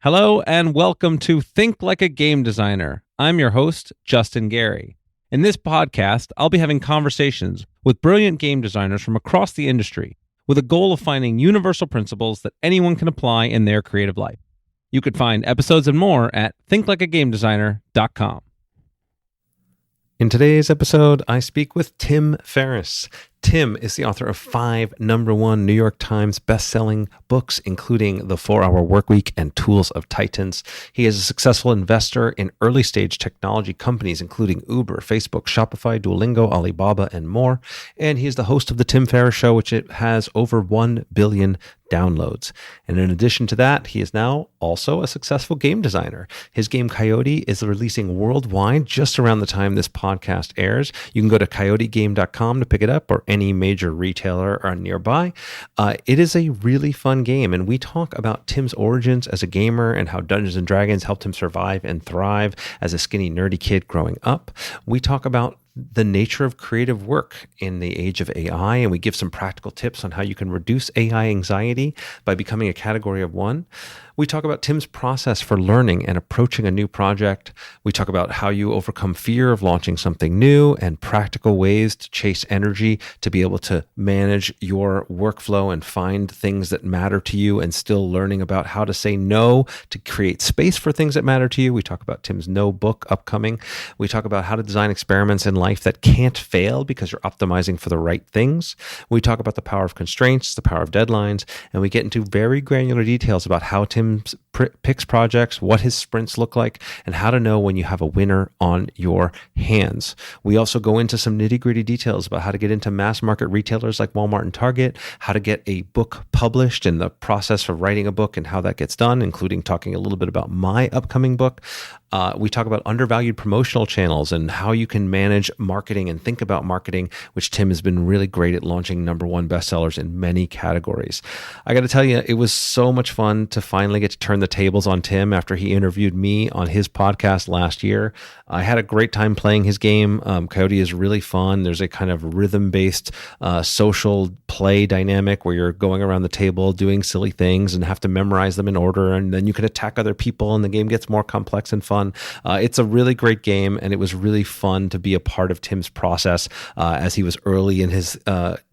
Hello and welcome to Think Like a Game Designer. I'm your host, Justin Gary. In this podcast, I'll be having conversations with brilliant game designers from across the industry with a goal of finding universal principles that anyone can apply in their creative life. You could find episodes and more at thinklikeagamedesigner.com. In today's episode, I speak with Tim Ferriss. Tim is the author of 5 #1 New York Times best-selling books, including The 4-Hour Workweek and Tools of Titans. He is a successful investor in early-stage technology companies, including Uber, Facebook, Shopify, Duolingo, Alibaba, and more. And he is the host of The Tim Ferriss Show, which it has over 1 billion downloads. And in addition to that, he is now also a successful game designer. His game Coyote is releasing worldwide just around the time this podcast airs. You can go to coyotegame.com to pick it up, or any major retailer or nearby. It is a really fun game, and we talk about Tim's origins as a gamer and how Dungeons & Dragons helped him survive and thrive as a skinny, nerdy kid growing up. We talk about the nature of creative work in the age of AI, and we give some practical tips on how you can reduce AI anxiety by becoming a category of one. We talk about Tim's process for learning and approaching a new project. We talk about how you overcome fear of launching something new and practical ways to chase energy to be able to manage your workflow and find things that matter to you, and still learning about how to say no to create space for things that matter to you. We talk about Tim's No book upcoming. We talk about how to design experiments in life that can't fail because you're optimizing for the right things. We talk about the power of constraints, the power of deadlines, and we get into very granular details about how Tim picks projects, what his sprints look like, and how to know when you have a winner on your hands. We also go into some nitty-gritty details about how to get into mass market retailers like Walmart and Target, how to get a book published, and the process for writing a book and how that gets done, including talking a little bit about my upcoming book. We talk about undervalued promotional channels and how you can manage marketing and think about marketing, which Tim has been really great at launching #1 bestsellers in many categories. I got to tell you, it was so much fun to finally get to turn the tables on Tim after he interviewed me on his podcast last year. I had a great time playing his game. Coyote is really fun. There's a kind of rhythm-based social play dynamic where you're going around the table doing silly things and have to memorize them in order, and then you can attack other people and the game gets more complex and fun. It's a really great game, and it was really fun to be a part of Tim's process as he was early in his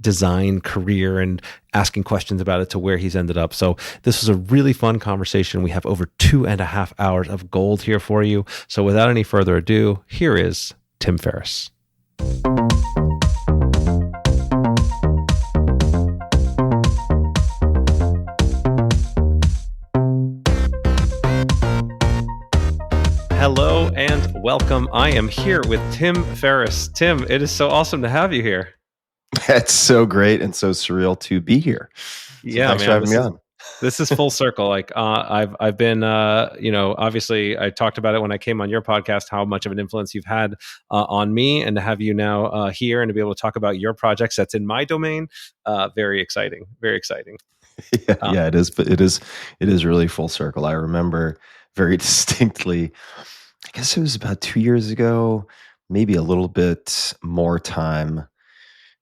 design career and asking questions about it to where he's ended up. So this was a really fun conversation. We have over 2.5 hours of gold here for you. So without any further ado, here is Tim Ferriss. Hello and welcome. I am here with Tim Ferriss. Tim, it is so awesome to have you here. That's so great and so surreal to be here. Yeah, thanks for having me on. This is full circle. Like I've been, obviously I talked about it when I came on your podcast, how much of an influence you've had on me, and to have you now here and to be able to talk about your projects that's in my domain. Very exciting. Very exciting. Yeah, it is. But it is really full circle. I remember very distinctly, I guess it was about 2 years ago, maybe a little bit more time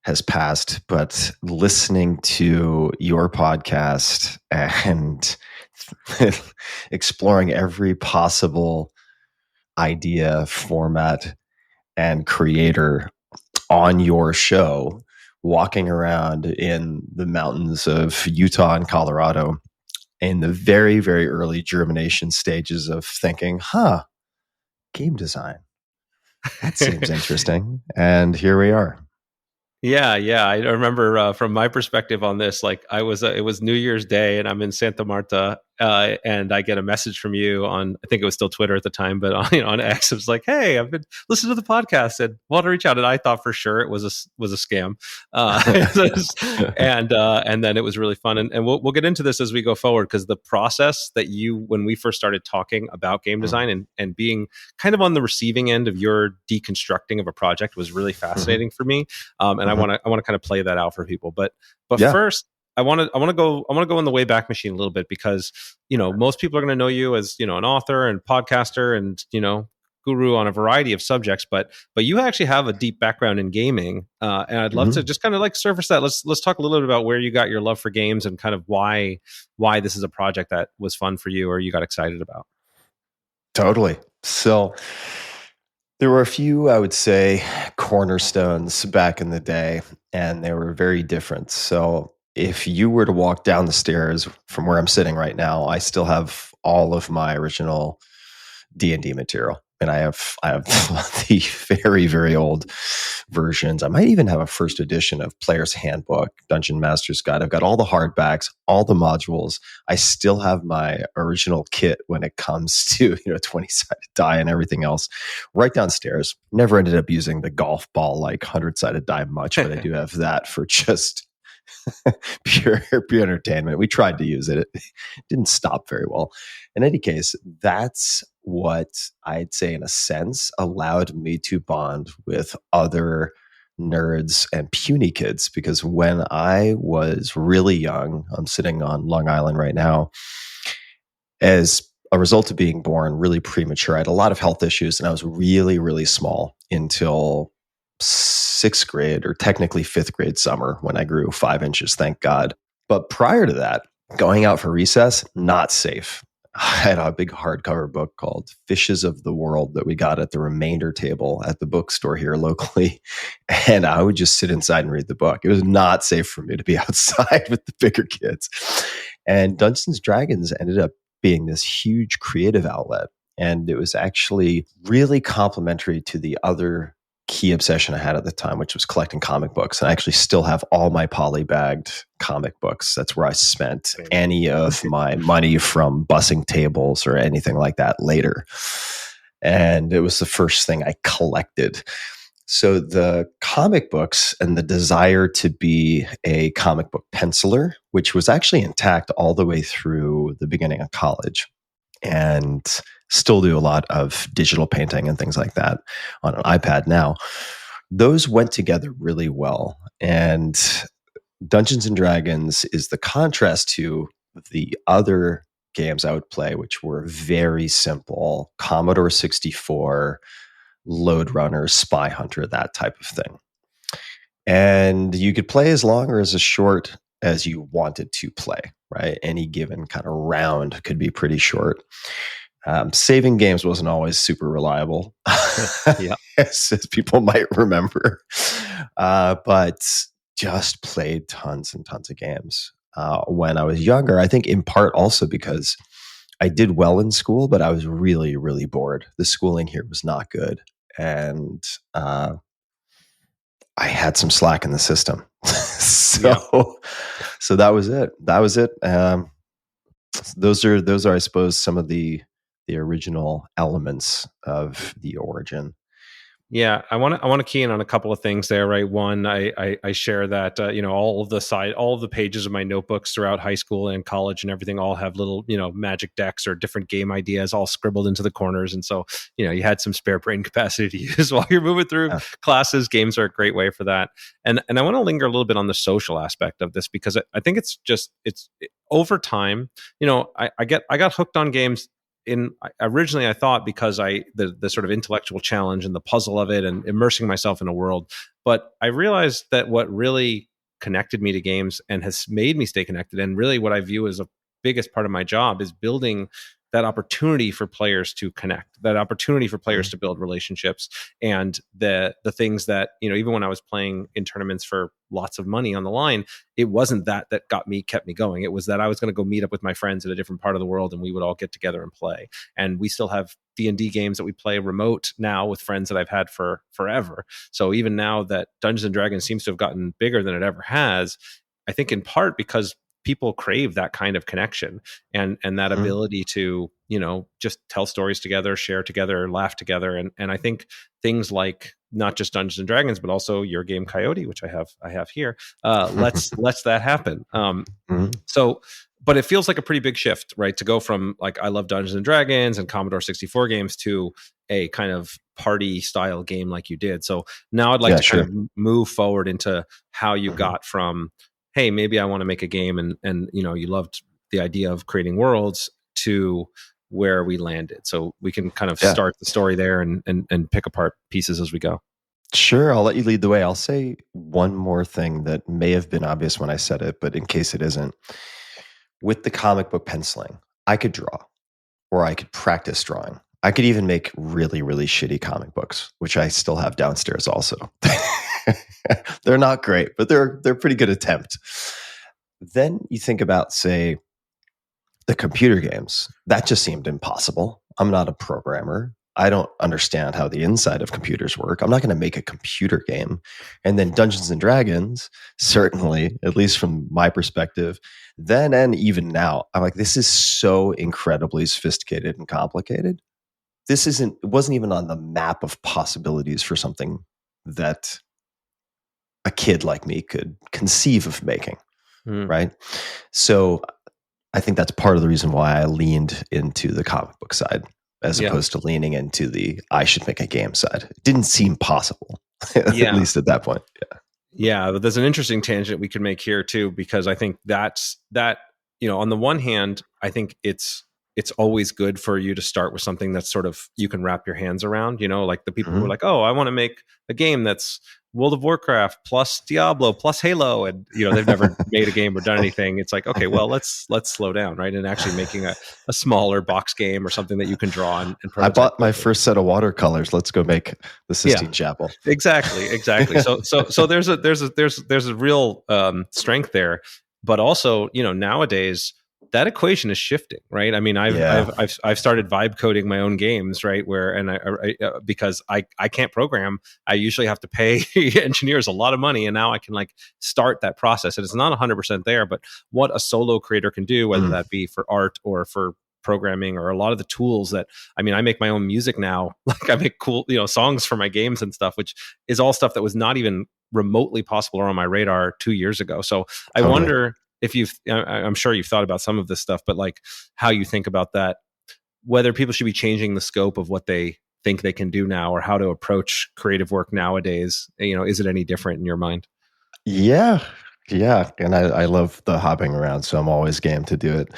has passed, but listening to your podcast and exploring every possible idea, format, and creator on your show, walking around in the mountains of Utah and Colorado in the very, very early germination stages of thinking, game design. That seems interesting. And here we are. Yeah. I remember from my perspective on this, like it was New Year's Day and I'm in Santa Marta, and I get a message from you on, I think it was still Twitter at the time, but on X, it was like, "Hey, I've been listening to the podcast and want to reach out." And I thought for sure it was a scam, and then it was really fun, and we'll get into this as we go forward, because the process that when we first started talking about game design and being kind of on the receiving end of your deconstructing of a project was really fascinating for me, and I want to kind of play that out for people, but yeah. First, I want to go in the Wayback Machine a little bit, because most people are going to know you as an author and podcaster and guru on a variety of subjects, but you actually have a deep background in gaming, and I'd love to just kind of like surface that. Let's talk a little bit about where you got your love for games and kind of why this is a project that was fun for you or you got excited about. Totally. So there were a few, I would say, cornerstones back in the day, and they were very different. So if you were to walk down the stairs from where I'm sitting right now, I still have all of my original D&D material. And I have the very, very old versions. I might even have a first edition of Player's Handbook, Dungeon Master's Guide. I've got all the hardbacks, all the modules. I still have my original kit when it comes to 20-sided die and everything else right downstairs. Never ended up using the golf ball like 100-sided die much, but I do have that for just pure entertainment. We tried to use it. It didn't stop very well. In any case, that's what I'd say, in a sense, allowed me to bond with other nerds and puny kids. Because when I was really young, I'm sitting on Long Island right now, as a result of being born really premature, I had a lot of health issues, and I was really, really small until sixth grade, or technically fifth grade summer, when I grew 5 inches, thank God. But prior to that, going out for recess, not safe. I had a big hardcover book called Fishes of the World that we got at the remainder table at the bookstore here locally. And I would just sit inside and read the book. It was not safe for me to be outside with the bigger kids. And Dungeons and Dragons ended up being this huge creative outlet. And it was actually really complementary to the other key obsession I had at the time, which was collecting comic books. And I actually still have all my polybagged comic books. That's where I spent any of my money from bussing tables or anything like that later. And it was the first thing I collected. So the comic books and the desire to be a comic book penciler, which was actually intact all the way through the beginning of college, and still do a lot of digital painting and things like that on an iPad now, those went together really well. And Dungeons and Dragons is the contrast to the other games I would play, which were very simple: Commodore 64, Load Runner, Spy Hunter, that type of thing. And you could play as long or as short as you wanted to play, right? Any given kind of round could be pretty short. Saving games wasn't always super reliable, Yeah. as people might remember, but just played tons and tons of games when I was younger. I think in part also because I did well in school, but I was really, really bored. The schooling here was not good. And I had some slack in the system. So that was it. Those are, I suppose, some of the original elements of the origin. Yeah, I want to key in on a couple of things there, right? One, I share that all of the pages of my notebooks throughout high school and college and everything all have little magic decks or different game ideas all scribbled into the corners, and so you had some spare brain capacity to use while you're moving through classes. Games are a great way for that, and I want to linger a little bit on the social aspect of this, because I think it's over time. I got hooked on games. Originally I thought because the sort of intellectual challenge and the puzzle of it and immersing myself in a world, but I realized that what really connected me to games and has made me stay connected, and really what I view as a biggest part of my job, is building that opportunity for players to connect, that opportunity for players to build relationships, and the things that even when I was playing in tournaments for lots of money on the line, it wasn't that kept me going. It was that I was going to go meet up with my friends in a different part of the world, and we would all get together and play. And we still have D&D games that we play remote now with friends that I've had for forever. So even now that Dungeons and Dragons seems to have gotten bigger than it ever has, I think in part because people crave that kind of connection and that ability to just tell stories together, share together, laugh together, and I think things like not just Dungeons and Dragons but also your game Coyote, which I have here, lets that happen. So, but it feels like a pretty big shift, right? To go from like I love Dungeons and Dragons and Commodore 64 games to a kind of party style game like you did. So now I'd like to kind of move forward into how you got from, hey, maybe I want to make a game, and you loved the idea of creating worlds, to where we landed. So we can kind of Yeah. start the story there and pick apart pieces as we go. Sure, I'll let you lead the way. I'll say one more thing that may have been obvious when I said it, but in case it isn't. With the comic book penciling, I could draw, or I could practice drawing. I could even make really, really shitty comic books, which I still have downstairs also. They're not great, but they're a pretty good attempt. Then you think about, say, the computer games. That just seemed impossible. I'm not a programmer. I don't understand how the inside of computers work. I'm not going to make a computer game. And then Dungeons and Dragons, certainly, at least from my perspective, then and even now, I'm like, this is so incredibly sophisticated and complicated. It wasn't even on the map of possibilities for something that a kid like me could conceive of making. Right. So I think that's part of the reason why I leaned into the comic book side as opposed to leaning into the I should make a game side. It didn't seem possible, at least at that point. Yeah, but there's an interesting tangent we could make here too, because I think that's on the one hand, I think it's always good for you to start with something that's sort of you can wrap your hands around, like the people who are like, oh, I want to make a game that's World of Warcraft plus Diablo plus Halo, and they've never made a game or done anything. It's like, okay, well, let's slow down, right? And actually making a smaller box game or something that you can draw and I bought my first set of watercolors. Let's go make the Sistine Chapel. Exactly. So there's a real strength there, but also nowadays that equation is shifting, right? I mean, I've started vibe coding my own games, right? Because I can't program, I usually have to pay engineers a lot of money, and now I can start that process. And it's not 100% there, but what a solo creator can do, whether that be for art or for programming or a lot of the tools that, I make my own music now. I make cool, songs for my games and stuff, which is all stuff that was not even remotely possible or on my radar 2 years ago. So I wonder if I'm sure you've thought about some of this stuff, but how you think about that, whether people should be changing the scope of what they think they can do now or how to approach creative work nowadays. Is it any different in your mind? Yeah. And I love the hopping around, so I'm always game to do it.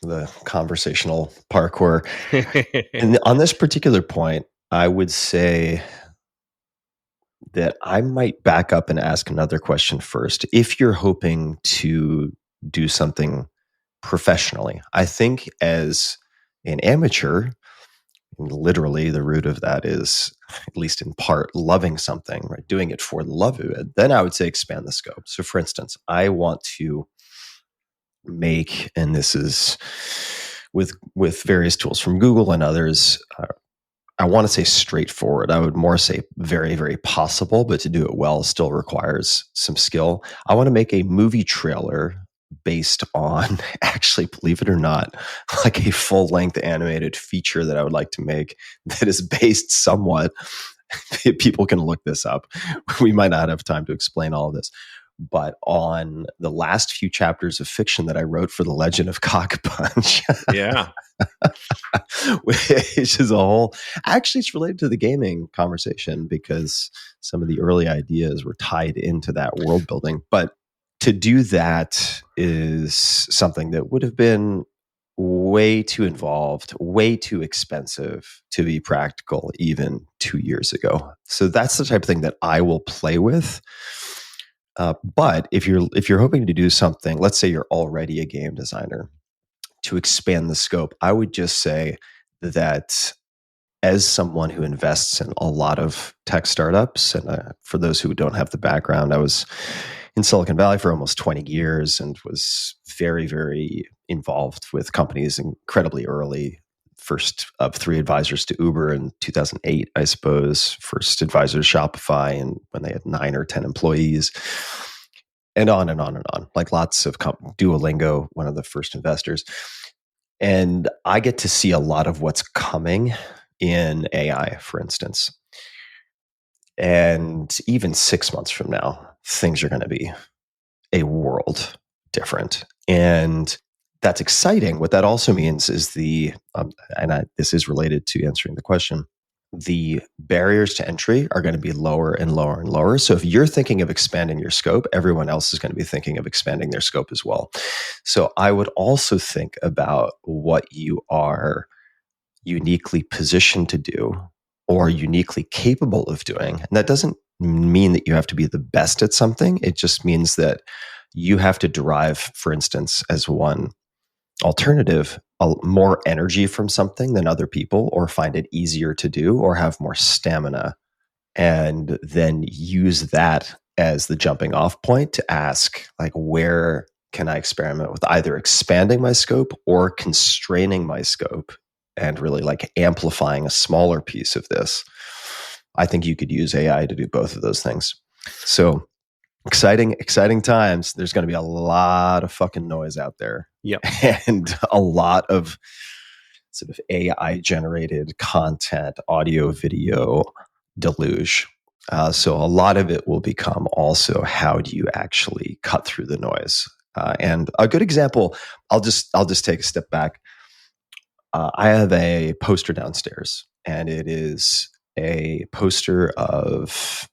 The conversational parkour. And on this particular point, I would say that I might back up and ask another question first. If you're hoping to do something professionally, I think as an amateur, literally the root of that is, at least in part, loving something, right? Doing it for the love of it. Then I would say expand the scope. So for instance, I want to make, and this is with various tools from Google and others, I want to say straightforward. I would more say very, very possible, but to do it well still requires some skill. I want to make a movie trailer based on, actually, believe it or not, like a full-length animated feature that I would like to make that is based somewhat. People can look this up. We might not have time to explain all of this, but on the last few chapters of fiction that I wrote for The Legend of Cock Punch. Yeah. Which is a whole, actually it's related to the gaming conversation because some of the early ideas were tied into that world building. But to do that is something that would have been way too involved, way too expensive to be practical even 2 years ago. So that's the type of thing that I will play with. But if you're hoping to do something, let's say you're already a game designer, to expand the scope, I would just say that as someone who invests in a lot of tech startups, and for those who don't have the background, I was in Silicon Valley for almost 20 years and was very, very involved with companies incredibly early. First of 3 advisors to Uber in 2008, I suppose. First advisor to Shopify, and when they had 9 or 10 employees. And on and on and on, like lots of Duolingo, one of the first investors. And I get to see a lot of what's coming in AI, for instance. And even 6 months from now, things are going to be a world different. And that's exciting. What that also means is this is related to answering the question, the barriers to entry are going to be lower and lower and lower. So if you're thinking of expanding your scope, everyone else is going to be thinking of expanding their scope as well. So I would also think about what you are uniquely positioned to do or uniquely capable of doing. And that doesn't mean that you have to be the best at something. It just means that you have to derive, for instance, as one alternative, more energy from something than other people, or find it easier to do, or have more stamina, and then use that as the jumping off point to ask, like, where can I experiment with either expanding my scope or constraining my scope and really like amplifying a smaller piece of this. I think you could use AI to do both of those things. So exciting times. There's going to be a lot of fucking noise out there. Yep. And a lot of sort of AI generated content, audio, video deluge. So a lot of it will become also, how do you actually cut through the noise? And a good example, I'll just take a step back. I have a poster downstairs, and it is a poster of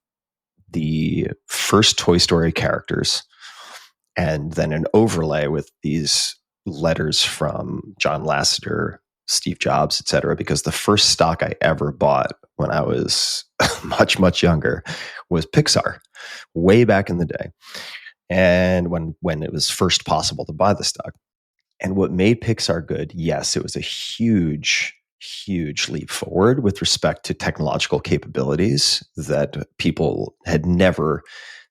the first Toy Story characters, and then an overlay with these letters from John Lasseter, Steve Jobs, etc. Because the first stock I ever bought when I was much younger was Pixar, way back in the day, and when it was first possible to buy the stock. And what made Pixar good, yes, it was a huge leap forward with respect to technological capabilities that people had never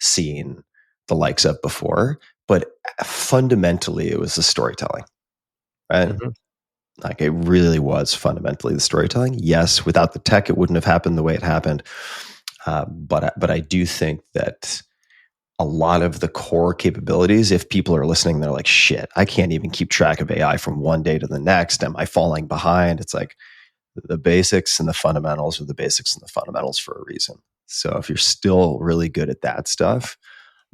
seen the likes of before. But fundamentally, it was the storytelling, right? Mm-hmm. Like, it really was fundamentally the storytelling. Yes, without the tech, it wouldn't have happened the way it happened. But I do think that a lot of the core capabilities, if people are listening, they're like, shit, I can't even keep track of AI from one day to the next. Am I falling behind? It's like, the basics and the fundamentals are the basics and the fundamentals for a reason. So if you're still really good at that stuff,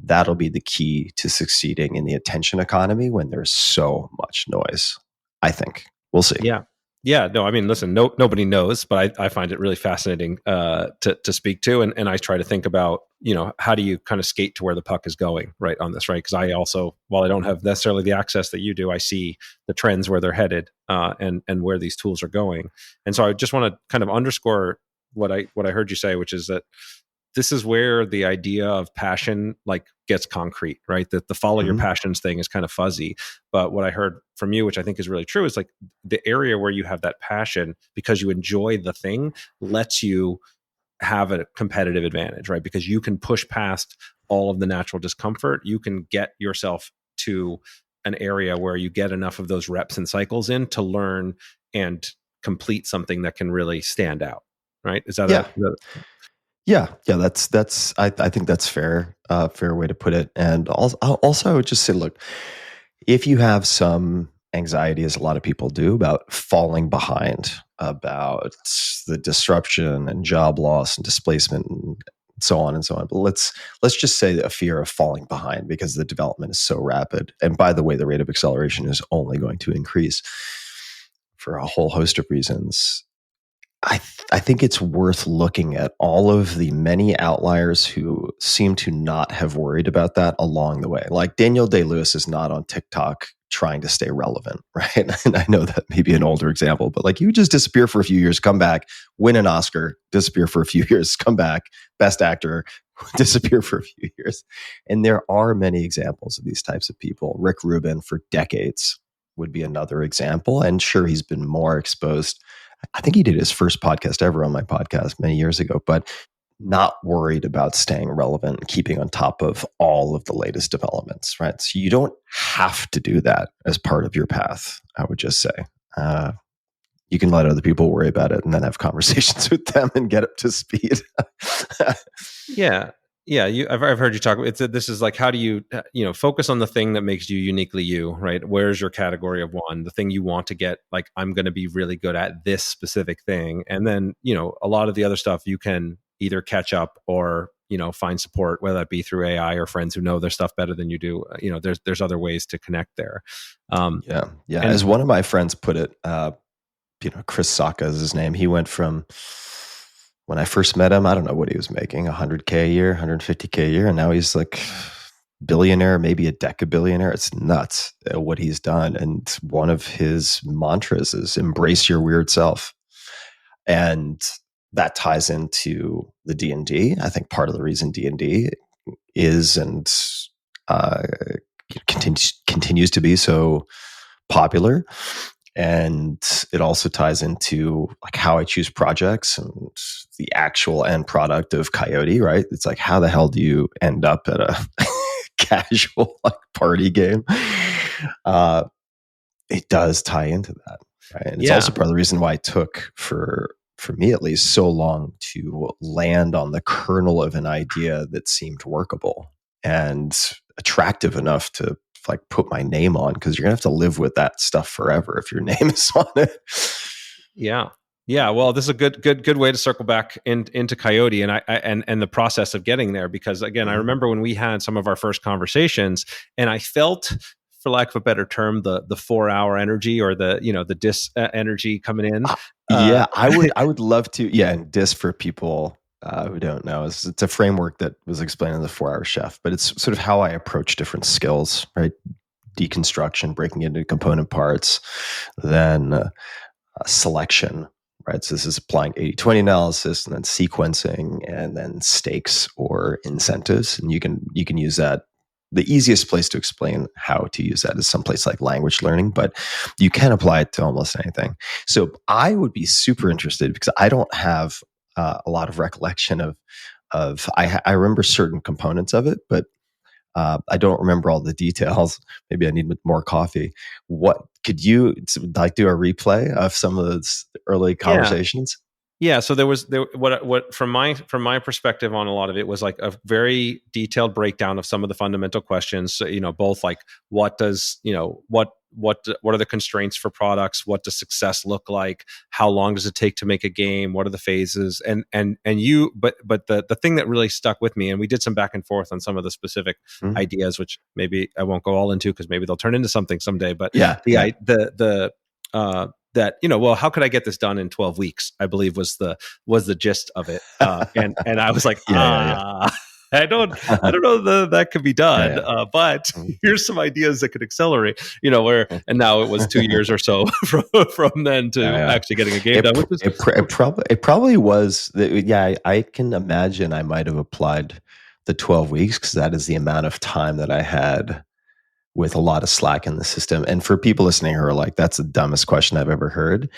that'll be the key to succeeding in the attention economy when there's so much noise, I think. We'll see. Yeah. No, I mean, listen, nobody knows, but I find it really fascinating to speak to. And I try to think about, how do you kind of skate to where the puck is going, right, on this, right? Because I also, while I don't have necessarily the access that you do, I see the trends where they're headed and where these tools are going. And so I just want to kind of underscore what I heard you say, which is that this is where the idea of passion like gets concrete, right? That the follow your passions thing is kind of fuzzy. But what I heard from you, which I think is really true, is like the area where you have that passion because you enjoy the thing lets you have a competitive advantage, right? Because you can push past all of the natural discomfort. You can get yourself to an area where you get enough of those reps and cycles in to learn and complete something that can really stand out, right? Is that Yeah, that's. I think that's fair. Fair way to put it. And also, I would just say, look, if you have some anxiety, as a lot of people do, about falling behind, about the disruption and job loss and displacement and so on and so on. But let's just say a fear of falling behind because the development is so rapid. And by the way, the rate of acceleration is only going to increase for a whole host of reasons. I think it's worth looking at all of the many outliers who seem to not have worried about that along the way. Like Daniel Day-Lewis is not on TikTok trying to stay relevant, right? And I know that may be an older example, but like, you just disappear for a few years, come back, win an Oscar, disappear for a few years, come back, best actor, disappear for a few years. And there are many examples of these types of people. Rick Rubin for decades would be another example. And sure, he's been more exposed. I think he did his first podcast ever on my podcast many years ago, but not worried about staying relevant and keeping on top of all of the latest developments, right? So you don't have to do that as part of your path, I would just say. You can let other people worry about it and then have conversations with them and get up to speed. Yeah. I've heard you talk. This is like, how do you focus on the thing that makes you uniquely you, right? Where's your category of one? The thing you want to get, like, I'm going to be really good at this specific thing, and then a lot of the other stuff you can either catch up or find support, whether that be through AI or friends who know their stuff better than you do. There's other ways to connect there. Yeah. As one of my friends put it, Chris Sacca is his name. He went from, when I first met him, I don't know what he was making, 100K a year, 150K a year. And now he's like billionaire, maybe a decabillionaire. It's nuts what he's done. And one of his mantras is embrace your weird self. And that ties into the D&D. I think part of the reason D&D is and uh, continues to be so popular, and it also ties into like how I choose projects and the actual end product of Coyote, right? It's like, how the hell do you end up at a casual like party game? It does tie into that, right? And it's also part of the reason why it took for me at least so long to land on the kernel of an idea that seemed workable and attractive enough to like put my name on, because you're gonna have to live with that stuff forever if your name is on it. Yeah. Well, this is a good way to circle back into Coyote and the process of getting there, because again, I remember when we had some of our first conversations, and I felt, for lack of a better term, the 4-hour energy, or the dis energy coming in. I would love to. Yeah, and dis for people who don't know, it's a framework that was explained in the 4-Hour Chef, but it's sort of how I approach different skills, right? Deconstruction, breaking into component parts, then selection, right? So this is applying 80-20 analysis, and then sequencing, and then stakes or incentives. And you can use that. The easiest place to explain how to use that is someplace like language learning, but you can apply it to almost anything. So I would be super interested, because I don't have a lot of recollection of I remember certain components of it, but I don't remember all the details. Maybe I need more coffee. What could you like do a replay of some of those early conversations? Yeah, so what from my perspective on a lot of it was like a very detailed breakdown of some of the fundamental questions. So, both like what does what are the constraints for products? What does success look like? How long does it take to make a game? What are the phases? But the thing that really stuck with me, and we did some back and forth on some of the specific ideas, which maybe I won't go all into because maybe they'll turn into something someday. But that well, how could I get this done in 12 weeks? I believe was the gist of it, and I was like, I don't know that could be done, but here's some ideas that could accelerate. And now it was 2 years or so from then to actually getting a game done. It probably was. I can imagine I might have applied the 12 weeks, because that is the amount of time that I had with a lot of slack in the system. And for people listening who are like, that's the dumbest question I've ever heard,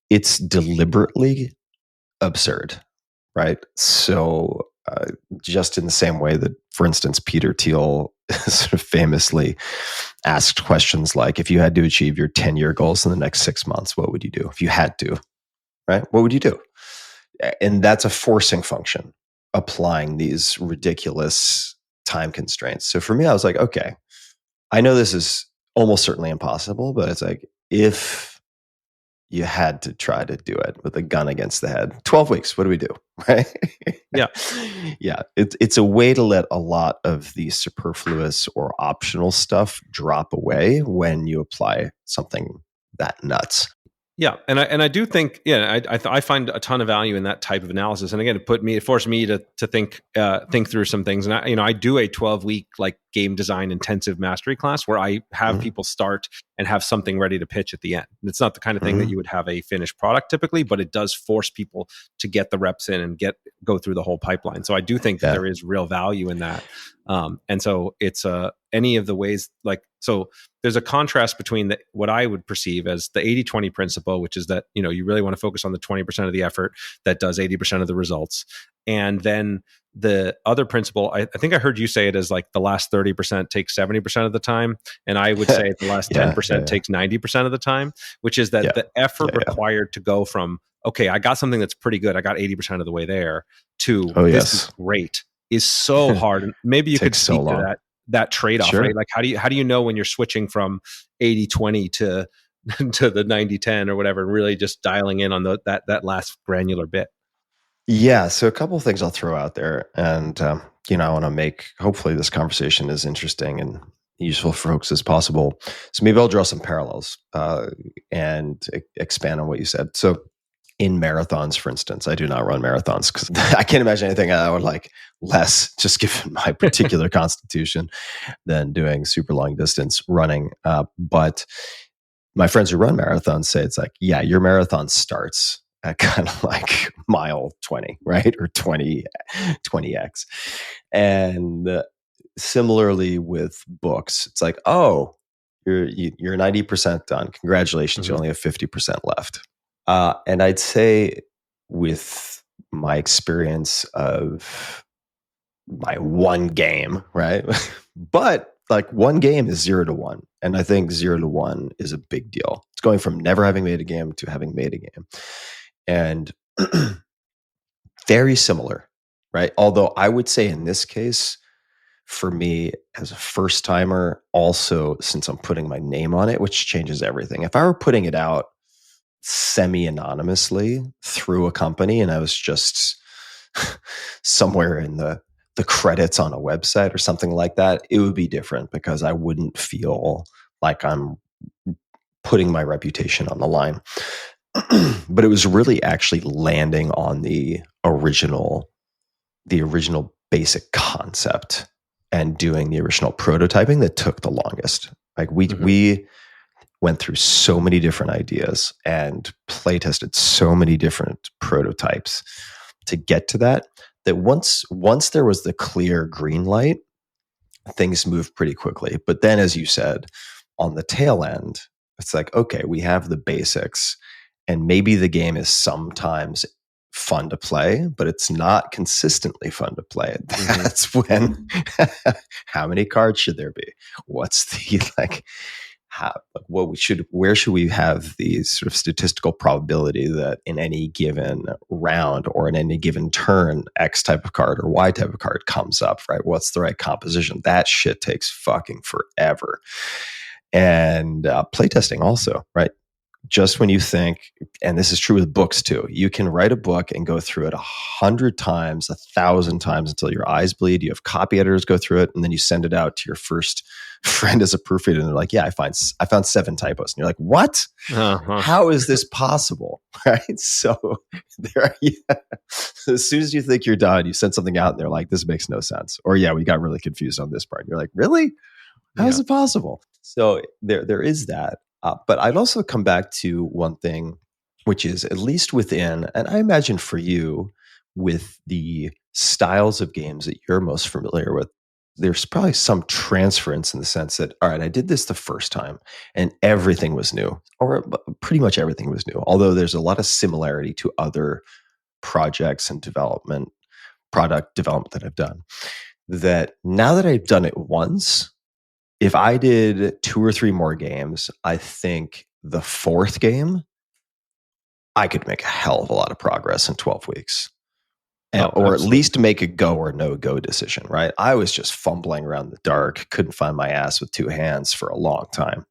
it's deliberately absurd, right? So just in the same way that, for instance, Peter Thiel sort of famously asked questions like, if you had to achieve your 10-year goals in the next 6 months, what would you do? If you had to, right? What would you do? And that's a forcing function, applying these ridiculous time constraints. So for me, I was like, okay, I know this is almost certainly impossible, but it's like, if you had to try to do it with a gun against the head, 12 weeks, what do we do? Right? Yeah. Yeah. It's a way to let a lot of the superfluous or optional stuff drop away when you apply something that nuts. Yeah, and I do think I find a ton of value in that type of analysis. And again, it forced me to think through some things. And I do a 12-week like game design intensive mastery class where I have people start and have something ready to pitch at the end. And it's not the kind of thing that you would have a finished product typically, but it does force people to get the reps in and go through the whole pipeline. So I do think that there is real value in that. And so it's any of the ways so there's a contrast between what I would perceive as the 80-20 principle, which is that, you really want to focus on the 20% of the effort that does 80% of the results. And then the other principle, I think I heard you say it as like the last 30% takes 70% of the time. And I would say the last 10% takes 90% of the time, which is that the effort required to go from, okay, I got something that's pretty good, I got 80% of the way there, to this is great, is so hard. And maybe you could speak to that trade-off, right? Like how do you know when you're switching from 80-20 to the 90-10 or whatever, and really just dialing in on that last granular bit? Yeah, so a couple of things I'll throw out there, and I want to make hopefully this conversation as interesting and useful for folks as possible. So maybe I'll draw some parallels and expand on what you said. So in marathons, for instance. I do not run marathons because I can't imagine anything I would like less, just given my particular constitution, than doing super long distance running. But my friends who run marathons say it's like, yeah, your marathon starts at kind of like mile 20, right? Or 20x. And similarly with books, it's like, oh, you're 90% done. Congratulations, you only have 50% left. And I'd say with my experience of my one game, right? But like one game is 0-1. And I think 0-1 is a big deal. It's going from never having made a game to having made a game. And very similar, right? Although I would say in this case, for me as a first timer, also since I'm putting my name on it, which changes everything. If I were putting it out semi-anonymously through a company and I was just somewhere in the credits on a website or something like that, it would be different because I wouldn't feel like I'm putting my reputation on the line. But it was really actually landing on the original basic concept and doing the original prototyping that took the longest. Like we went through so many different ideas and play tested so many different prototypes to get to that once there was the clear green light, things moved pretty quickly. But then, as you said, on the tail end, it's like, okay, we have the basics, and maybe the game is sometimes fun to play, but it's not consistently fun to play. That's when how many cards should there be? What's the where should we have the sort of statistical probability that in any given round or in any given turn, X type of card or Y type of card comes up, right? What's the right composition? That shit takes fucking forever. And playtesting also, right? Just when you think, and this is true with books too, you can write a book and go through it 100 times, 1,000 times until your eyes bleed. You have copy editors go through it, and then you send it out to your first friend as a proofreader, and they're like, "Yeah, I found 7 typos," and you're like, "What? How is this possible?" Right? So there, as soon as you think you're done, you send something out, and they're like, "This makes no sense," or "Yeah, we got really confused on this part." And you're like, "Really? How is it possible?" So there is that. But I'd also come back to one thing, which is at least within, and I imagine for you, with the styles of games that you're most familiar with, there's probably some transference in the sense that, all right, I did this the first time and everything was new, or pretty much everything was new. Although there's a lot of similarity to other projects and product development that I've done, that now that I've done it once, if I did 2 or 3 more games, I think the 4th game, I could make a hell of a lot of progress in 12 weeks. Or at least make a go or no go decision, right? I was just fumbling around the dark, couldn't find my ass with 2 hands for a long time.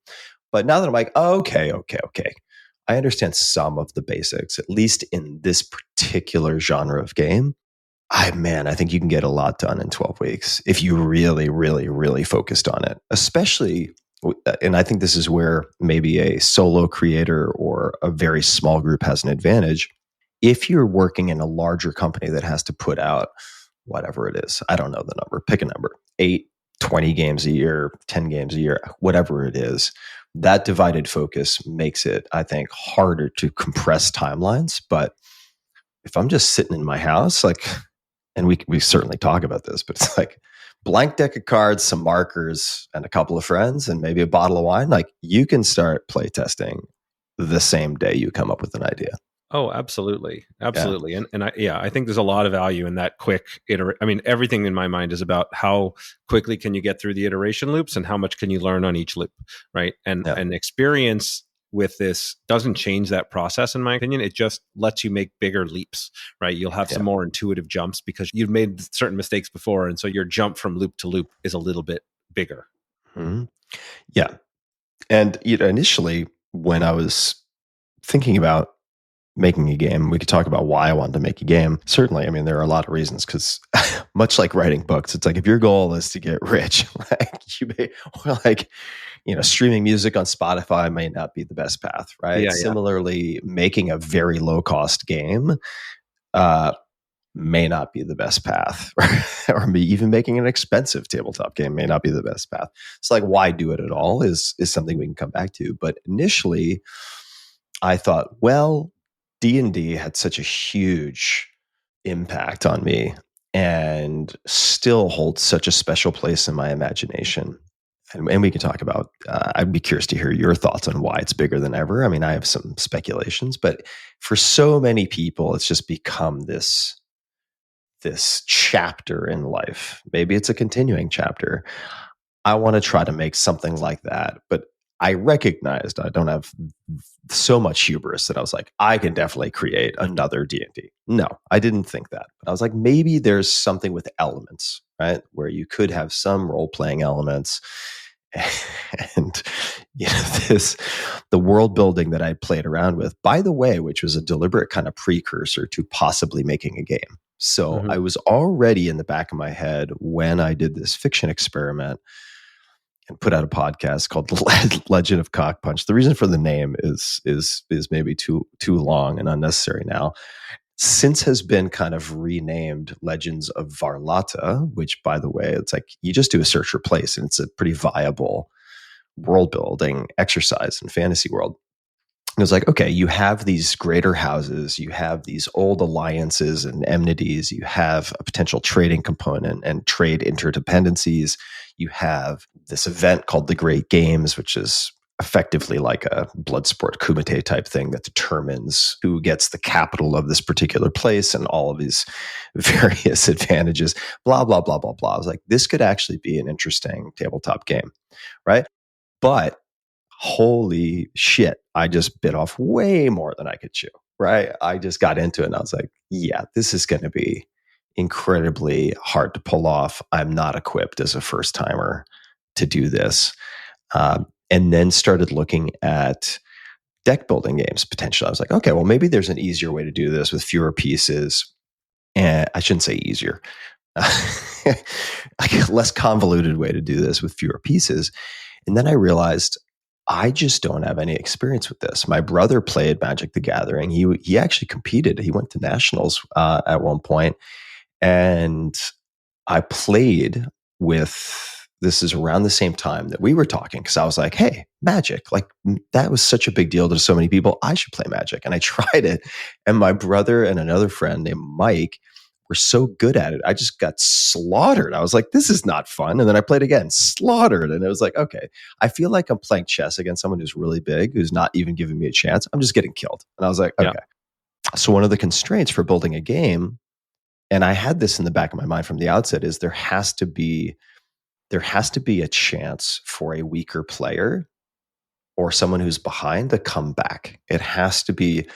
But now that I'm like, okay. I understand some of the basics, at least in this particular genre of game. I think you can get a lot done in 12 weeks if you really, really, really focused on it. Especially, and I think this is where maybe a solo creator or a very small group has an advantage. If you're working in a larger company that has to put out whatever it is, I don't know the number, pick a number, 8, 20 games a year, 10 games a year, whatever it is, that divided focus makes it, I think, harder to compress timelines. But if I'm just sitting in my house, and we certainly talk about this, but it's like blank deck of cards, some markers, and a couple of friends, and maybe a bottle of wine. Like you can start playtesting the same day you come up with an idea. Oh, absolutely. Yeah. And I think there's a lot of value in that quick everything in my mind is about how quickly can you get through the iteration loops and how much can you learn on each loop, right? And experience with this doesn't change that process, in my opinion. It just lets you make bigger leaps, right? You'll have some more intuitive jumps because you've made certain mistakes before. And so your jump from loop to loop is a little bit bigger. Mm-hmm. Yeah. And initially when I was thinking about making a game. We could talk about why I wanted to make a game. Certainly, I mean, there are a lot of reasons because much like writing books, it's like if your goal is to get rich, like you may, or like, streaming music on Spotify may not be the best path, right? Yeah, yeah. Similarly, making a very low cost game may not be the best path, or even making an expensive tabletop game may not be the best path. It's like, why do it at all is something we can come back to. But initially, I thought, well, D&D had such a huge impact on me and still holds such a special place in my imagination. And we can talk about, I'd be curious to hear your thoughts on why it's bigger than ever. I mean, I have some speculations, but for so many people, it's just become this chapter in life. Maybe it's a continuing chapter. I want to try to make something like that, but I recognized I don't have so much hubris that I was like, I can definitely create another D&D. No, I didn't think that. But I was like, maybe there's something with elements, right? Where you could have some role-playing elements. And the world building that I played around with, by the way, which was a deliberate kind of precursor to possibly making a game. So I was already in the back of my head when I did this fiction experiment and put out a podcast called Legend of Cock Punch. The reason for the name is maybe too long and unnecessary now. Since has been kind of renamed Legends of Varlata, which, by the way, it's like you just do a search replace, and it's a pretty viable world building exercise in fantasy world. And it's like, okay, you have these greater houses, you have these old alliances and enmities, you have a potential trading component and trade interdependencies. You have this event called the Great Games, which is effectively like a blood sport kumite type thing that determines who gets the capital of this particular place and all of these various advantages, blah, blah, blah, blah, blah. I was like, this could actually be an interesting tabletop game, right? But holy shit, I just bit off way more than I could chew, right? I just got into it and I was like, yeah, this is going to be incredibly hard to pull off. I'm not equipped as a first timer to do this. And then started looking at deck building games potentially. I was like, okay, well, maybe there's an easier way to do this with fewer pieces. And I shouldn't say easier, like a less convoluted way to do this with fewer pieces. And then I realized I just don't have any experience with this. My brother played Magic the Gathering. He actually competed. He went to nationals at one point, and I played with. This is around the same time that we were talking because I was like, "Hey, Magic! Like that was such a big deal to so many people. I should play Magic." And I tried it, and my brother and another friend named Mike were so good at it. I just got slaughtered. I was like, this is not fun. And then I played again, slaughtered. And it was like, okay, I feel like I'm playing chess against someone who's really big, who's not even giving me a chance. I'm just getting killed. And I was like, okay. Yeah. So one of the constraints for building a game, and I had this in the back of my mind from the outset, is there has to be a chance for a weaker player or someone who's behind to come back. It has to be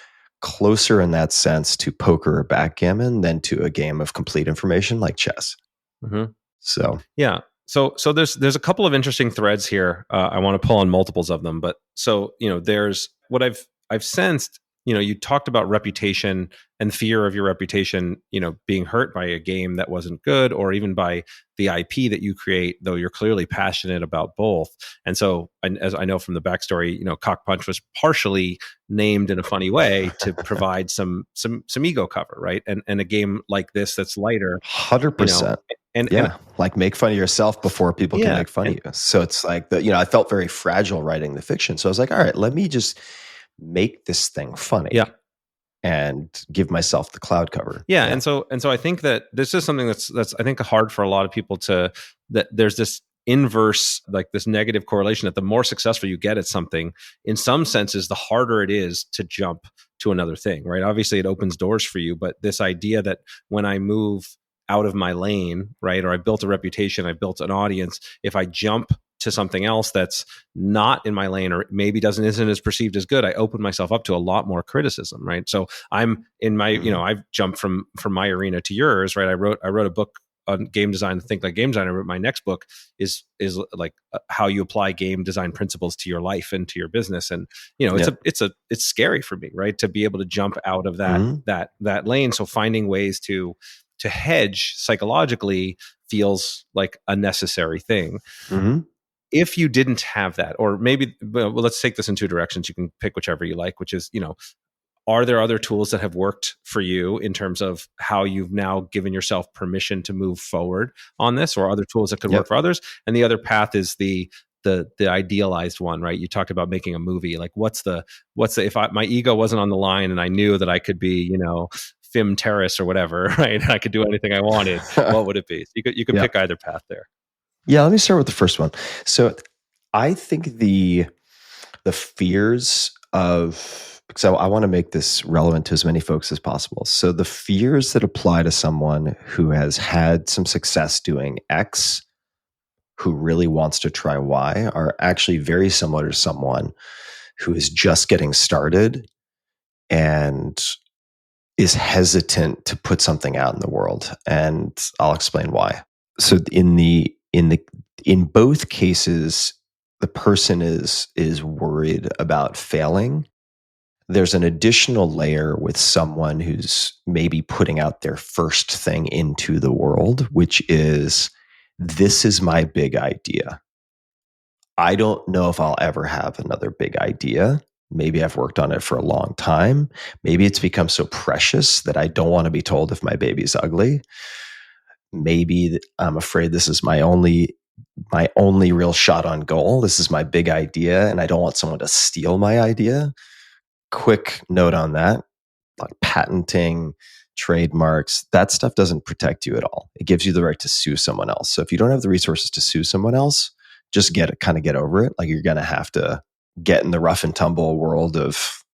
closer in that sense to poker or backgammon than to a game of complete information like chess. So yeah, so there's a couple of interesting threads here. I want to pull on multiples of them, but so there's what I've sensed. You talked about reputation and fear of your reputation, being hurt by a game that wasn't good, or even by the IP that you create, though you're clearly passionate about both. And so, as I know from the backstory, Cock Punch was partially named in a funny way to provide some ego cover, right? And a game like this that's lighter, 100%. And like make fun of yourself before people can make fun of you. So it's like I felt very fragile writing the fiction. So I was like, all right, let me just make this thing funny and give myself the cloud cover. And so I think that this is something that's I think hard for a lot of people that there's this inverse, like this negative correlation that the more successful you get at something, in some senses, the harder it is to jump to another thing, right? Obviously it opens doors for you, but this idea that when I move out of my lane, right, or I built a reputation, I built an audience, if I jump to something else that's not in my lane or maybe isn't as perceived as good, I open myself up to a lot more criticism, right? So I'm in my, I've jumped from my arena to yours, right? I wrote a book on game design, Think Like Game Designer. My next book is like how you apply game design principles to your life and to your business. And it's scary for me, right, to be able to jump out of that lane. So finding ways to hedge psychologically feels like a necessary thing. If you didn't have that, or maybe, well, let's take this in two directions. You can pick whichever you like, which is, are there other tools that have worked for you in terms of how you've now given yourself permission to move forward on this, or other tools that could work for others? And the other path is the idealized one, right? You talked about making a movie. Like what's the if my ego wasn't on the line and I knew that I could be, Tim Ferriss or whatever, right? I could do anything I wanted. What would it be? So you could pick either path there. Yeah, let me start with the first one. So I think the fears of, because I want to make this relevant to as many folks as possible. So the fears that apply to someone who has had some success doing X, who really wants to try Y, are actually very similar to someone who is just getting started and is hesitant to put something out in the world. And I'll explain why. So in both cases, the person is worried about failing. There's an additional layer with someone who's maybe putting out their first thing into the world, which is, this is my big idea. I don't know if I'll ever have another big idea. Maybe I've worked on it for a long time. Maybe it's become so precious that I don't want to be told if my baby's ugly. Maybe I'm afraid this is my only real shot on goal. This is my big idea, and I don't want someone to steal my idea. Quick note on that, like patenting, trademarks, that stuff doesn't protect you at all. It gives you the right to sue someone else. So if you don't have the resources to sue someone else, just get over it. Like, you're going to have to get in the rough and tumble world of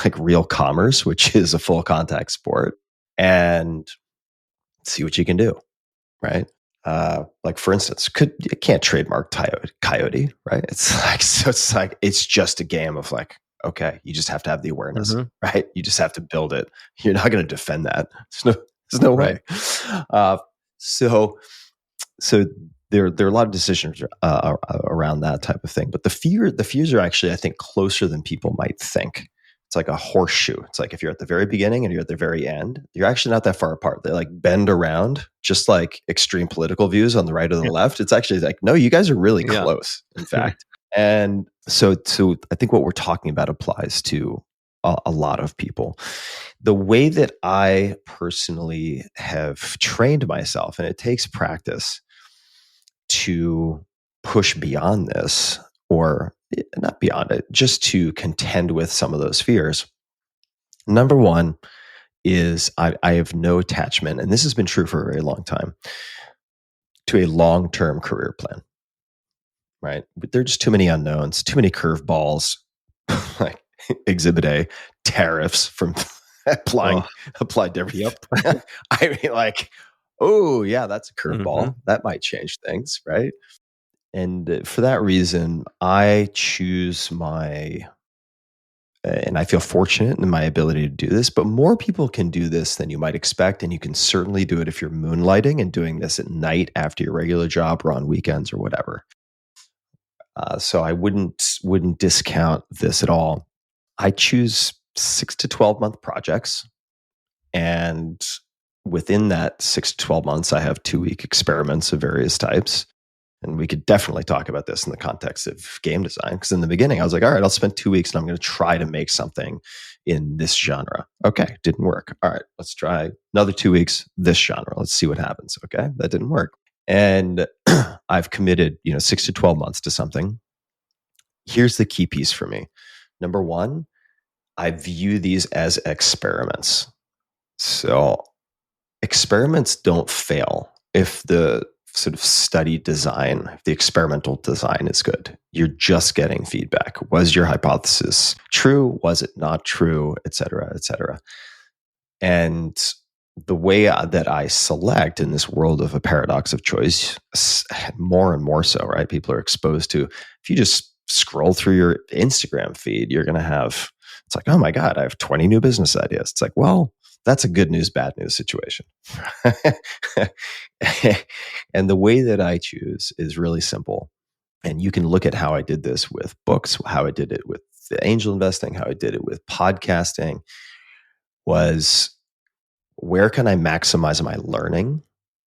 like real commerce, which is a full contact sport, and see what you can do, right? Like, for instance, you can't trademark Coyote, right? It's just a game of like, okay, you just have to have the awareness, right? You just have to build it. You're not going to defend that. There's no way. So there are a lot of decisions around that type of thing. But the fears are actually, I think, closer than people might think. It's like a horseshoe. It's like if you're at the very beginning and you're at the very end, you're actually not that far apart. They like bend around, just like extreme political views on the right or the left. It's actually like, no, you guys are really close, in fact. And so I think what we're talking about applies to a lot of people. The way that I personally have trained myself, and it takes practice to push beyond this, or not beyond it, just to contend with some of those fears. Number one is I have no attachment, and this has been true for a very long time, to a long-term career plan, right? But there are just too many unknowns, too many curveballs, like Exhibit A, tariffs from applied to everything. I mean, like, oh yeah, that's a curveball. That might change things, right? And for that reason, I choose and I feel fortunate in my ability to do this, but more people can do this than you might expect. And you can certainly do it if you're moonlighting and doing this at night after your regular job or on weekends or whatever. So I wouldn't discount this at all. I choose 6 to 12 month projects. And within that 6 to 12 months, I have 2-week experiments of various types. And we could definitely talk about this in the context of game design. Because in the beginning, I was like, all right, I'll spend 2 weeks and I'm going to try to make something in this genre. Okay, didn't work. All right, let's try another 2 weeks, this genre. Let's see what happens. Okay, that didn't work. And I've committed, 6 to 12 months to something. Here's the key piece for me. Number one, I view these as experiments. So experiments don't fail if the sort of study design, if the experimental design is good. You're just getting feedback. Was your hypothesis true? Was it not true? Et cetera, et cetera. And the way that I select in this world of a paradox of choice, more and more so, right? People are exposed to, if you just scroll through your Instagram feed, you're going to have, it's like, oh my God, I have 20 new business ideas. It's like, well, That's a good news, bad news situation. And the way that I choose is really simple. And you can look at how I did this with books, how I did it with the angel investing, how I did it with podcasting, was where can I maximize my learning?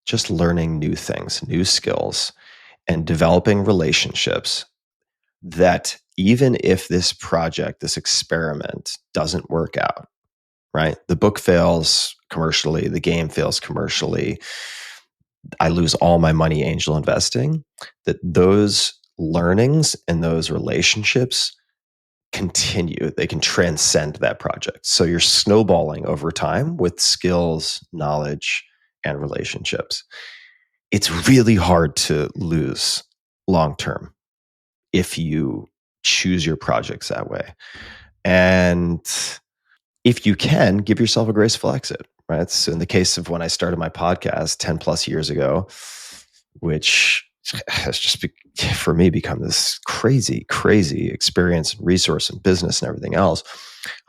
Just learning new things, new skills, and developing relationships that even if this project, this experiment doesn't work out, right? The book fails commercially, the game fails commercially, I lose all my money angel investing, that those learnings and those relationships continue. They can transcend that project. So you're snowballing over time with skills, knowledge, and relationships. It's really hard to lose long term if you choose your projects that way. And if you can, give yourself a graceful exit, right? So in the case of when I started my podcast 10 plus years ago, which has just for me become this crazy, crazy experience and resource and business and everything else.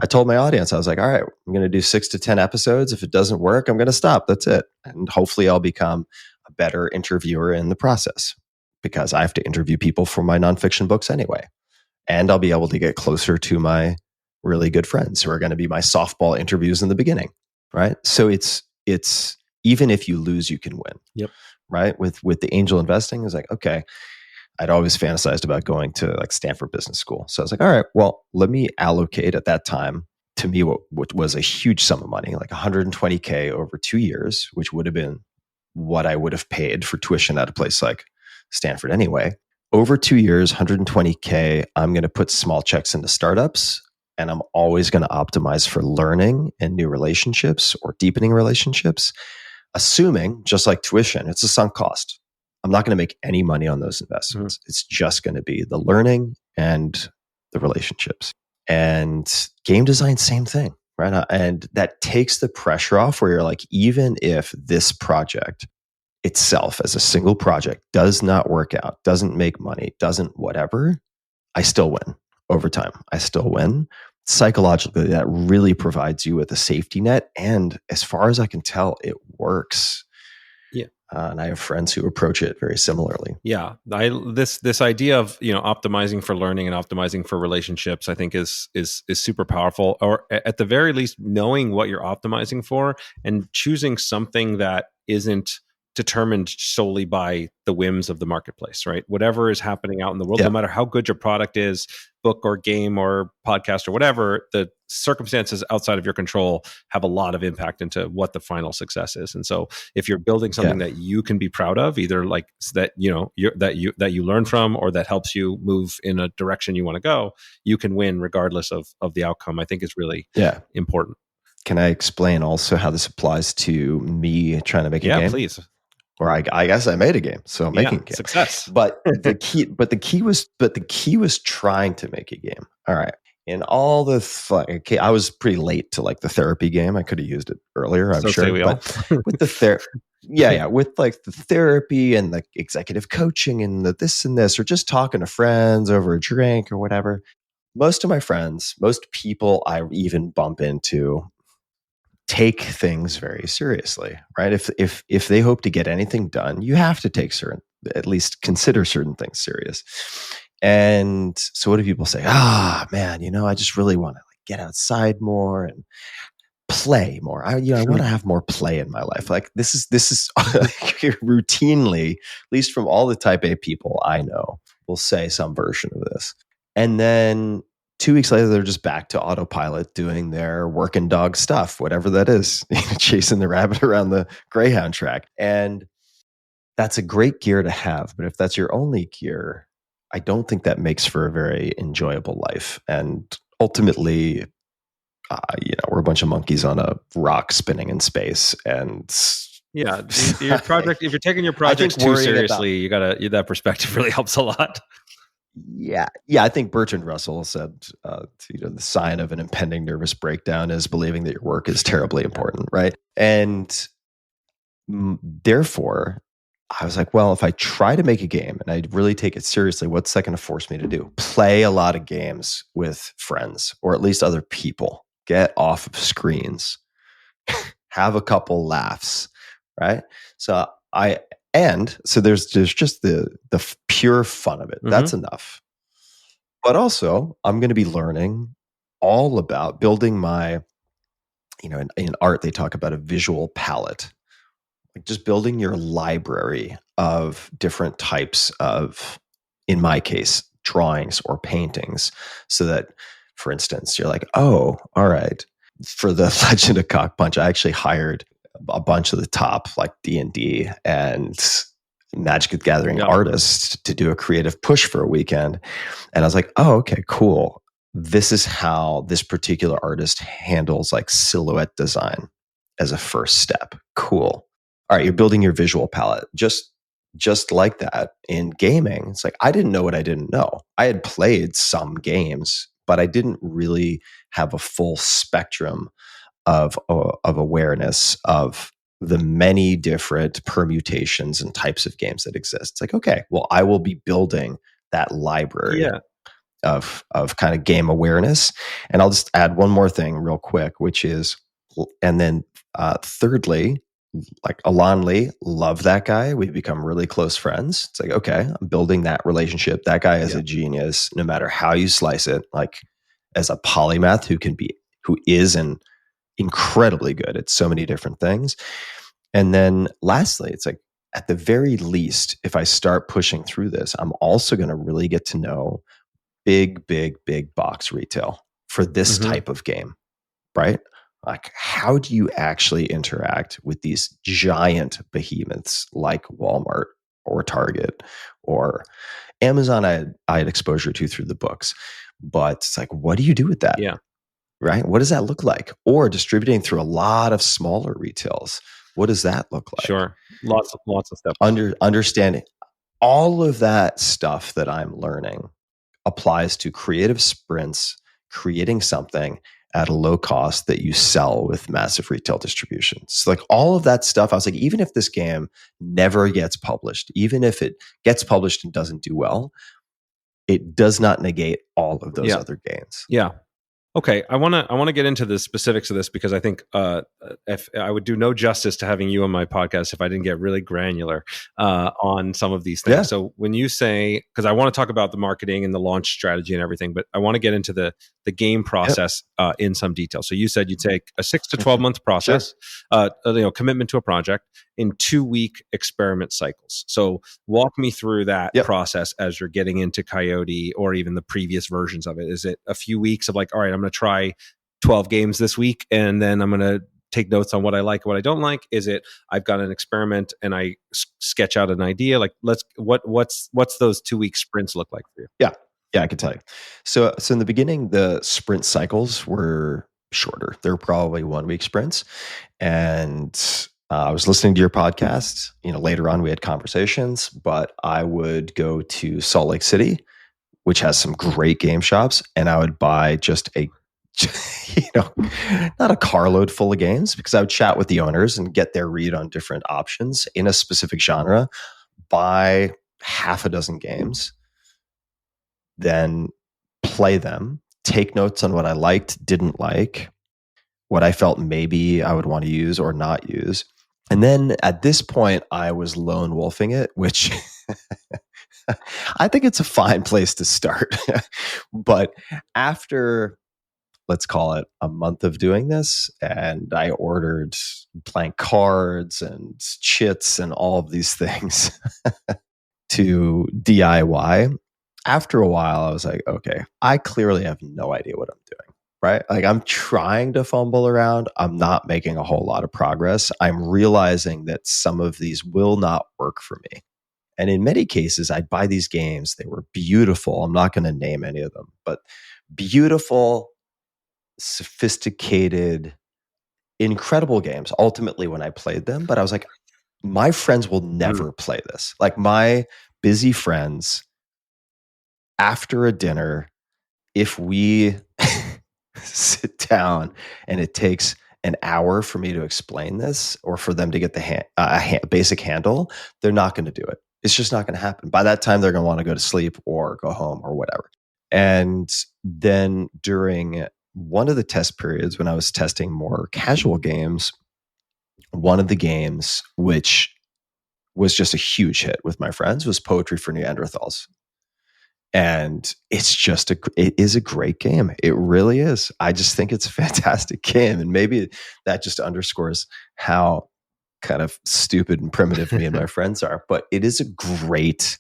I told my audience, I was like, all right, I'm going to do 6 to 10 episodes. If it doesn't work, I'm going to stop. That's it. And hopefully I'll become a better interviewer in the process because I have to interview people for my nonfiction books anyway. And I'll be able to get closer to my really good friends who are going to be my softball interviews in the beginning, right? So it's even if you lose, you can win. Yep. Right? With the angel investing, it's like, okay, I'd always fantasized about going to like Stanford Business School. So I was like, all right, well, let me allocate at that time to me what was a huge sum of money, like $120K over 2 years, which would have been what I would have paid for tuition at a place like Stanford anyway. Over 2 years, $120K, I'm going to put small checks into startups, and I'm always going to optimize for learning and new relationships or deepening relationships, assuming, just like tuition, it's a sunk cost. I'm not going to make any money on those investments. Mm-hmm. It's just going to be the learning and the relationships. And game design, same thing, right? And that takes the pressure off where you're like, even if this project itself as a single project does not work out, doesn't make money, doesn't whatever, I still win over time. I still win. Psychologically, that really provides you with a safety net. And as far as I can tell, it works. Yeah. And I have friends who approach it very similarly. Yeah. This idea of, optimizing for learning and optimizing for relationships, I think is super powerful, or at the very least, knowing what you're optimizing for and choosing something that isn't determined solely by the whims of the marketplace, right? Whatever is happening out in the world, no matter how good your product is, book or game or podcast or whatever, the circumstances outside of your control have a lot of impact into what the final success is. And so if you're building something that you can be proud of, either like that, that you learn from, or that helps you move in a direction you want to go, you can win regardless of the outcome, I think is really important. Can I explain also how this applies to me trying to make a game? Yeah, please. Or I guess I made a game, so I'm making a game. Success. But the key was trying to make a game. All right. And all the I was pretty late to like the therapy game. I could have used it earlier, I'm sure. But with the with like the therapy and the executive coaching and the this and this, or just talking to friends over a drink or whatever. Most of my friends, most people I even bump into, take things very seriously, right? If they hope to get anything done, you have to take at least consider certain things serious. And so what do people say? Man, I just really want to like get outside more and play more. I want to have more play in my life. Like this is routinely, at least from all the type A people I know, will say some version of this. And then 2 weeks later, they're just back to autopilot doing their working dog stuff, whatever that is, chasing the rabbit around the Greyhound track. And that's a great gear to have. But if that's your only gear, I don't think that makes for a very enjoyable life. And ultimately, we're a bunch of monkeys on a rock spinning in space. And your project, if you're taking your project too seriously, that perspective really helps a lot. Yeah. I think Bertrand Russell said, the sign of an impending nervous breakdown is believing that your work is terribly important, right? And therefore, I was like, well, if I try to make a game and I really take it seriously, what's that going to force me to do? Play a lot of games with friends, or at least other people. Get off of screens. have a couple laughs, right? So there's just the pure fun of it. That's enough. But also, I'm going to be learning all about building my, in art, they talk about a visual palette, like just building your library of different types of, in my case, drawings or paintings, so that, for instance, you're like, oh, all right. For the Legend of Cock Punch, I actually hired a bunch of the top like D&D and Magic the Gathering artists to do a creative push for a weekend. And I was like, oh, okay, cool. This is how this particular artist handles like silhouette design as a first step. Cool. All right, you're building your visual palette. Just like that in gaming. It's like, I didn't know what I didn't know. I had played some games, but I didn't really have a full spectrum of awareness of the many different permutations and types of games that exist. It's like, okay, well, I will be building that library of kind of game awareness. And I'll just add one more thing real quick, which is, and then thirdly, like Alon Lee, love that guy. We've become really close friends. It's like, okay, I'm building that relationship. That guy is a genius, no matter how you slice it. Like, as a polymath who is incredibly good at so many different things. And then lastly, it's like, at the very least, if I start pushing through this, I'm also going to really get to know big box retail for this type of game, right? Like, how do you actually interact with these giant behemoths like Walmart or Target or Amazon? I had exposure to through the books, but it's like, what do you do with that? Yeah. Right? What does that look like? Or distributing through a lot of smaller retails. What does that look like? Sure. Lots of stuff. Understanding all of that stuff that I'm learning applies to creative sprints, creating something at a low cost that you sell with massive retail distribution. So like all of that stuff, I was like, even if this game never gets published, even if it gets published and doesn't do well, it does not negate all of those other gains. Yeah. Okay, I want to get into the specifics of this, because I think if I would do no justice to having you on my podcast if I didn't get really granular on some of these things. Yeah. So when you say, because I want to talk about the marketing and the launch strategy and everything, but I want to get into the game process in some detail. So you said you take a 6 to 12 month process, commitment to a project in 2-week experiment cycles. So walk me through that process as you're getting into Coyote or even the previous versions of it. Is it a few weeks of like, all right, I'm going to try 12 games this week, and then I'm going to take notes on what I like and what I don't like? Is it I've got an experiment and I sketch out an idea? Like, what's those 2-week sprints look like for you? Yeah, I can tell you. So in the beginning, the sprint cycles were shorter. They were probably 1-week sprints. And I was listening to your podcast. Later on we had conversations, but I would go to Salt Lake City, which has some great game shops, and I would buy just not a carload full of games, because I would chat with the owners and get their read on different options in a specific genre, buy half a dozen games, then play them, take notes on what I liked, didn't like, what I felt maybe I would want to use or not use. And then at this point, I was lone wolfing it, which I think it's a fine place to start. But after, let's call it a month of doing this, and I ordered blank cards and chits and all of these things to DIY. After a while, I was like, okay, I clearly have no idea what I'm doing, right? Like, I'm trying to fumble around. I'm not making a whole lot of progress. I'm realizing that some of these will not work for me. And in many cases, I'd buy these games. They were beautiful. I'm not going to name any of them, but beautiful, sophisticated, incredible games ultimately when I played them. But I was like, my friends will never play this. Like, my busy friends, after a dinner, if we sit down and it takes an hour for me to explain this or for them to get the basic handle, they're not going to do it. It's just not going to happen. By that time, they're going to want to go to sleep or go home or whatever. And then during one of the test periods when I was testing more casual games, one of the games which was just a huge hit with my friends was Poetry for Neanderthals. And it is a great game. It really is. I just think it's a fantastic game. And maybe that just underscores how kind of stupid and primitive me and my friends are. But it is a great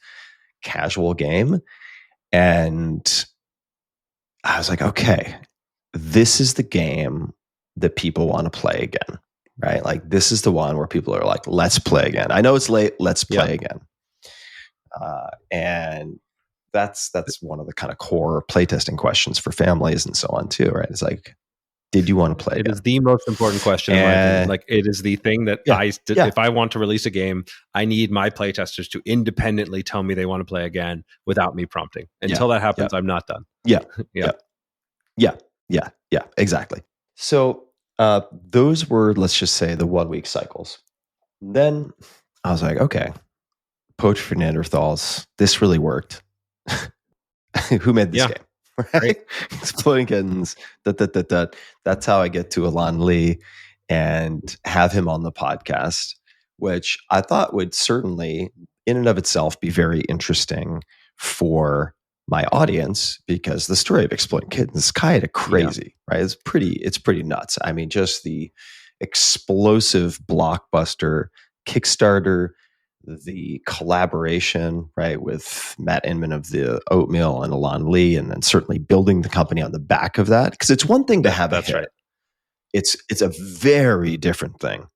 casual game. And I was like, okay, this is the game that people want to play again, right? Like, this is the one where people are like, let's play again. I know it's late. Let's play again. And that's one of the kind of core playtesting questions for families and so on too, right? It's like, did you want to play again? It is the most important question in my opinion. Like, it is the thing that if I want to release a game, I need my playtesters to independently tell me they want to play again without me prompting. Until that happens, I'm not done. Yeah, exactly. So those were, let's just say, the 1 week cycles. Then I was like, okay, Poetry for Neanderthals, this really worked. Who made this game? Right? Exploding Kittens. That's how I get to Alon Lee and have him on the podcast, which I thought would certainly, in and of itself, be very interesting for my audience, because the story of Exploding Kittens is kind of crazy, right? It's pretty nuts. I mean, just the explosive blockbuster Kickstarter, the collaboration, right, with Matt Inman of the Oatmeal and Alon Lee, and then certainly building the company on the back of that. Because it's one thing to have a hit. Right. It's a very different thing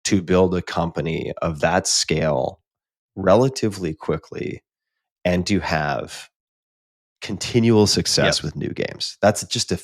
to build a company of that scale relatively quickly and to have continual success with new games. That's just it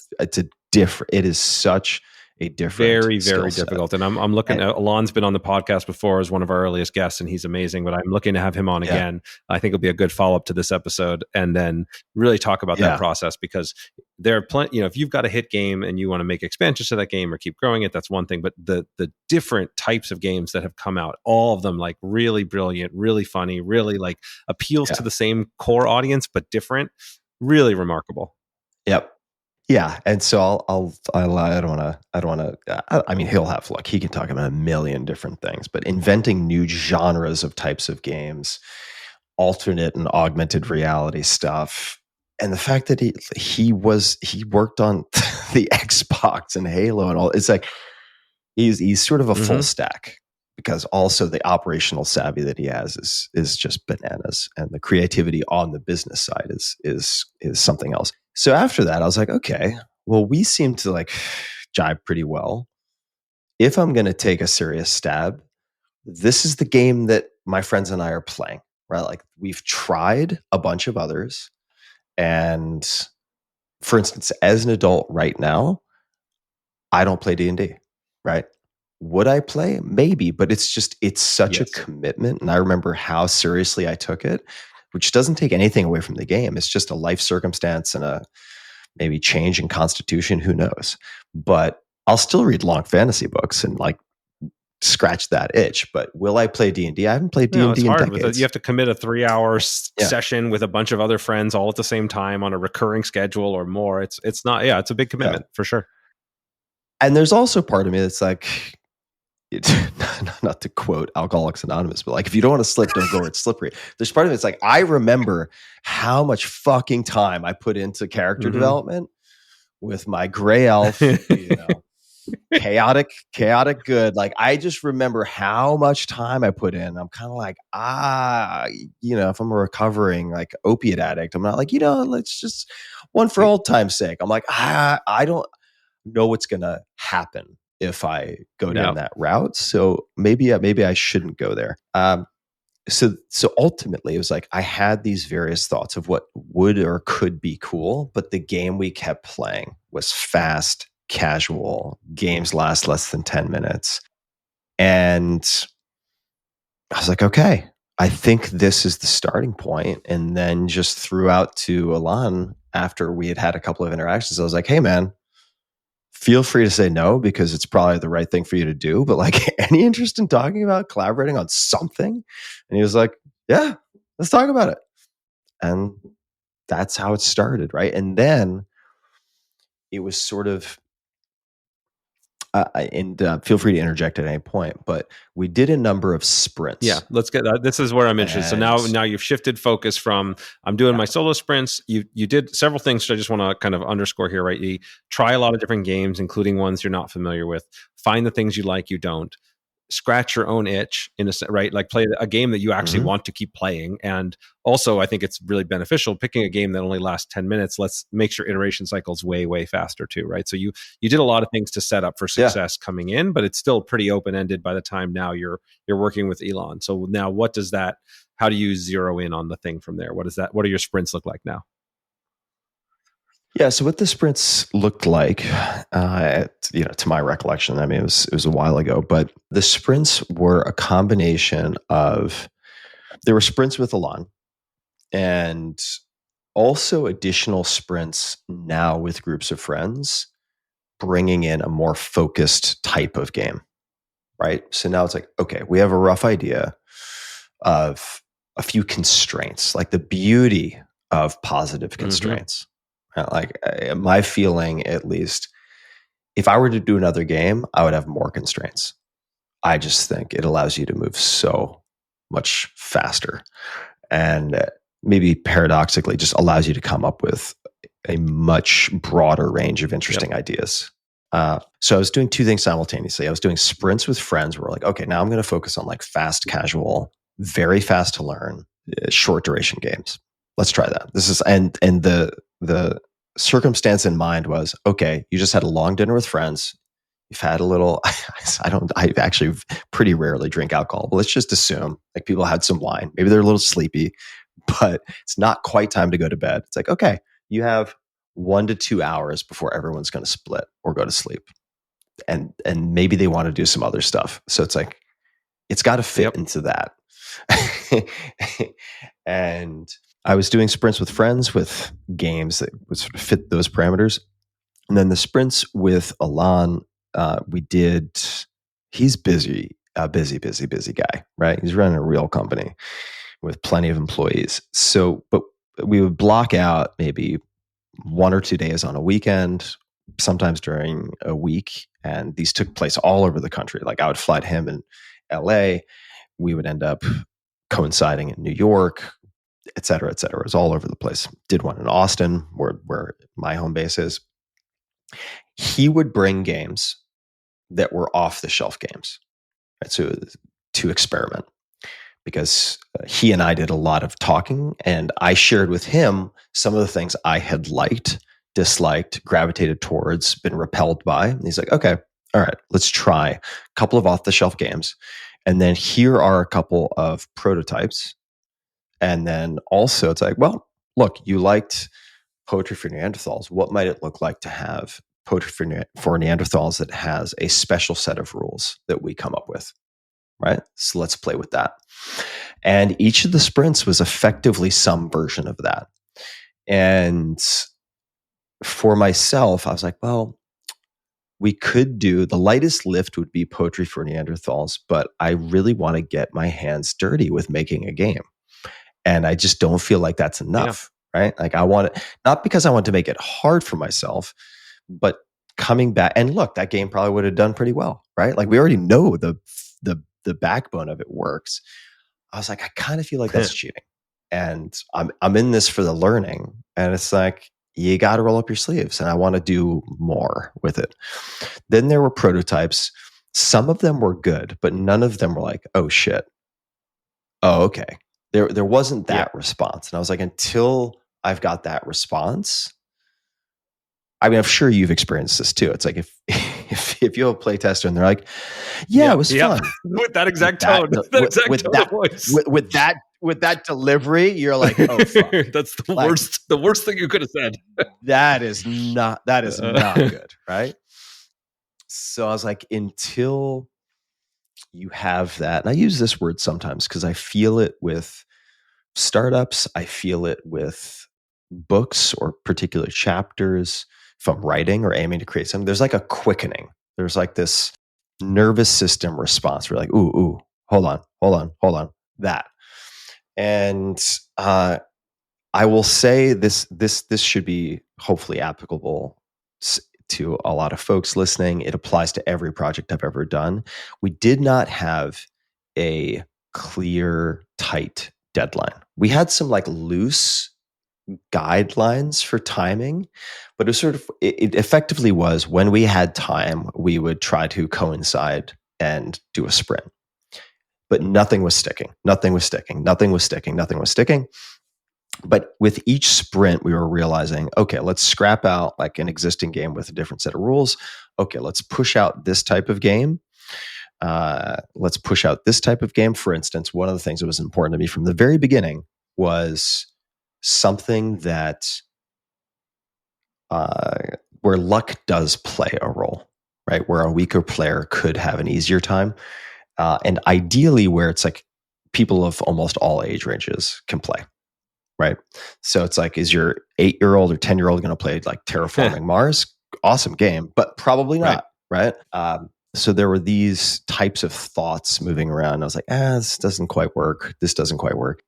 is such a different, very difficult. And I'm looking at Alon's been on the podcast before as one of our earliest guests, and he's amazing, but I'm looking to have him on again. I think it'll be a good follow-up to this episode, and then really talk about that process, because there are plenty, if you've got a hit game and you want to make expansions to that game or keep growing it, that's one thing. But the different types of games that have come out, all of them like really brilliant, really funny, really like appeals to the same core audience, but different, really remarkable. Yep. Yeah, and so I don't want to. I mean, he'll have luck. He can talk about a million different things, but inventing new genres of types of games, alternate and augmented reality stuff, and the fact that he worked on the Xbox and Halo and all. It's like he's sort of a full stack, because also the operational savvy that he has is just bananas, and the creativity on the business side is something else. So after that, I was like, okay, well, we seem to like jive pretty well. If I'm going to take a serious stab, this is the game that my friends and I are playing, right? Like, we've tried a bunch of others. And for instance, as an adult right now, I don't play D&D, right? Would I play? Maybe, but it's such a commitment. And I remember how seriously I took it, which doesn't take anything away from the game. It's just a life circumstance and a maybe change in constitution. Who knows? But I'll still read long fantasy books and like scratch that itch. But will I play D&D? I haven't played D&D in decades. You have to commit a 3-hour session with a bunch of other friends all at the same time on a recurring schedule or more. It's not. Yeah, it's a big commitment for sure. And there's also part of me that's like, not to quote Alcoholics Anonymous, but like, if you don't want to slip, don't go where it's slippery. There's part of it. It's like, I remember how much fucking time I put into character development with my gray elf, chaotic good. Like, I just remember how much time I put in. I'm kind of like, if I'm a recovering like opiate addict, I'm not like, let's just one for old time's sake. I'm like, I don't know what's going to happen if I go down that route. So maybe I shouldn't go there. So ultimately it was like, I had these various thoughts of what would or could be cool, but the game we kept playing was fast, casual. Games last less than 10 minutes. And I was like, okay, I think this is the starting point. And then just threw out to Alon after we had a couple of interactions. I was like, hey man, feel free to say no, because it's probably the right thing for you to do. But like, any interest in talking about collaborating on something? And he was like, yeah, let's talk about it. And that's how it started, right? And then it was sort of, and feel free to interject at any point, but we did a number of sprints. Yeah, let's get that. This is where I'm interested. So now you've shifted focus from I'm doing my solo sprints. You did several things that I just want to kind of underscore here, right? You try a lot of different games, including ones you're not familiar with. Find the things you like, you don't. Scratch your own itch in a right, like play a game that you actually want to keep playing. And also, I think it's really beneficial picking a game that only lasts 10 minutes. Let's make sure iteration cycles way faster too, right? So you did a lot of things to set up for success coming in, but it's still pretty open ended by the time now you're working with Elon. So now, what does that? How do you zero in on the thing from there? What is that? What do your sprints look like now? Yeah, so what the sprints looked like, to my recollection, I mean, it was a while ago, but the sprints were a combination of, there were sprints with Elon, and also additional sprints now with groups of friends, bringing in a more focused type of game, right? So now it's like, okay, we have a rough idea of a few constraints, like the beauty of positive constraints. Like my feeling, at least, if I were to do another game, I would have more constraints. I just think it allows you to move so much faster, and maybe paradoxically just allows you to come up with a much broader range of interesting ideas. So I was doing two things simultaneously. I was doing sprints with friends where we're like, okay, now I'm going to focus on like fast casual, very fast to learn, short duration games. Let's try that. This is, and the circumstance in mind was, okay, you just had a long dinner with friends. You've had a little, I actually pretty rarely drink alcohol, but let's just assume like people had some wine. Maybe they're a little sleepy, but it's not quite time to go to bed. It's like, okay, you have 1 to 2 hours before everyone's going to split or go to sleep. And maybe they want to do some other stuff. So it's like, it's got to fit into that. And I was doing sprints with friends with games that would sort of fit those parameters. And then the sprints with Alon, we did, he's busy guy, right? He's running a real company with plenty of employees. So, but we would block out maybe 1 or 2 days on a weekend, sometimes during a week. And these took place all over the country. Like I would fly to him in LA. We would end up coinciding in New York, et cetera, et cetera. It was all over the place. Did one in Austin, where my home base is. He would bring games that were off the shelf games, right? So to experiment, because he and I did a lot of talking, and I shared with him some of the things I had liked, disliked, gravitated towards, been repelled by. And he's like, okay, all right, let's try a couple of off the shelf games. And then here are a couple of prototypes. And then also it's like, well, look, you liked Poetry for Neanderthals. What might it look like to have Poetry for Neanderthals that has a special set of rules that we come up with, right? So let's play with that. And each of the sprints was effectively some version of that. And for myself, I was like, well, we could do, the lightest lift would be Poetry for Neanderthals, but I really want to get my hands dirty with making a game. And I just don't feel like that's enough, right? Like I want it, not because I want to make it hard for myself, but coming back, and look, that game probably would have done pretty well, right? Like we already know the backbone of it works. I was like, I kind of feel like that's cheating. And I'm in this for the learning. And it's like, you got to roll up your sleeves, and I want to do more with it. Then there were prototypes. Some of them were good, but none of them were like, oh shit. Oh, okay. There wasn't that response. And I was like, until I've got that response, I mean, I'm sure you've experienced this too. It's like if you have a play tester and they're like, yeah, it was fun. With that exact tone. With that delivery, you're like, oh fuck. That's the worst thing you could have said. that is not good, right? So I was like, until you have that, and I use this word sometimes because I feel it with startups, I feel it with books or particular chapters. If I'm writing or aiming to create something, there's like a quickening. There's like this nervous system response. We're like, ooh, hold on, that. And I will say this should be hopefully applicable to a lot of folks listening. It applies to every project I've ever done. We did not have a clear, tight deadline. We had some like loose guidelines for timing, but it effectively was when we had time, we would try to coincide and do a sprint. But nothing was sticking. Nothing was sticking. Nothing was sticking. Nothing was sticking. But with each sprint, we were realizing, okay, let's scrap out like an existing game with a different set of rules. Okay, let's push out this type of game. Let's push out this type of game. For instance, one of the things that was important to me from the very beginning was something that where luck does play a role, right? Where a weaker player could have an easier time. And ideally where it's like people of almost all age ranges can play. Right. So it's like, is your 8-year-old or 10-year-old going to play like Terraforming Mars? Awesome game, but probably not. Right. So there were these types of thoughts moving around. I was like, this doesn't quite work. This doesn't quite work.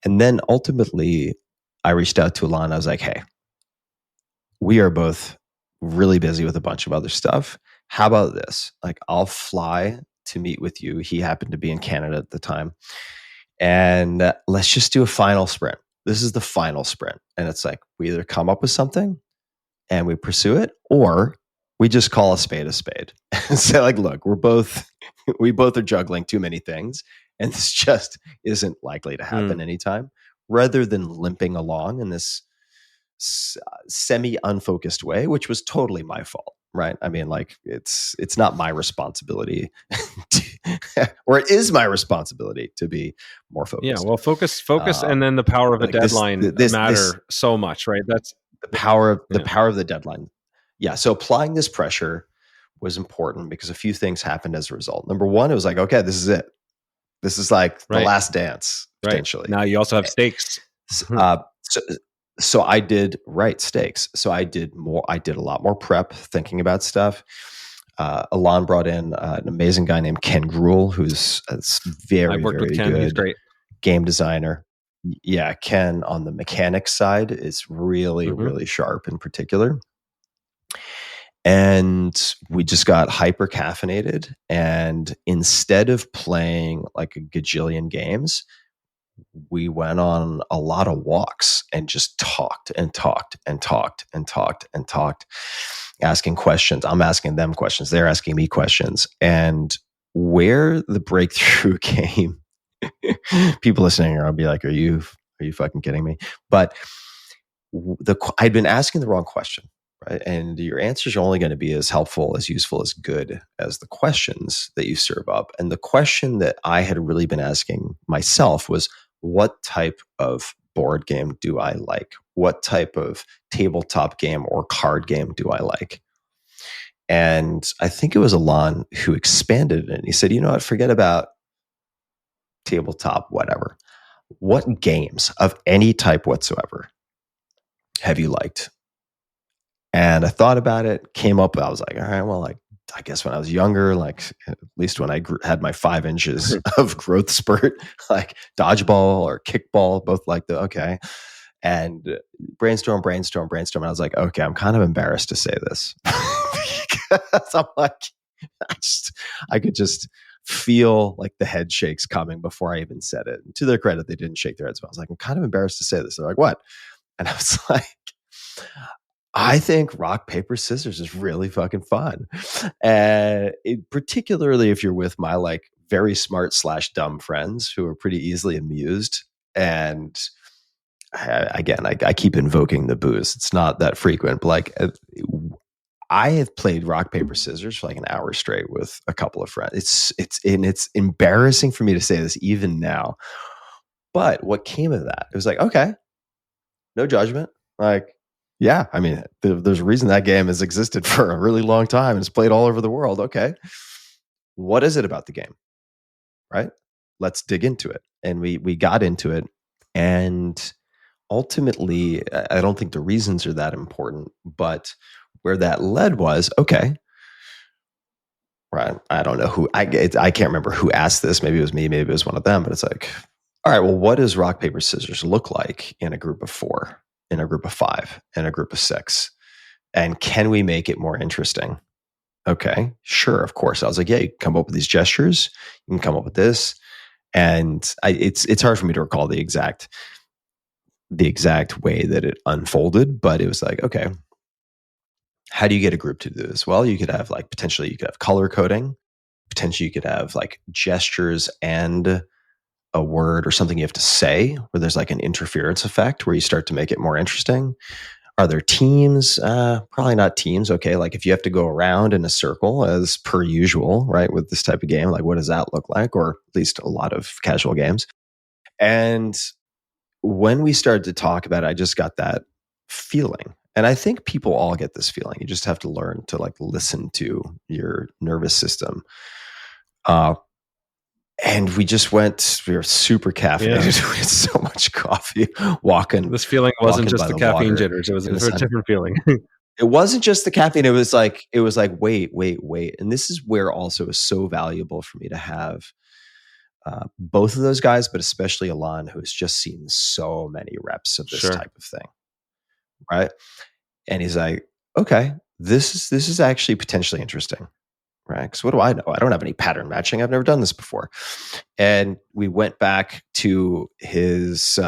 And then ultimately I reached out to Alon. I was like, hey, we are both really busy with a bunch of other stuff. How about this? Like, I'll fly to meet with you. He happened to be in Canada at the time. And let's just do a final sprint. This is the final sprint. And it's like, we either come up with something and we pursue it, or we just call a spade. And say like, look, we both are juggling too many things. And this just isn't likely to happen anytime, rather than limping along in this semi-unfocused way, which was totally my fault. Right. I mean, like it's not my responsibility or it is my responsibility to be more focused. Yeah. Well, focus. And then the power of a deadline matter so much, right? That's the power of the deadline. Yeah. So applying this pressure was important because a few things happened as a result. Number one, it was like, okay, this is it. This is like the last dance potentially. Now you also have stakes. So I did stakes. So I did a lot more prep, thinking about stuff. Alon brought in an amazing guy named Ken Gruhl, who's very Ken. good. He's great Game designer. Yeah, Ken on the mechanics side is really, really sharp in particular. And we just got hyper caffeinated. And instead of playing like a gajillion games, we went on a lot of walks and just talked, asking questions. I'm asking them questions. They're asking me questions. And where the breakthrough came, people listening are, I'll be like, are you fucking kidding me? But I'd been asking the wrong question, right? And your answers are only going to be as helpful, as useful, as good as the questions that you serve up. And the question that I had really been asking myself was, what type of board game do I like? What type of tabletop game or card game do I like? And I think it was Alon who expanded it. And he said, you know what, forget about tabletop, whatever. What games of any type whatsoever have you liked? And I thought about it, came up, I was like, all right, well, like, I guess when I was younger, like at least when I had my 5 inches of growth spurt, like dodgeball or kickball, both like okay. And brainstorm. And I was like, okay, I'm kind of embarrassed to say this. Because I'm like, I could just feel like the head shakes coming before I even said it. And to their credit, they didn't shake their heads. But I was like, I'm kind of embarrassed to say this. They're like, what? And I was like, I think rock, paper, scissors is really fucking fun. And particularly if you're with my like very smart / dumb friends who are pretty easily amused. And I keep invoking the booze. It's not that frequent, but like I have played rock, paper, scissors for like an hour straight with a couple of friends. It's embarrassing for me to say this even now. But what came of that? It was like, okay, no judgment. Like, yeah, I mean, there's a reason that game has existed for a really long time and it's played all over the world. Okay. What is it about the game? Right? Let's dig into it. And we got into it. And ultimately, I don't think the reasons are that important, but where that led was, okay, right? I don't know who, I can't remember who asked this. Maybe it was me, maybe it was one of them, but it's like, all right, well, what does rock, paper, scissors look like in a group of 4, in a group of 5, in a group of 6? And can we make it more interesting? Okay, sure, of course. I was like, yeah, you can come up with these gestures. You can come up with this. And it's hard for me to recall the exact way that it unfolded, but it was like, okay, how do you get a group to do this? Well, you could have like potentially you could have color coding. Potentially you could have like gestures and a word or something you have to say where there's like an interference effect where you start to make it more interesting. Are there teams? Probably not teams. Okay. Like if you have to go around in a circle as per usual, right? With this type of game, like what does that look like? Or at least a lot of casual games. And when we started to talk about it, I just got that feeling. And I think people all get this feeling. You just have to learn to like listen to your nervous system. And we were super caffeinated. We had so much coffee walking. This feeling wasn't just by the the caffeine water. jitters. It was a different feeling. It wasn't just the caffeine. It was like, wait. And this is where also is so valuable for me to have both of those guys, but especially Alon, who has just seen so many reps of this type of thing. Right. And he's like, okay, this is actually potentially interesting. Right. Because what do I know? I don't have any pattern matching. I've never done this before. And we went back to his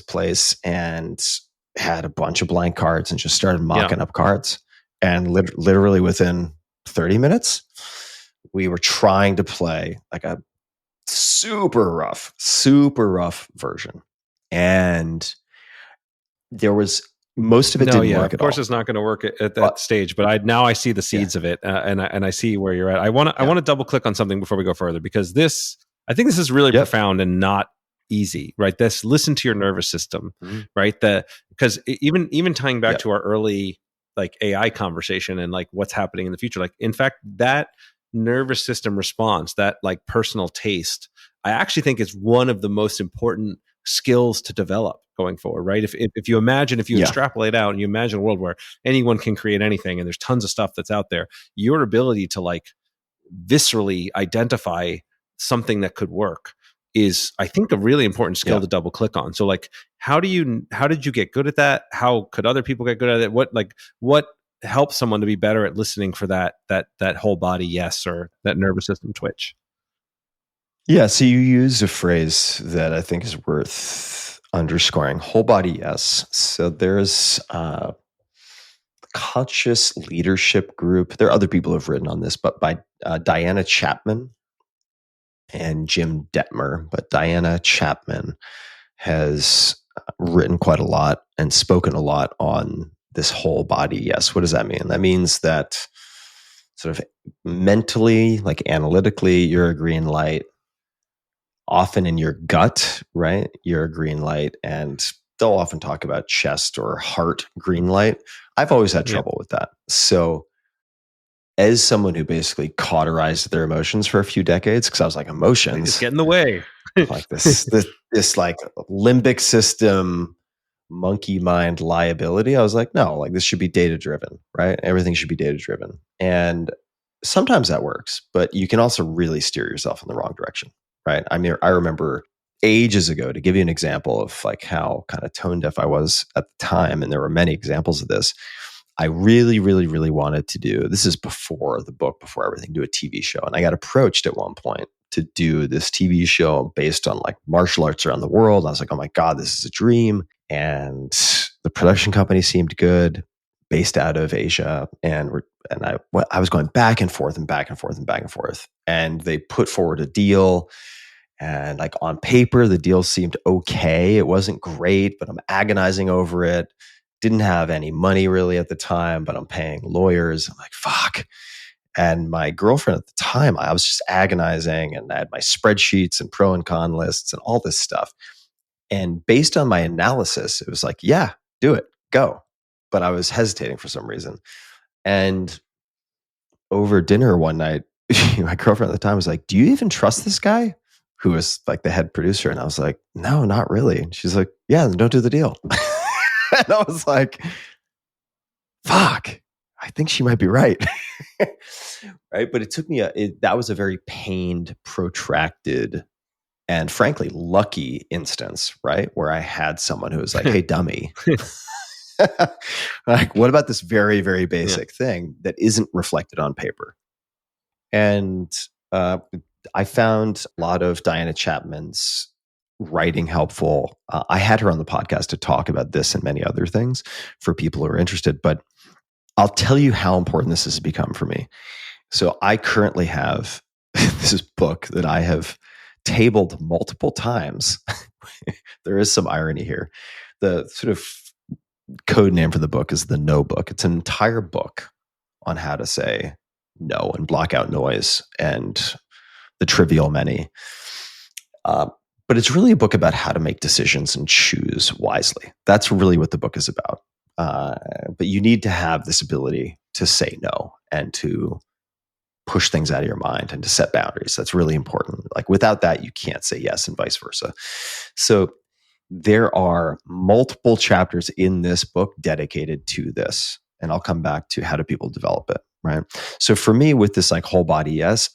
place and had a bunch of blank cards and just started mocking up cards. And literally within 30 minutes, we were trying to play like a super rough version. And there was most of it didn't work of course, it's not going to work at that stage. But I see the seeds of it, and I see where you're at. I want to double click on something before we go further, because I think this is really profound and not easy, right? Listen to your nervous system, right? Because even tying back to our early like AI conversation and like what's happening in the future, like in fact that nervous system response, that like personal taste, I actually think is one of the most important skills to develop going forward, right? If you extrapolate out and you imagine a world where anyone can create anything and there's tons of stuff that's out there, your ability to like viscerally identify something that could work is, I think, a really important skill to double click on. So like, how did you get good at that? How could other people get good at it? What helps someone to be better at listening for that whole body yes, or that nervous system twitch? Yeah, so you use a phrase that I think is worth underscoring: whole body yes. So there's a conscious leadership group. There are other people who have written on this, but by Diana Chapman and Jim Detmer. But Diana Chapman has written quite a lot and spoken a lot on this whole body yes. What does that mean? That means that sort of mentally, like analytically, you're a green light. Often in your gut, right? You're a green light, and they'll often talk about chest or heart green light. I've always had trouble with that. So as someone who basically cauterized their emotions for a few decades, because I was like, emotions they just get in the way. like this like limbic system, monkey mind liability. I was like, no, like this should be data driven, right? Everything should be data driven. And sometimes that works, but you can also really steer yourself in the wrong direction. Right. I mean, I remember ages ago, to give you an example of like how kind of tone deaf I was at the time, and there were many examples of this. I really, really, really wanted to do, this is before the book, before everything, do a TV show. And I got approached at one point to do this TV show based on like martial arts around the world. I was like, oh my God, this is a dream. And the production company seemed good, based out of Asia. And I was going back and forth and back and forth and back and forth. And they put forward a deal. And like on paper, the deal seemed okay. It wasn't great, but I'm agonizing over it. Didn't have any money really at the time, but I'm paying lawyers. I'm like, fuck. And my girlfriend at the time, I was just agonizing, and I had my spreadsheets and pro and con lists and all this stuff. And based on my analysis, it was like, yeah, do it, go. But I was hesitating for some reason. And over dinner one night, my girlfriend at the time was like, do you even trust this guy? Who was like the head producer. And I was like, no, not really. And she's like, yeah, then don't do the deal. And I was like, fuck, I think she might be right. Right. But it took me that was a very pained, protracted, and frankly, lucky instance, right? Where I had someone who was like, hey, dummy. Like, what about this very, very basic thing that isn't reflected on paper? And I found a lot of Diana Chapman's writing helpful. I had her on the podcast to talk about this and many other things for people who are interested, but I'll tell you how important this has become for me. So I currently have this book that I have tabled multiple times. There is some irony here. The sort of code name for the book is the No Book. It's an entire book on how to say no and block out noise and the trivial many. But it's really a book about how to make decisions and choose wisely. That's really what the book is about. But you need to have this ability to say no and to push things out of your mind and to set boundaries. That's really important. Like, without that, you can't say yes, and vice versa. So there are multiple chapters in this book dedicated to this. And I'll come back to how do people develop it, right? So for me, with this like whole body yes,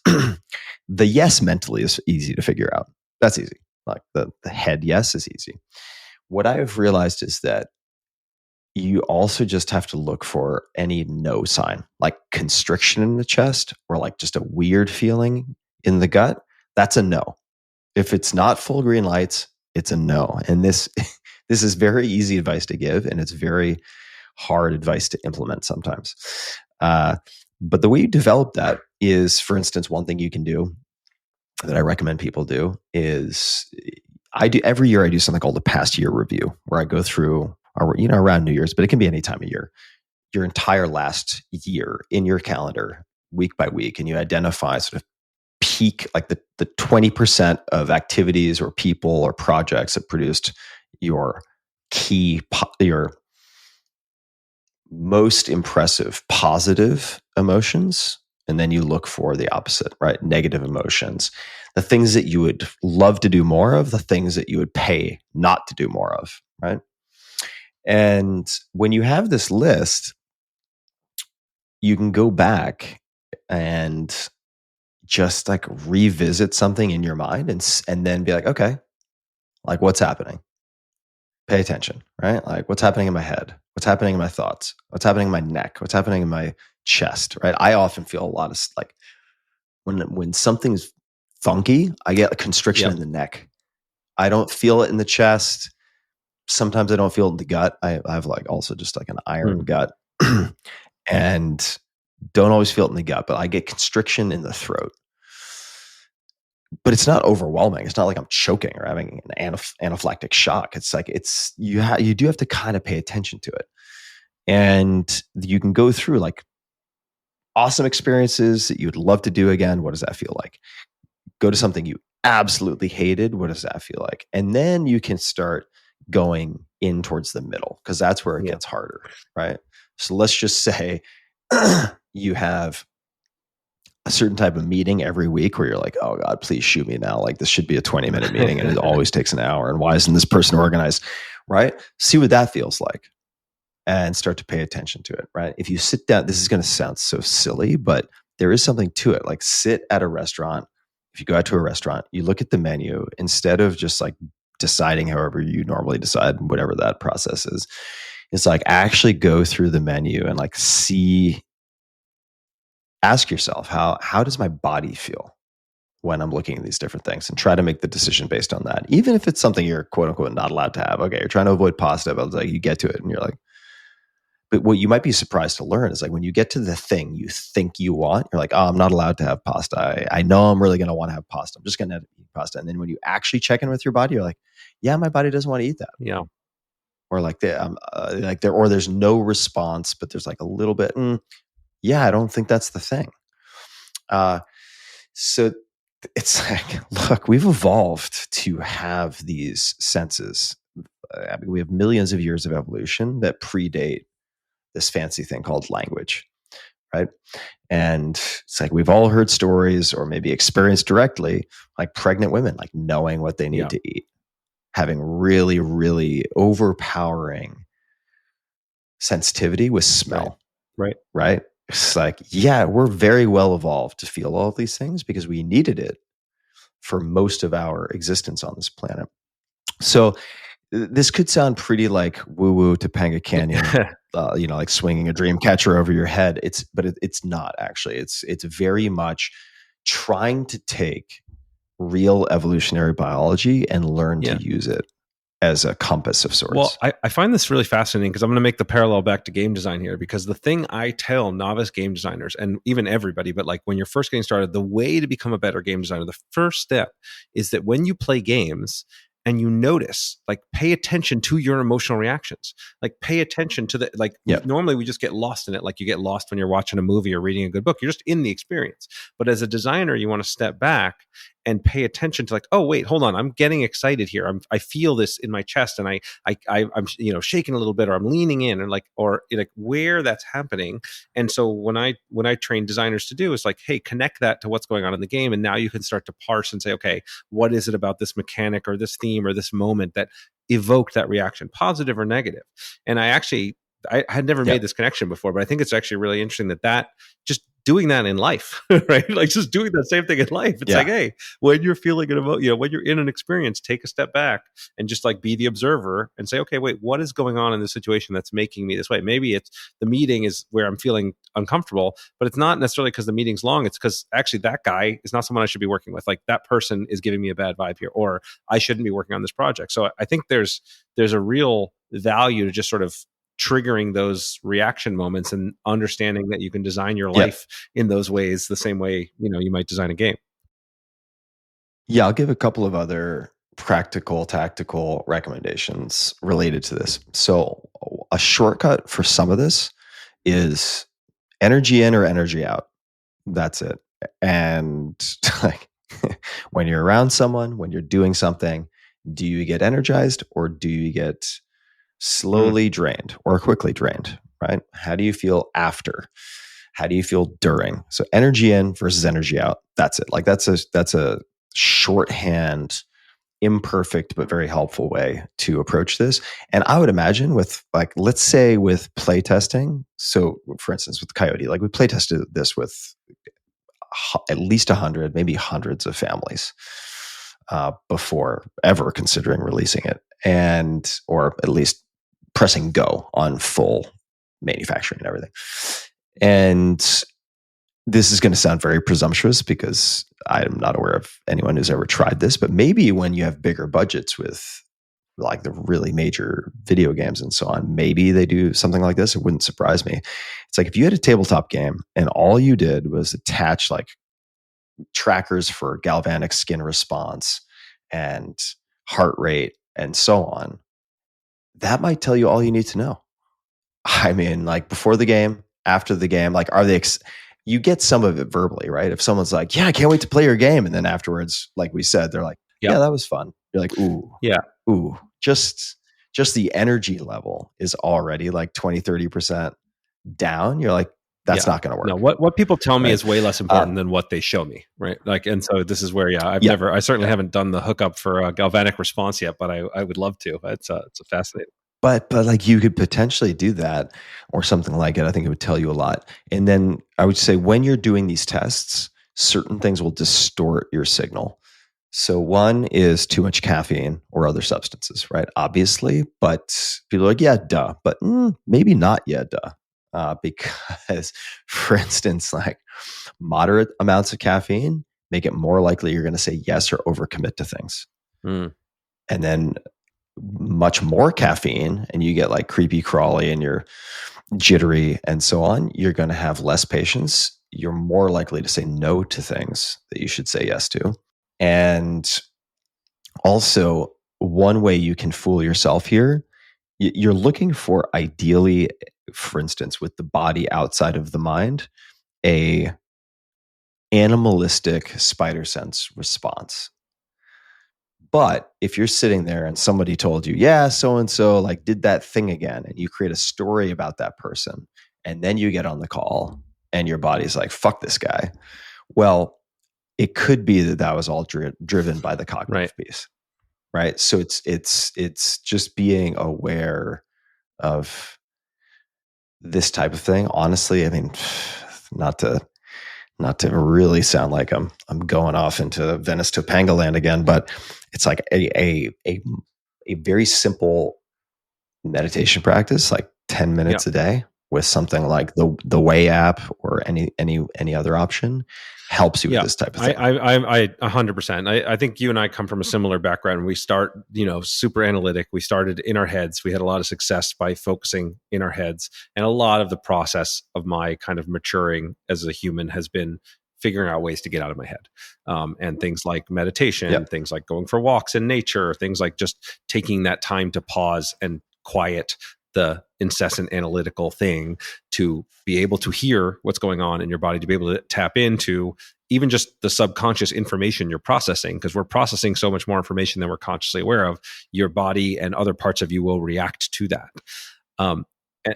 the yes mentally is easy to figure out. That's easy. Like the head yes is easy. What I've realized is that you also just have to look for any no sign, like constriction in the chest or like just a weird feeling in the gut. That's a no. If it's not full green lights, it's a no. And this is very easy advice to give, and it's very hard advice to implement sometimes. But the way you develop that is, for instance, one thing you can do that I recommend people do is every year I do something called a past year review, where I go through, around New Year's, but it can be any time of year, your entire last year in your calendar, week by week, and you identify sort of peak, like the 20% of activities or people or projects that produced your most impressive positive emotions. And then you look for the opposite, right? Negative emotions, the things that you would love to do more of, the things that you would pay not to do more of, right? And when you have this list, you can go back and just like revisit something in your mind and then be like, okay, like what's happening? Pay attention, right? Like what's happening in my head? What's happening in my thoughts? What's happening in my neck? What's happening in my chest, right? I often feel a lot of like when something's funky, I get a constriction in the neck. I don't feel it in the chest. Sometimes I don't feel it in the gut. I have like also just like an iron gut and don't always feel it in the gut, but I get constriction in the throat. But it's not overwhelming. It's not like I'm choking or having an anaphylactic shock. It's like you do have to kind of pay attention to it. And you can go through like awesome experiences that you'd love to do again. What does that feel like? Go to something you absolutely hated. What does that feel like? And then you can start going in towards the middle, because that's where it gets harder, right? So let's just say you have a certain type of meeting every week where you're like, oh God, please shoot me now. Like this should be a 20-minute meeting and it always takes an hour. And why isn't this person organized? Right? See what that feels like and start to pay attention to it, right? If you sit down, this is going to sound so silly, but there is something to it. Like sit at a restaurant. If you go out to a restaurant, you look at the menu instead of just like deciding however you normally decide, whatever that process is. It's like actually go through the menu and like ask yourself, how does my body feel when I'm looking at these different things, and try to make the decision based on that. Even if it's something you're quote unquote not allowed to have. Okay, you're trying to avoid pasta, but it's like you get to it and you're like, but what you might be surprised to learn is like when you get to the thing you think you want, you're like, oh, I'm not allowed to have pasta. I know I'm really going to want to have pasta. I'm just going to eat pasta. And then when you actually check in with your body, you're like, yeah, my body doesn't want to eat that. Yeah. Or like or there's no response, but there's like a little bit. Yeah, I don't think that's the thing. So it's like, look, we've evolved to have these senses. I mean, we have millions of years of evolution that predate this fancy thing called language, right? And it's like we've all heard stories or maybe experienced directly, like pregnant women, like knowing what they need to eat, having really, really overpowering sensitivity with smell, right? It's like, yeah, we're very well evolved to feel all of these things because we needed it for most of our existence on this planet. So This could sound pretty like woo-woo Topanga Canyon, like swinging a dream catcher over your head. It's not actually. It's very much trying to take real evolutionary biology and learn to use it as a compass of sorts. Well, I find this really fascinating because I'm going to make the parallel back to game design here, because the thing I tell novice game designers, and even everybody, but like when you're first getting started, the way to become a better game designer, the first step is that when you play games and you notice, like, pay attention to your emotional reactions, like pay attention to normally we just get lost in it. Like you get lost when you're watching a movie or reading a good book, you're just in the experience. But as a designer, you want to step back and pay attention to, like, oh wait, hold on, I'm getting excited here. I feel this in my chest, and I'm shaking a little bit, or I'm leaning in, and like where that's happening. And so when I train designers to do is like, hey, connect that to what's going on in the game, and now you can start to parse and say, okay, what is it about this mechanic or this theme or this moment that evoked that reaction, positive or negative? And I had never made this connection before, but I think it's actually really interesting that just doing that in life, right? Like just doing that same thing in life. It's like, hey, when you're feeling an emotion, when you're in an experience, take a step back and just like be the observer and say, okay, wait, what is going on in this situation that's making me this way? Maybe it's the meeting is where I'm feeling uncomfortable, but it's not necessarily because the meeting's long. It's because actually that guy is not someone I should be working with. Like that person is giving me a bad vibe here, or I shouldn't be working on this project. So I think there's a real value to just sort of triggering those reaction moments and understanding that you can design your life in those ways, the same way, you might design a game. Yeah, I'll give a couple of other practical, tactical recommendations related to this. So a shortcut for some of this is energy in or energy out. That's it. And like when you're around someone, when you're doing something, do you get energized or do you get slowly drained or quickly drained, right? How do you feel after? How do you feel during? So energy in versus energy out. That's it. Like that's a shorthand, imperfect, but very helpful way to approach this. And I would imagine with, like, let's say with playtesting. So for instance, with Coyote, like we playtested this with at least 100, maybe hundreds of families before ever considering releasing it, or at least pressing go on full manufacturing and everything. And this is going to sound very presumptuous because I'm not aware of anyone who's ever tried this, but maybe when you have bigger budgets with like the really major video games and so on, maybe they do something like this. It wouldn't surprise me. It's like if you had a tabletop game and all you did was attach like trackers for galvanic skin response and heart rate and so on, that might tell you all you need to know. I mean, like before the game, after the game, like are they you get some of it verbally, right? If someone's like, yeah, I can't wait to play your game. And then afterwards, like we said, they're like, yeah, that was fun. You're like, ooh, just the energy level is already like 20, 30% down. You're like, that's not going to work. No, what people tell me is way less important than what they show me, right? Like, and so this is where, I certainly haven't done the hookup for a galvanic response yet, but I would love to. It's a fascinating. But like you could potentially do that or something like it. I think it would tell you a lot. And then I would say when you're doing these tests, certain things will distort your signal. So one is too much caffeine or other substances, right? Obviously, but people are like, yeah, duh. But maybe not, yeah, duh. Because, for instance, like moderate amounts of caffeine make it more likely you're going to say yes or overcommit to things. And then much more caffeine and you get like creepy crawly and you're jittery and so on, you're going to have less patience. You're more likely to say no to things that you should say yes to. And also, one way you can fool yourself here, you're looking for, ideally, for instance, with the body outside of the mind, a animalistic spider sense response. But if you're sitting there and somebody told you, yeah, so-and-so like did that thing again, and you create a story about that person, and then you get on the call and your body's like, fuck this guy. Well, it could be that was all driven by the cognitive piece, right? So it's just being aware of this type of thing. Honestly, I mean, not to really sound like I'm going off into Venice Topanga land again, but it's like a a very simple meditation practice, like 10 minutes a day with something like the Way app or any other option, helps you with this type of thing. I 100%. I think you and I come from a similar background. We start, super analytic. We started in our heads. We had a lot of success by focusing in our heads. And a lot of the process of my kind of maturing as a human has been figuring out ways to get out of my head. And things like meditation, things like going for walks in nature, things like just taking that time to pause and quiet the incessant analytical thing to be able to hear what's going on in your body, to be able to tap into even just the subconscious information you're processing, because we're processing so much more information than we're consciously aware of. Your body and other parts of you will react to that.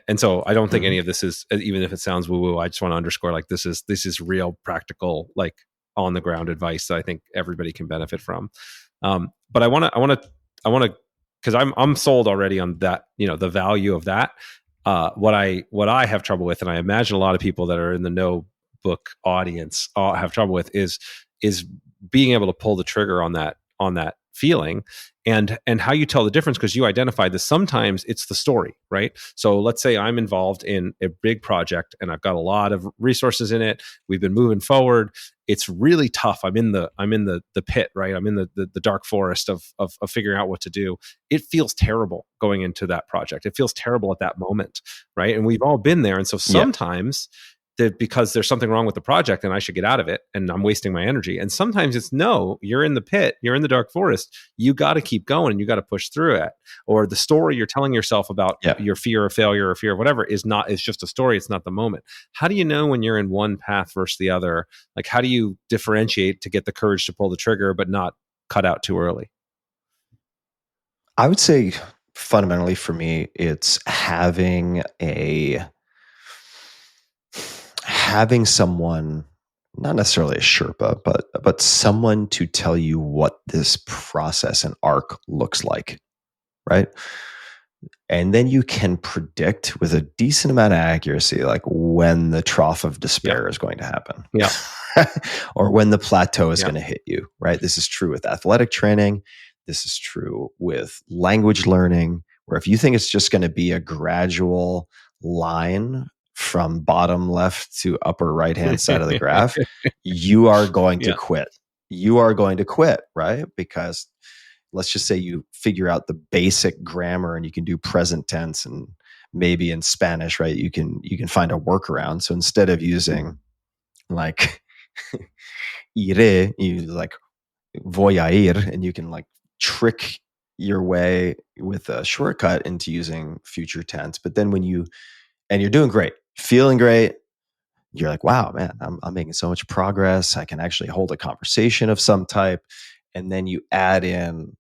And so I don't think any of this is, even if it sounds woo-woo, I just want to underscore, like, this is real practical, like, on the ground advice that I think everybody can benefit from. But I want to, because I'm sold already on that, the value of that. What I have trouble with, and I imagine a lot of people that are in the no book audience have trouble with, is being able to pull the trigger on that feeling, and how you tell the difference, because you identified this. Sometimes it's the story, right? So let's say I'm involved in a big project and I've got a lot of resources in it. We've been moving forward. It's really tough. I'm in the pit, right? I'm in the dark forest of figuring out what to do. It feels terrible going into that project. It feels terrible at that moment, right? And we've all been there. And so sometimes because there's something wrong with the project and I should get out of it and I'm wasting my energy. And sometimes it's, no, you're in the pit, you're in the dark forest. You got to keep going and you got to push through it. Or the story you're telling yourself about your fear of failure or fear of whatever is just a story. It's not the moment. How do you know when you're in one path versus the other? Like, how do you differentiate to get the courage to pull the trigger, but not cut out too early? I would say fundamentally for me, it's having someone, not necessarily a Sherpa, but someone to tell you what this process and arc looks like, right? And then you can predict with a decent amount of accuracy, like, when the trough of despair is going to happen. Or when the plateau is going to hit you, right? This is true with athletic training. This is true with language learning, where if you think it's just going to be a gradual line from bottom left to upper right hand side of the graph, you are going to quit. You are going to quit, right? Because let's just say you figure out the basic grammar and you can do present tense, and maybe in Spanish, right? You can find a workaround. So instead of using like iré, you like voy a ir, and you can like trick your way with a shortcut into using future tense. But then and you're doing great, feeling great, you're like, wow, man, I'm making so much progress. I can actually hold a conversation of some type. And then you add in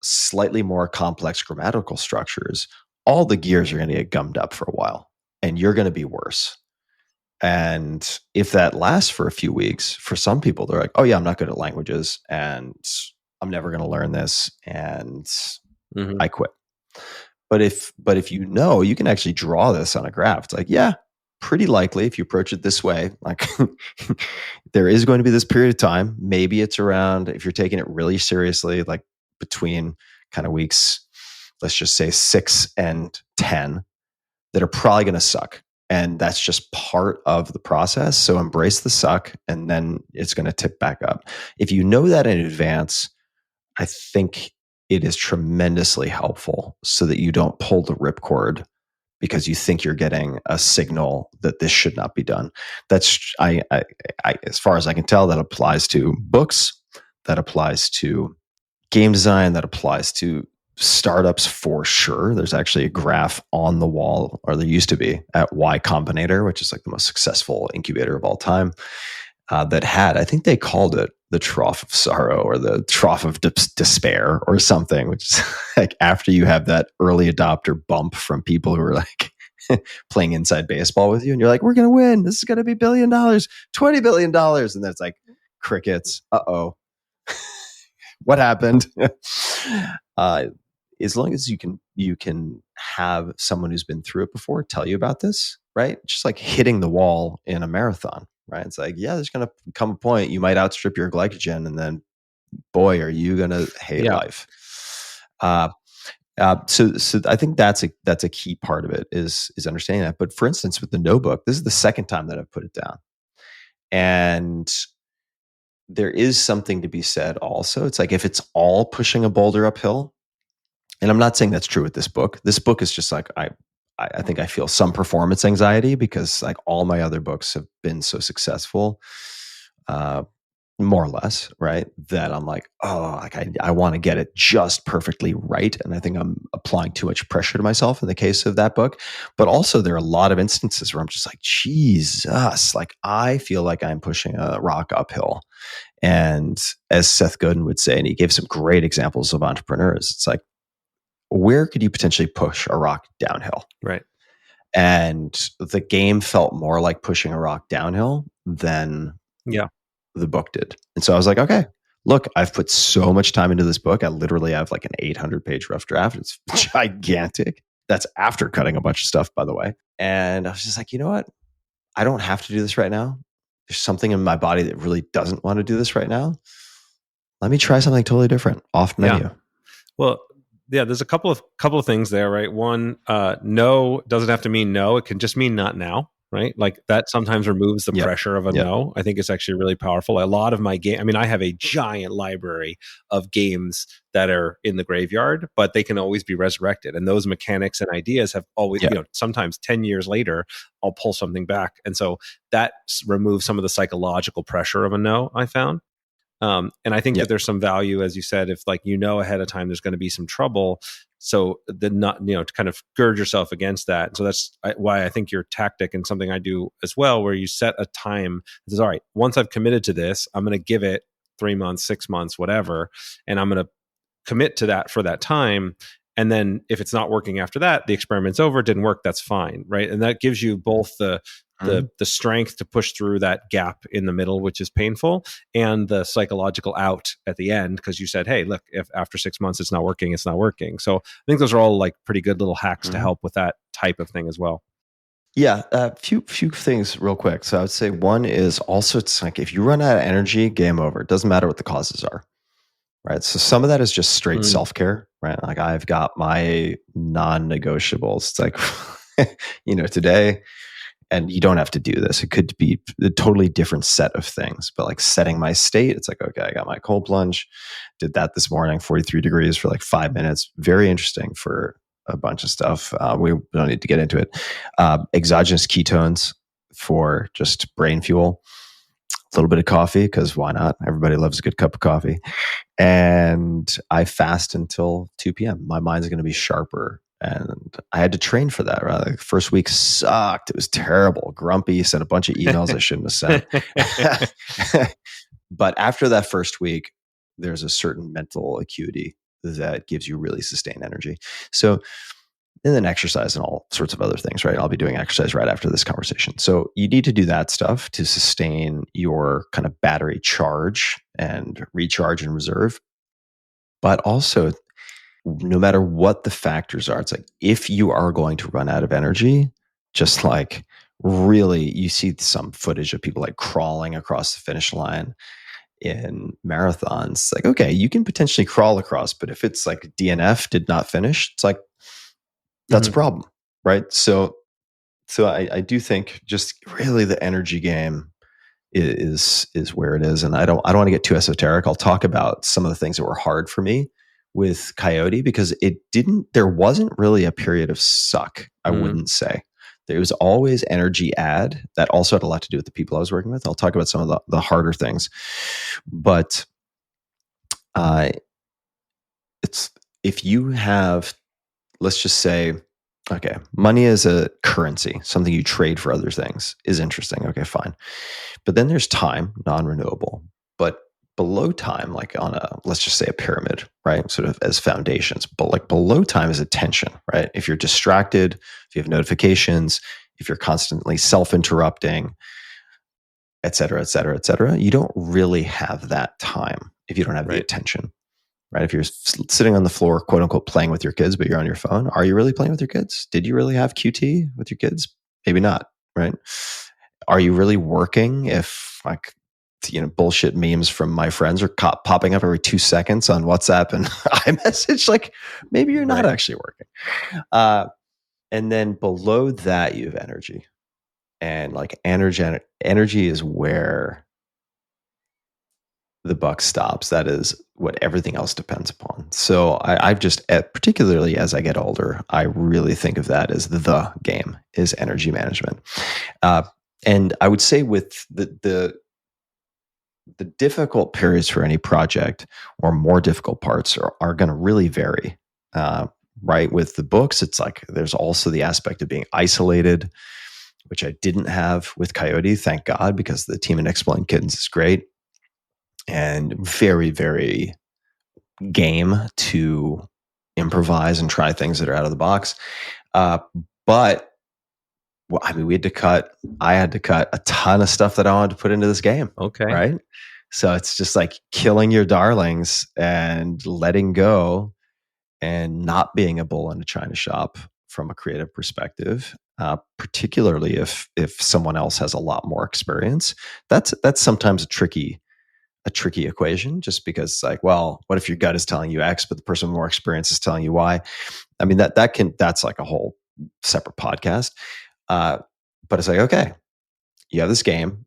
slightly more complex grammatical structures, all the gears are going to get gummed up for a while and you're going to be worse. And if that lasts for a few weeks, for some people, they're like, oh yeah, I'm not good at languages and I'm never going to learn this, and I quit. But if you know, you can actually draw this on a graph. It's like, yeah, pretty likely if you approach it this way, like there is going to be this period of time. Maybe it's around, if you're taking it really seriously, like between kind of weeks, let's just say 6 and 10, that are probably going to suck. And that's just part of the process. So embrace the suck, and then it's going to tip back up. If you know that in advance, I think it is tremendously helpful so that you don't pull the ripcord because you think you're getting a signal that this should not be done. That's I as far as I can tell, that applies to books, that applies to game design, that applies to startups for sure. There's actually a graph on the wall, or there used to be, at Y Combinator, which is like the most successful incubator of all time, that had, I think they called it the trough of sorrow or the trough of despair or something, which is like after you have that early adopter bump from people who are like playing inside baseball with you, and you're like, we're going to win. This is going to be $1 billion, $20 billion. And then it's like crickets. Uh-oh. What happened? As long as you can have someone who's been through it before tell you about this, right? Just like hitting the wall in a marathon, right? It's like, yeah, there's going to come a point you might outstrip your glycogen, and then boy, are you going to hate life. So I think that's a key part of it is understanding that. But for instance, with the notebook, this is the second time that I've put it down, and there is something to be said. Also, it's like if it's all pushing a boulder uphill, and I'm not saying that's true with this book. This book is just like I think I feel some performance anxiety because like all my other books have been so successful. More or less, right? That I'm like, oh, like I want to get it just perfectly right. And I think I'm applying too much pressure to myself in the case of that book. But also there are a lot of instances where I'm just like, Jesus, like I feel like I'm pushing a rock uphill. And as Seth Godin would say, and he gave some great examples of entrepreneurs, it's like, where could you potentially push a rock downhill? Right. And the game felt more like pushing a rock downhill than the book did. And so I was like, okay, look, I've put so much time into this book. I literally have like an 800-page rough draft. It's gigantic. That's after cutting a bunch of stuff, by the way. And I was just like, you know what? I don't have to do this right now. There's something in my body that really doesn't want to do this right now. Let me try something totally different off menu. Yeah. Well, yeah, there's a couple of things there, right? One, no doesn't have to mean no. It can just mean not now. Right? Like that sometimes removes the pressure of a no. I think it's actually really powerful. A lot of my game, I mean, I have a giant library of games that are in the graveyard, but they can always be resurrected. And those mechanics and ideas have always, sometimes 10 years later, I'll pull something back. And so that removes some of the psychological pressure of a no, I found. And I think that there's some value, as you said, if like, ahead of time, there's going to be some trouble. So to kind of gird yourself against that. So that's why I think your tactic, and something I do as well, where you set a time that says, all right, once I've committed to this, I'm going to give it 3 months, 6 months, whatever. And I'm going to commit to that for that time. And then if it's not working after that, the experiment's over, it didn't work, that's fine. Right. And that gives you both the strength to push through that gap in the middle, which is painful, and the psychological out at the end, because you said, hey, look, if after 6 months it's not working, it's not working. So I think those are all like pretty good little hacks to help with that type of thing as well. Yeah, a few things real quick. So I would say one is also, it's like if you run out of energy, game over. It doesn't matter what the causes are. Right. So some of that is just straight self-care, right? Like I've got my non-negotiables. It's like, today, and you don't have to do this. It could be a totally different set of things, but like setting my state, it's like, okay, I got my cold plunge, did that this morning, 43 degrees for like 5 minutes. Very interesting for a bunch of stuff. We don't need to get into it. Exogenous ketones for just brain fuel. A little bit of coffee, because why not? Everybody loves a good cup of coffee. And I fast until 2 p.m. My mind's going to be sharper. And I had to train for that. Right? Like, first week sucked. It was terrible. Grumpy, sent a bunch of emails I shouldn't have sent. But after that first week, there's a certain mental acuity that gives you really sustained energy. So, and then exercise and all sorts of other things, right? I'll be doing exercise right after this conversation. So you need to do that stuff to sustain your kind of battery charge and recharge and reserve. But also, no matter what the factors are, it's like if you are going to run out of energy, just like really, you see some footage of people like crawling across the finish line in marathons. Like, okay, you can potentially crawl across, but if it's like DNF, did not finish, it's like, that's a problem, right? So I do think just really the energy game is where it is, and I don't want to get too esoteric. I'll talk about some of the things that were hard for me with Coyote, because there wasn't really a period of suck. I wouldn't say there was always energy add. That also had a lot to do with the people I was working with. I'll talk about some of the harder things, but it's if you have, let's just say, okay, money as a currency, something you trade for other things, is interesting. Okay, fine. But then there's time, non-renewable. But below time, like on let's just say a pyramid, right? Sort of as foundations. But like below time is attention, right? If you're distracted, if you have notifications, if you're constantly self-interrupting, et cetera, et cetera, et cetera, you don't really have that time if you don't have the attention. Right? If you're sitting on the floor, quote unquote, playing with your kids, but you're on your phone, are you really playing with your kids? Did you really have QT with your kids? Maybe not, right? Are you really working if like bullshit memes from my friends are popping up every 2 seconds on WhatsApp and iMessage. Like, maybe you're not actually working. And then below that, you have energy. And like energy is where the buck stops. That is what everything else depends upon. So I've just, particularly as I get older, I really think of that as the game is energy management. And I would say with the difficult periods for any project, or more difficult parts, are going to really vary. Right. With the books, it's like there's also the aspect of being isolated, which I didn't have with Coyote, thank God, because the team in Explain Kittens is great and very, very game to improvise and try things that are out of the box. But well, I mean, I had to cut a ton of stuff that I wanted to put into this game. Okay. Right. So it's just like killing your darlings and letting go and not being a bull in a china shop from a creative perspective, particularly if someone else has a lot more experience. That's sometimes a tricky equation, just because it's like, well, what if your gut is telling you X, but the person with more experience is telling you Y? I mean, that's like a whole separate podcast. But it's like, okay, you have this game.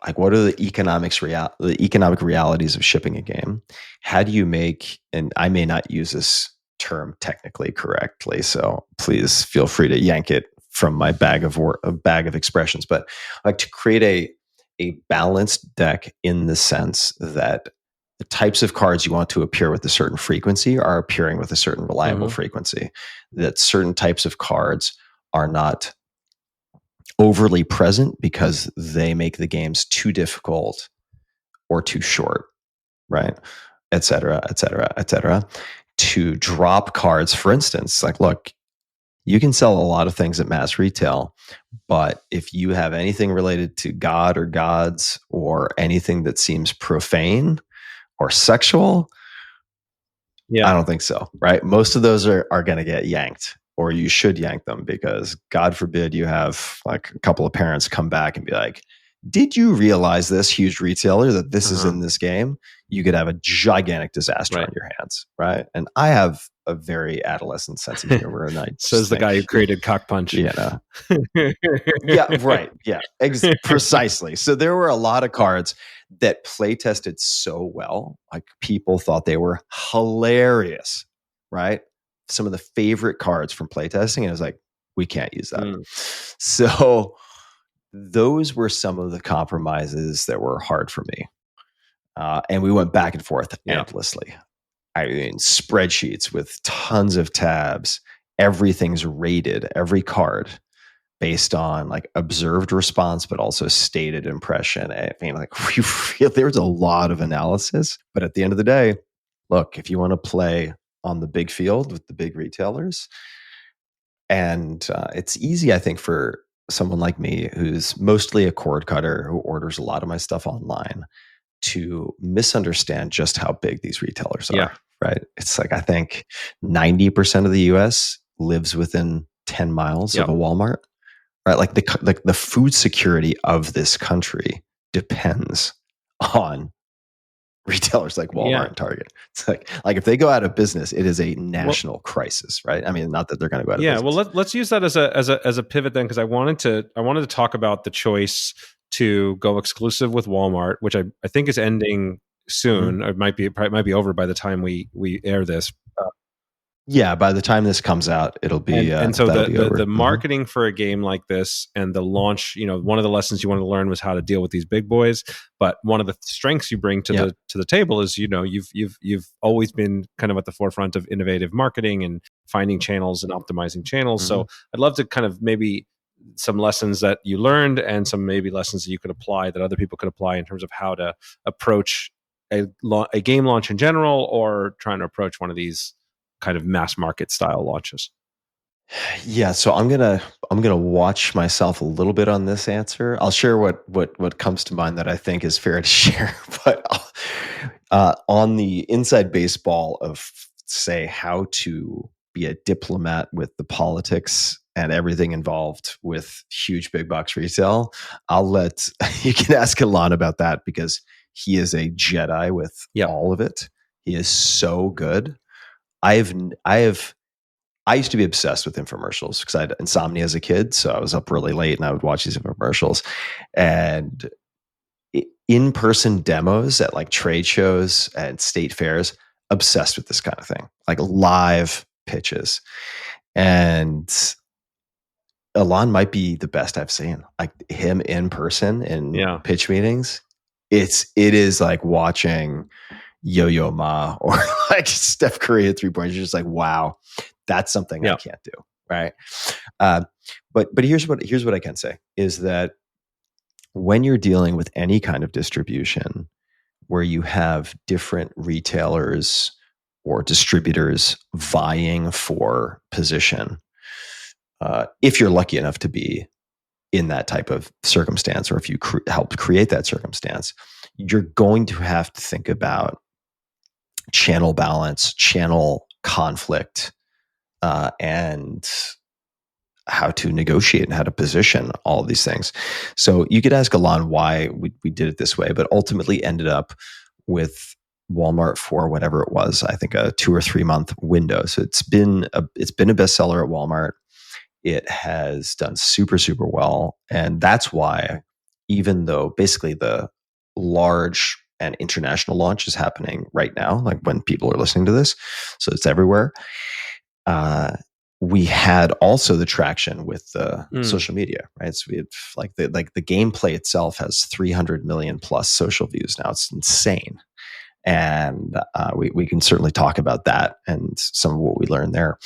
Like, what are the economic realities of shipping a game? How do you make, and I may not use this term technically correctly, so please feel free to yank it from my bag of expressions, but like to create a balanced deck in the sense that the types of cards you want to appear with a certain frequency are appearing with a certain reliable frequency, that certain types of cards are not overly present because they make the games too difficult or too short, right? Et cetera, et cetera, et cetera. To drop cards, for instance, like, look, you can sell a lot of things at mass retail, but if you have anything related to God or gods or anything that seems profane or sexual, I don't think so, right? Most of those are going to get yanked, or you should yank them, because God forbid you have like a couple of parents come back and be like, did you realize this huge retailer that this is in this game? You could have a gigantic disaster on your hands, right? And I have a very adolescent sense of humor. And I says the guy who created Cock Punch. Yeah, right. Yeah, precisely. So there were a lot of cards that play tested so well. Like, people thought they were hilarious, right? Some of the favorite cards from playtesting, and I was like, we can't use that. So those were some of the compromises that were hard for me. And we went back and forth endlessly. I mean, spreadsheets with tons of tabs. Everything's rated, every card, based on like observed response, but also stated impression. I mean, like, there was a lot of analysis. But at the end of the day, look, if you want to play on the big field with the big retailers, and it's easy, I think, for someone like me, who's mostly a cord cutter, who orders a lot of my stuff online, to misunderstand just how big these retailers are, right? It's like, I think 90% of the US lives within 10 miles of a Walmart, right? Like the food security of this country depends on retailers like Walmart and Target. It's like if they go out of business, it is a national crisis, right? I mean, not that they're going to go out of business. Well, let's use that as a pivot then, because I wanted to talk about the choice to go exclusive with Walmart, which I think is ending soon. It might be over by the time we air this. By the time this comes out, it'll be and so the marketing for a game like this and the launch, one of the lessons you want to learn was how to deal with these big boys. But one of the strengths you bring to the table is, you've always been kind of at the forefront of innovative marketing and finding channels and optimizing channels. So I'd love to kind of maybe some lessons that you learned and some maybe lessons that you could apply, that other people could apply, in terms of how to approach a game launch in general, or trying to approach one of these kind of mass market style launches. So I'm gonna watch myself a little bit on this answer. I'll share what comes to mind that I think is fair to share. But on the inside baseball of, say, how to be a diplomat with the politics and everything involved with huge big box retail, I'll let you can ask Alon about that because he is a Jedi with all of it. He is so good. I used to be obsessed with infomercials because I had insomnia as a kid. So I was up really late and I would watch these infomercials, and in-person demos at like trade shows and state fairs, obsessed with this kind of thing, like live pitches. And Alon might be the best I've seen, like him in person in pitch meetings. It is like watching Yo-Yo Ma or like Steph Curry at 3-pointers. Just like, wow, that's something I can't do. Right. But here's what I can say is that when you're dealing with any kind of distribution where you have different retailers or distributors vying for position, if you're lucky enough to be in that type of circumstance, or if you helped create that circumstance, you're going to have to think about channel balance, channel conflict, and how to negotiate and how to position all of these things. So you could ask Alon why we did it this way, but ultimately ended up with Walmart for whatever it was, I think a 2 or 3 month window. So it's been a bestseller at Walmart. It has done super, super well. And that's why, even though basically the large and international launch is happening right now, like when people are listening to this, so it's everywhere. We had also the traction with the social media, right? So we had the gameplay itself has 300 million plus social views now. It's insane. And we can certainly talk about that and some of what we learned there.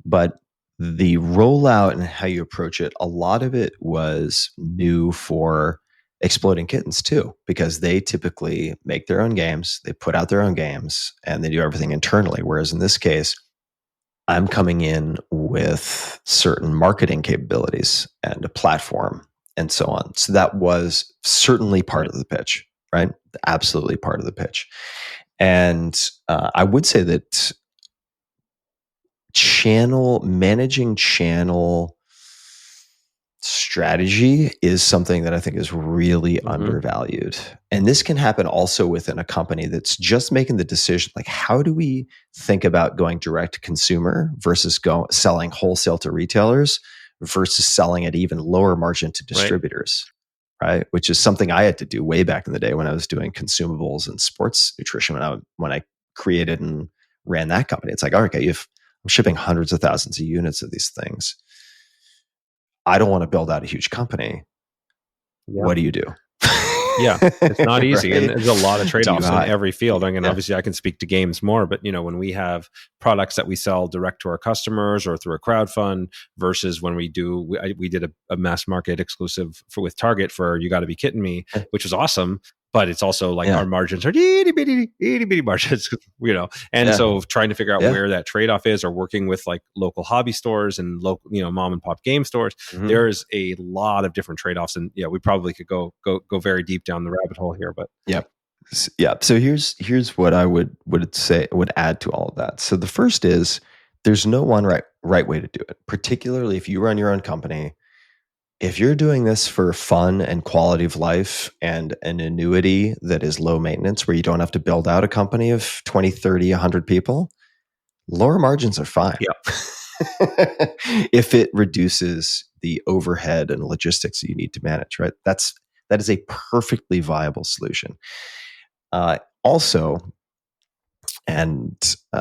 But the rollout and how you approach it, a lot of it was new for Exploding Kittens too, because they typically make their own games, they put out their own games, and they do everything internally. Whereas in this case, I'm coming in with certain marketing capabilities and a platform and so on. So that was certainly part of the pitch, right? Absolutely part of the pitch. And I would say that managing channel strategy is something that I think is really undervalued. And this can happen also within a company that's just making the decision, like, how do we think about going direct to consumer versus selling wholesale to retailers versus selling at even lower margin to distributors, right? Which is something I had to do way back in the day when I was doing consumables and sports nutrition, when I created and ran that company. It's like, okay, I'm shipping hundreds of thousands of units of these things. I don't want to build out a huge company. Yeah. What do you do? It's not easy. Right? And there's a lot of trade-offs in every field. I mean, obviously I can speak to games more, but when we have products that we sell direct to our customers or through a crowdfund versus when we did a mass market exclusive with Target for You Gotta Be Kidding Me, which was awesome. But it's also like our margins are itty bitty margins, and so trying to figure out where that trade-off is, or working with like local hobby stores and local, mom and pop game stores. There's a lot of different trade-offs, and we probably could go very deep down the rabbit hole here. But so here's what I would add to all of that. So the first is there's no one right way to do it, particularly if you run your own company. If you're doing this for fun and quality of life and an annuity that is low maintenance, where you don't have to build out a company of 20, 30, 100 people, lower margins are fine. If it reduces the overhead and logistics that you need to manage, right? That is a perfectly viable solution. Also, and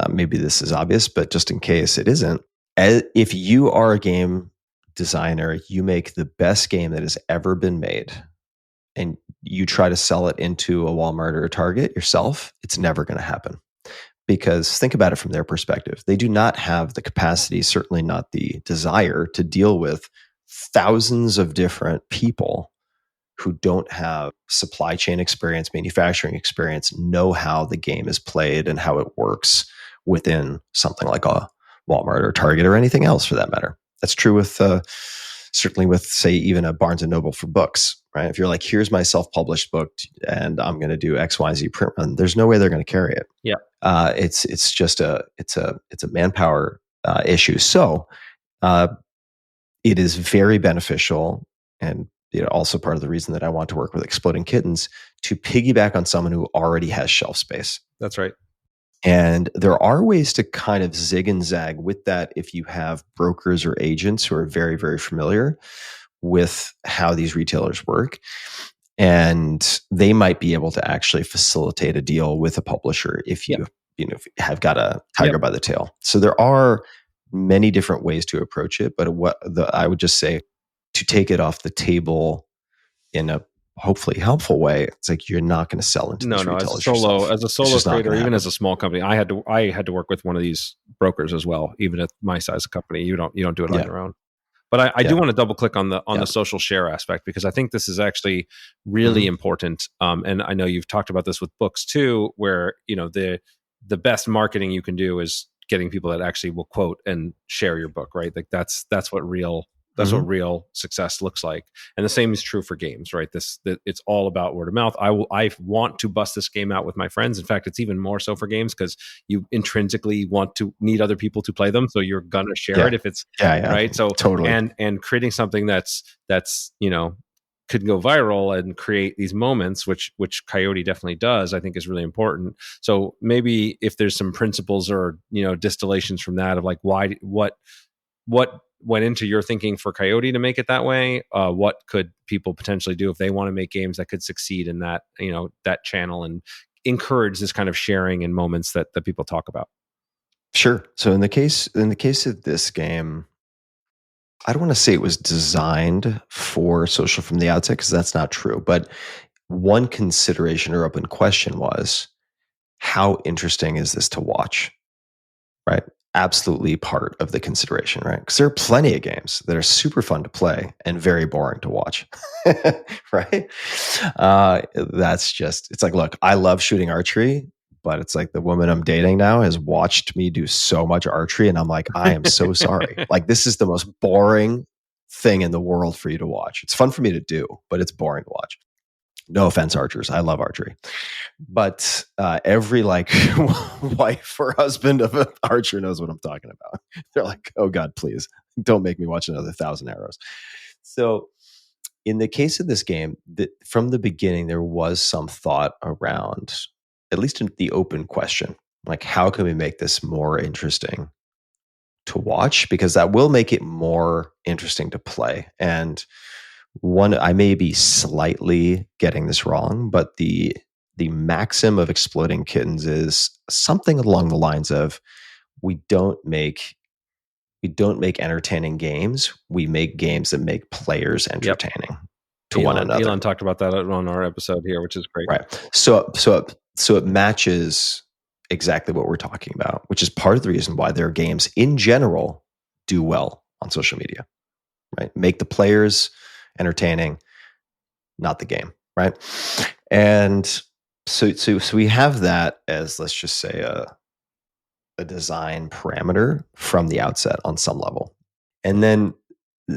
maybe this is obvious, but just in case it isn't, if you are a game designer, you make the best game that has ever been made, and you try to sell it into a Walmart or a Target yourself, it's never going to happen. Because think about it from their perspective. They do not have the capacity, certainly not the desire, to deal with thousands of different people who don't have supply chain experience, manufacturing experience, know how the game is played and how it works within something like a Walmart or Target or anything else for that matter. That's true with certainly with, say, even a Barnes and Noble for books, right? If you're like, here's my self-published book and I'm going to do X, Y, Z print run, there's no way they're going to carry it. It's just a manpower issue. So it is very beneficial, and also part of the reason that I want to work with Exploding Kittens, to piggyback on someone who already has shelf space. That's right. And there are ways to kind of zig and zag with that if you have brokers or agents who are very, very familiar with how these retailers work. And they might be able to actually facilitate a deal with a publisher if you have got a tiger by the tail. So there are many different ways to approach it, but I would just say, to take it off the table in a hopefully helpful way, it's like you're not going to sell into these retailers yourself. As a solo creator, even as a small company, I had to work with one of these brokers as well. Even at my size of company, you don't do it on your own. But I do want to double click on the social share aspect, because I think this is actually really important. And I know you've talked about this with books too, where the best marketing you can do is getting people that actually will quote and share your book, right? Like that's what real success looks like. And the same is true for games, right? It's all about word of mouth. I want to bust this game out with my friends. In fact, it's even more so for games, because you intrinsically need other people to play them. So you're gonna share it if it's right. So totally. And creating something that's could go viral and create these moments, which Coyote definitely does, I think is really important. So maybe if there's some principles or distillations from that of like what went into your thinking for Coyote to make it that way, what could people potentially do if they want to make games that could succeed in that that channel and encourage this kind of sharing and moments that people talk about? Sure. So in the case of this game, I don't want to say it was designed for social from the outset, because that's not true. But one consideration or open question was, how interesting is this to watch? Right? Absolutely part of the consideration, right? Because there are plenty of games that are super fun to play and very boring to watch, right? It's like, look, I love shooting archery, but it's like the woman I'm dating now has watched me do so much archery, and I'm like, I am so sorry. Like, this is the most boring thing in the world for you to watch. It's fun for me to do, but it's boring to watch. No offense, archers. I love archery. But every wife or husband of an archer knows what I'm talking about. They're like, oh God, please don't make me watch another 1,000 arrows. So in the case of this game, from the beginning, there was some thought around, at least in the open question, like, how can we make this more interesting to watch? Because that will make it more interesting to play. And I may be slightly getting this wrong, but the maxim of Exploding Kittens is something along the lines of, we don't make entertaining games. We make games that make players entertaining to one another. Elon talked about that on our episode here, which is great. Right. So it matches exactly what we're talking about, which is part of the reason why their games in general do well on social media. Right? Make the players entertaining, not the game, right? And so we have that as, let's just say, a design parameter from the outset on some level. And then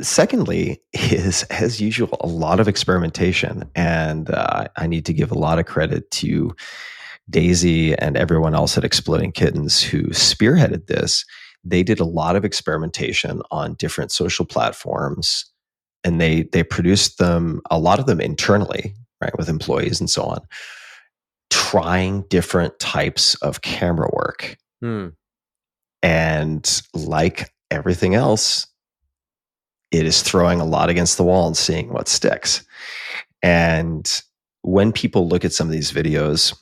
secondly is, as usual, a lot of experimentation. And I need to give a lot of credit to Daisy and everyone else at Exploding Kittens who spearheaded this. They did a lot of experimentation on different social platforms, and they produced them, a lot of them internally, right, with employees and so on, trying different types of camera work. And like everything else, it is throwing a lot against the wall and seeing what sticks. And when people look at some of these videos,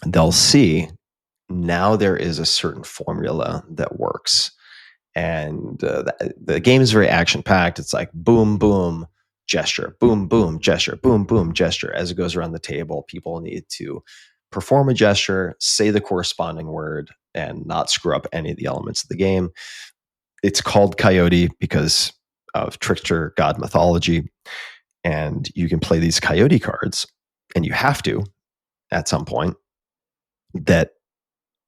they'll see now there is a certain formula that works. And the game is very action-packed. It's like boom, boom, gesture, boom, boom, gesture, boom, boom, gesture. As it goes around the table, people need to perform a gesture, say the corresponding word, and not screw up any of the elements of the game. It's called Coyote because of trickster god mythology. And you can play these Coyote cards, and you have to, at some point, that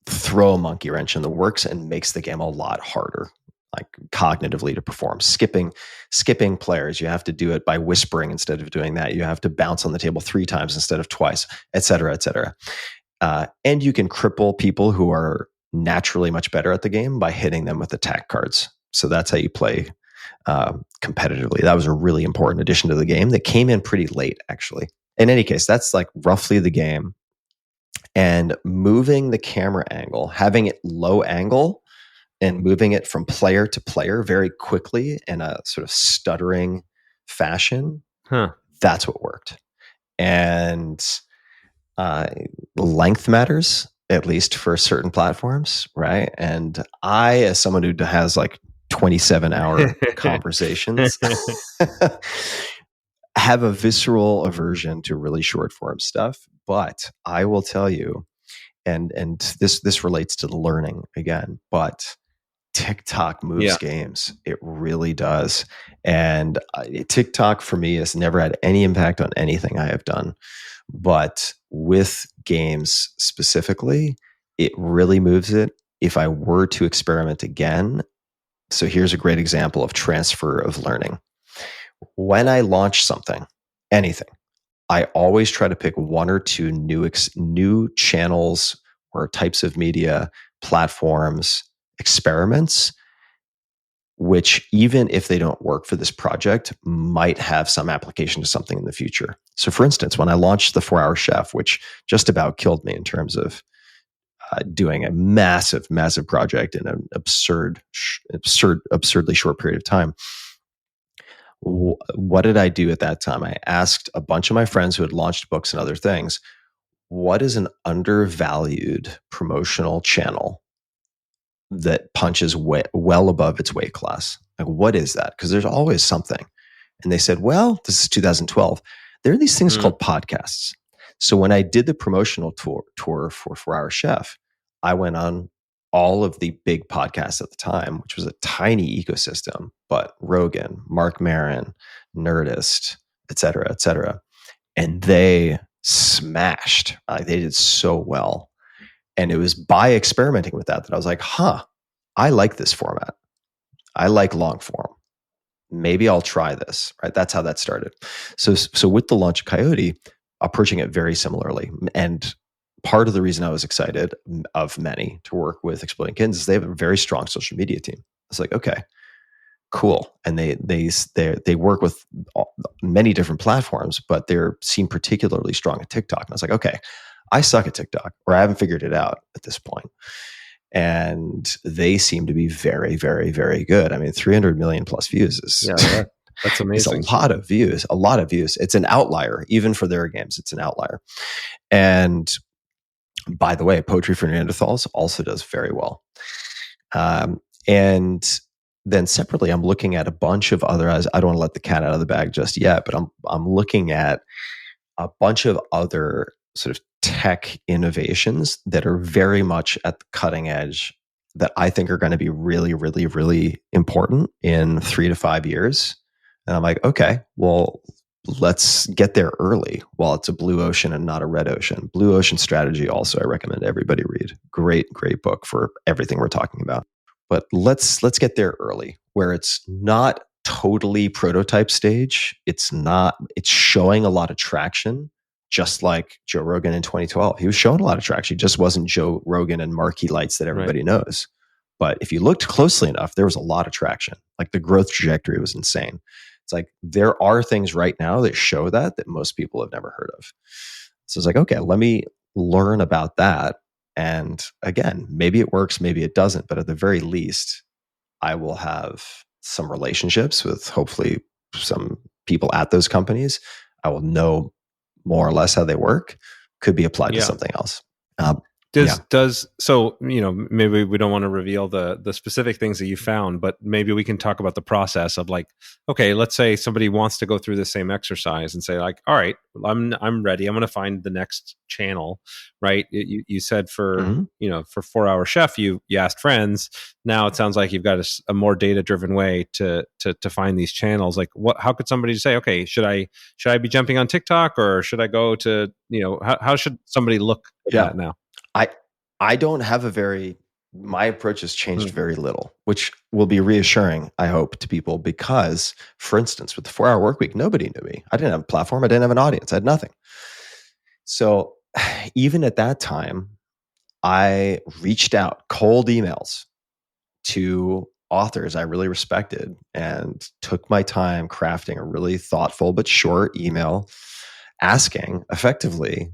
throw a monkey wrench in the works and makes the game a lot harder, like cognitively, to perform. Skipping players, you have to do it by whispering instead of doing that. You have to bounce on the table 3 times instead of twice, et cetera, et cetera. And you can cripple people who are naturally much better at the game by hitting them with attack cards. So that's how you play competitively. That was a really important addition to the game that came in pretty late, actually. In any case, that's like roughly the game. And moving the camera angle, having it low angle and moving it from player to player very quickly in a sort of stuttering fashion, that's what worked. And length matters, at least for certain platforms, right? And I, as someone who has like 27-hour conversations, have a visceral aversion to really short form stuff. But I will tell you, and this relates to the learning again, but TikTok moves games. It really does. And TikTok for me has never had any impact on anything I have done. But with games specifically, it really moves it. If I were to experiment again, so here's a great example of transfer of learning. When I launch something, anything, I always try to pick one or two new channels or types of media, platforms, experiments, which even if they don't work for this project, might have some application to something in the future. So for instance, when I launched the 4-Hour Chef, which just about killed me in terms of doing a massive project in an absurdly short period of time, what did I do at that time? I asked a bunch of my friends who had launched books and other things, what is an undervalued promotional channel that punches well above its weight class? Like, what is that? Because there's always something. And they said, well, this is 2012. There are these things called podcasts. So when I did the promotional tour for 4-Hour Chef, I went on all of the big podcasts at the time, which was a tiny ecosystem, but Rogan, Mark Maron, Nerdist, et cetera, et cetera. And they smashed. They did so well. And it was by experimenting with that I was like, I like this format. I like long form. Maybe I'll try this, right? That's how that started. So with the launch of Coyote, approaching it very similarly. And part of the reason I was excited of many to work with Exploding Kittens is they have a very strong social media team. It's like, okay, cool. And they work with many different platforms, but they seem particularly strong at TikTok. And I was like, okay, I suck at TikTok, or I haven't figured it out at this point. And they seem to be very, very, very good. I mean, 300 million plus views is that's amazing. It's a lot of views. It's an outlier, even for their games. It's an outlier. And by the way, Poetry for Neanderthals also does very well. And then separately, I'm looking at a bunch of other. I don't want to let the cat out of the bag just yet, but I'm looking at a bunch of other sort of tech innovations that are very much at the cutting edge that I think are going to be really, really, really important in 3 to 5 years. And I'm like, okay, well, let's get there early while it's a blue ocean and not a red ocean. Blue Ocean Strategy also, I recommend everybody read. Great book for everything we're talking about. But let's get there early where it's not totally prototype stage. It's showing a lot of traction, just like Joe Rogan in 2012. He was showing a lot of traction. He just wasn't Joe Rogan and marquee lights that everybody knows. But if you looked closely enough, there was a lot of traction. Like the growth trajectory was insane. It's like there are things right now that show that most people have never heard of. So it's like, okay, let me learn about that. And again, maybe it works, maybe it doesn't. But at the very least, I will have some relationships with hopefully some people at those companies. I will know more or less how they work. Could be applied to something else. So, maybe we don't want to reveal the specific things that you found, but maybe we can talk about the process of like, okay, let's say somebody wants to go through the same exercise and say like, all right, I'm ready. I'm going to find the next channel, right? You said for 4-Hour Chef, you asked friends. Now it sounds like you've got a more data driven way to find these channels. Like how could somebody say, okay, should I be jumping on TikTok or should I go to, how should somebody look at that now? I don't have my approach has changed very little, which will be reassuring, I hope, to people because, for instance, with the 4-Hour Workweek, nobody knew me. I didn't have a platform. I didn't have an audience. I had nothing. So even at that time, I reached out cold emails to authors I really respected and took my time crafting a really thoughtful but short email asking effectively,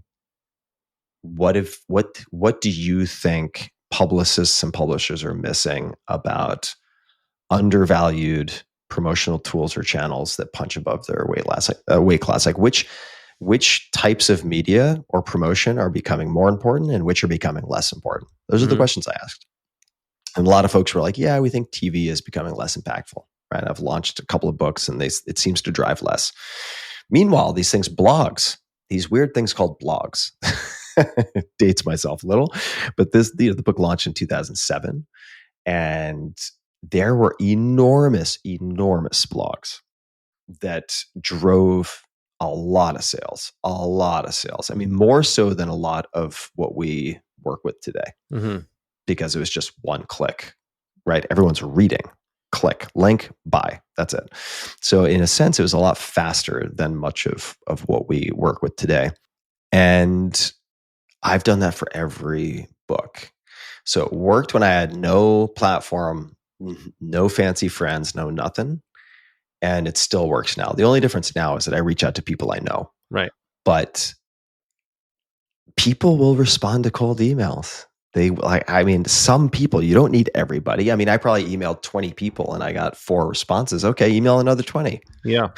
what do you think publicists and publishers are missing about undervalued promotional tools or channels that punch above their weight class? Like which types of media or promotion are becoming more important and which are becoming less important? Those are the questions I asked. And a lot of folks were like, yeah, we think TV is becoming less impactful, right? I've launched a couple of books and it seems to drive less. Meanwhile, these blogs, these weird things called blogs, dates myself a little, but the book launched in 2007 and there were enormous blogs that drove a lot of sales. I mean, more so than a lot of what we work with today, because it was just one click, right? Everyone's reading, click, link, buy. That's it. So in a sense, it was a lot faster than much of what we work with today. And I've done that for every book. So it worked when I had no platform, no fancy friends, no nothing. And it still works now. The only difference now is that I reach out to people I know. Right. But people will respond to cold emails. Some people, you don't need everybody. I mean, I probably emailed 20 people and I got 4 responses. Okay, email another 20. Yeah.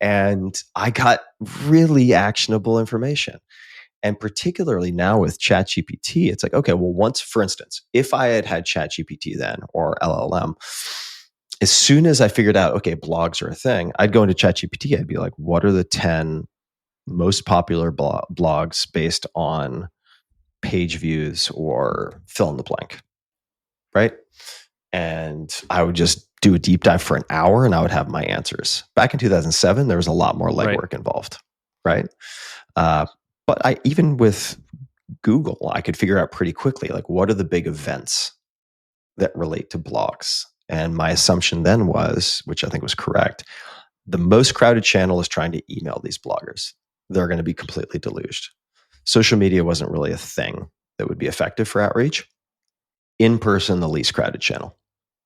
And I got really actionable information. And particularly now with ChatGPT, it's like, okay, well, once, for instance, if I had ChatGPT then or LLM, as soon as I figured out, okay, blogs are a thing, I'd go into ChatGPT. I'd be like, what are the 10 most popular blogs based on page views or fill in the blank, right? And I would just do a deep dive for an hour and I would have my answers. Back in 2007, there was a lot more legwork involved, right? But even with Google, I could figure out pretty quickly, like, what are the big events that relate to blogs? And my assumption then was, which I think was correct, the most crowded channel is trying to email these bloggers. They're going to be completely deluged. Social media wasn't really a thing that would be effective for outreach. In person, the least crowded channel.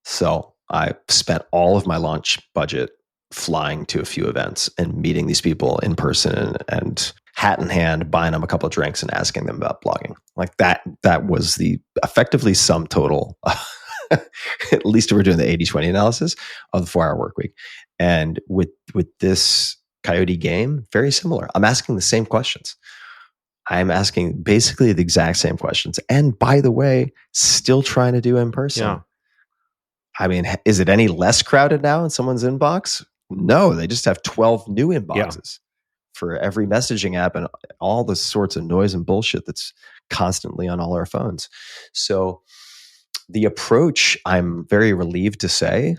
So I spent all of my launch budget flying to a few events and meeting these people in person and hat in hand, buying them a couple of drinks and asking them about blogging. Like that was the effectively sum total, at least if we're doing the 80-20 analysis of the 4-hour work week. And with this Coyote game, very similar. I'm asking the same questions. I'm asking basically the exact same questions. And by the way, still trying to do in person. Yeah. I mean, is it any less crowded now in someone's inbox? No, they just have 12 new inboxes for every messaging app and all the sorts of noise and bullshit that's constantly on all our phones. So the approach, I'm very relieved to say,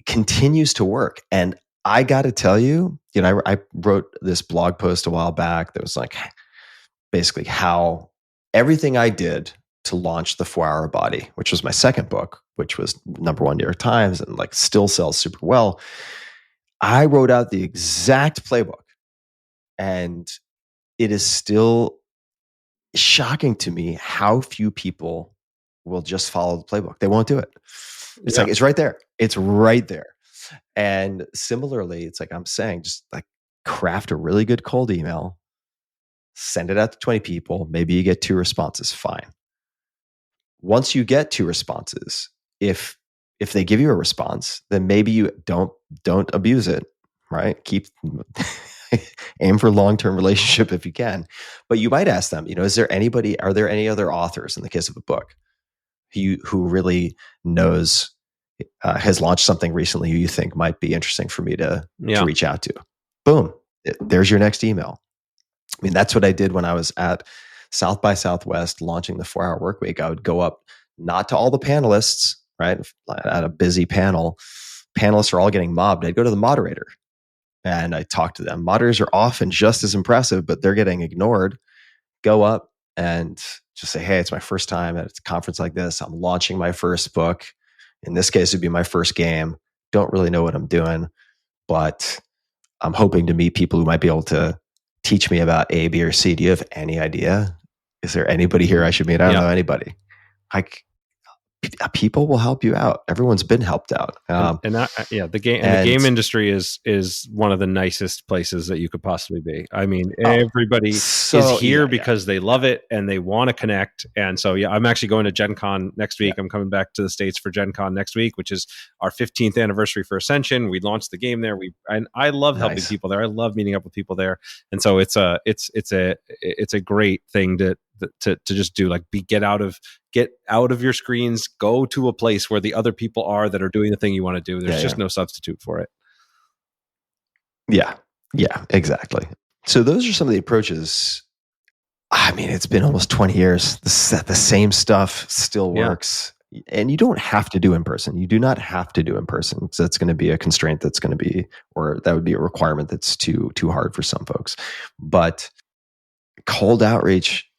continues to work. And I got to tell you, I wrote this blog post a while back that was like basically how everything I did to launch the 4-Hour Body, which was my second book, which was #1 New York Times and like still sells super well. I wrote out the exact playbook, and it is still shocking to me how few people will just follow the playbook. They won't do it. It's like, it's right there. It's right there. And similarly, it's like I'm saying, just like craft a really good cold email, send it out to 20 people. Maybe you get 2 responses. Fine. Once you get 2 responses, if they give you a response, then maybe you don't abuse it, right? Aim for long-term relationship if you can. But you might ask them, are there any other authors in the case of a book who really knows, has launched something recently who you think might be interesting for me to reach out to? Boom. There's your next email. I mean, that's what I did when I was at South by Southwest launching the 4-Hour Work Week. I would go up, not to all the panelists, right? At a busy panel, panelists are all getting mobbed. I'd go to the moderator and I talk to them. Moderators are often just as impressive, but they're getting ignored. Go up and just say, hey, it's my first time at a conference like this. I'm launching my first book. In this case, it'd be my first game. Don't really know what I'm doing, but I'm hoping to meet people who might be able to teach me about A, B, or C. Do you have any idea? Is there anybody here I should meet? I don't know anybody. people will help you out. Everyone's been helped out. The game industry is one of the nicest places that you could possibly be. I mean, everybody is here because they love it and they want to connect. And so, I'm actually going to Gen Con next week. I'm coming back to the States for Gen Con next week, which is our 15th anniversary for Ascension. We launched the game there. I love helping people there. I love meeting up with people there. And so it's a great thing to just do, like get out of your screens, go to a place where the other people are that are doing the thing you want to do. There's just no substitute for it. Yeah, exactly. So those are some of the approaches. I mean, it's been almost 20 years. The same stuff still works. And you don't have to do in person. You do not have to do in person. So that's going to be a constraint that's going to be, or that would be a requirement that's too hard for some folks. But cold outreach,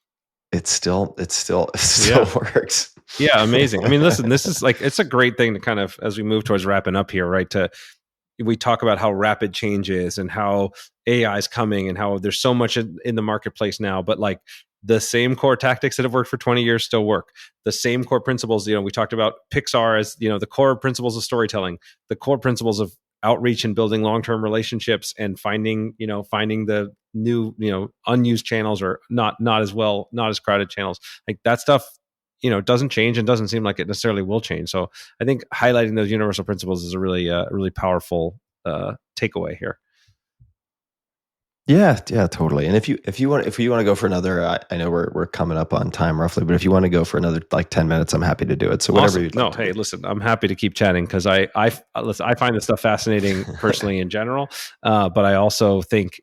it still works. Yeah, amazing. I mean, listen, this is like, it's a great thing to kind of, as we move towards wrapping up here, right? We talk about how rapid change is and how AI is coming and how there's so much in the marketplace now, but like the same core tactics that have worked for 20 years still work. The same core principles, we talked about Pixar as, the core principles of storytelling, the core principles of outreach and building long-term relationships and finding the new, unused channels or not as crowded channels. Like that stuff, doesn't change and doesn't seem like it necessarily will change. So I think highlighting those universal principles is a really powerful takeaway here. Yeah, totally. And if you want to go for anher, I know we're coming up on time roughly, but if you want to go for another like 10 minutes, I'm happy to do it. So whatever you listen, I'm happy to keep chatting because I find this stuff fascinating personally in general, but I also think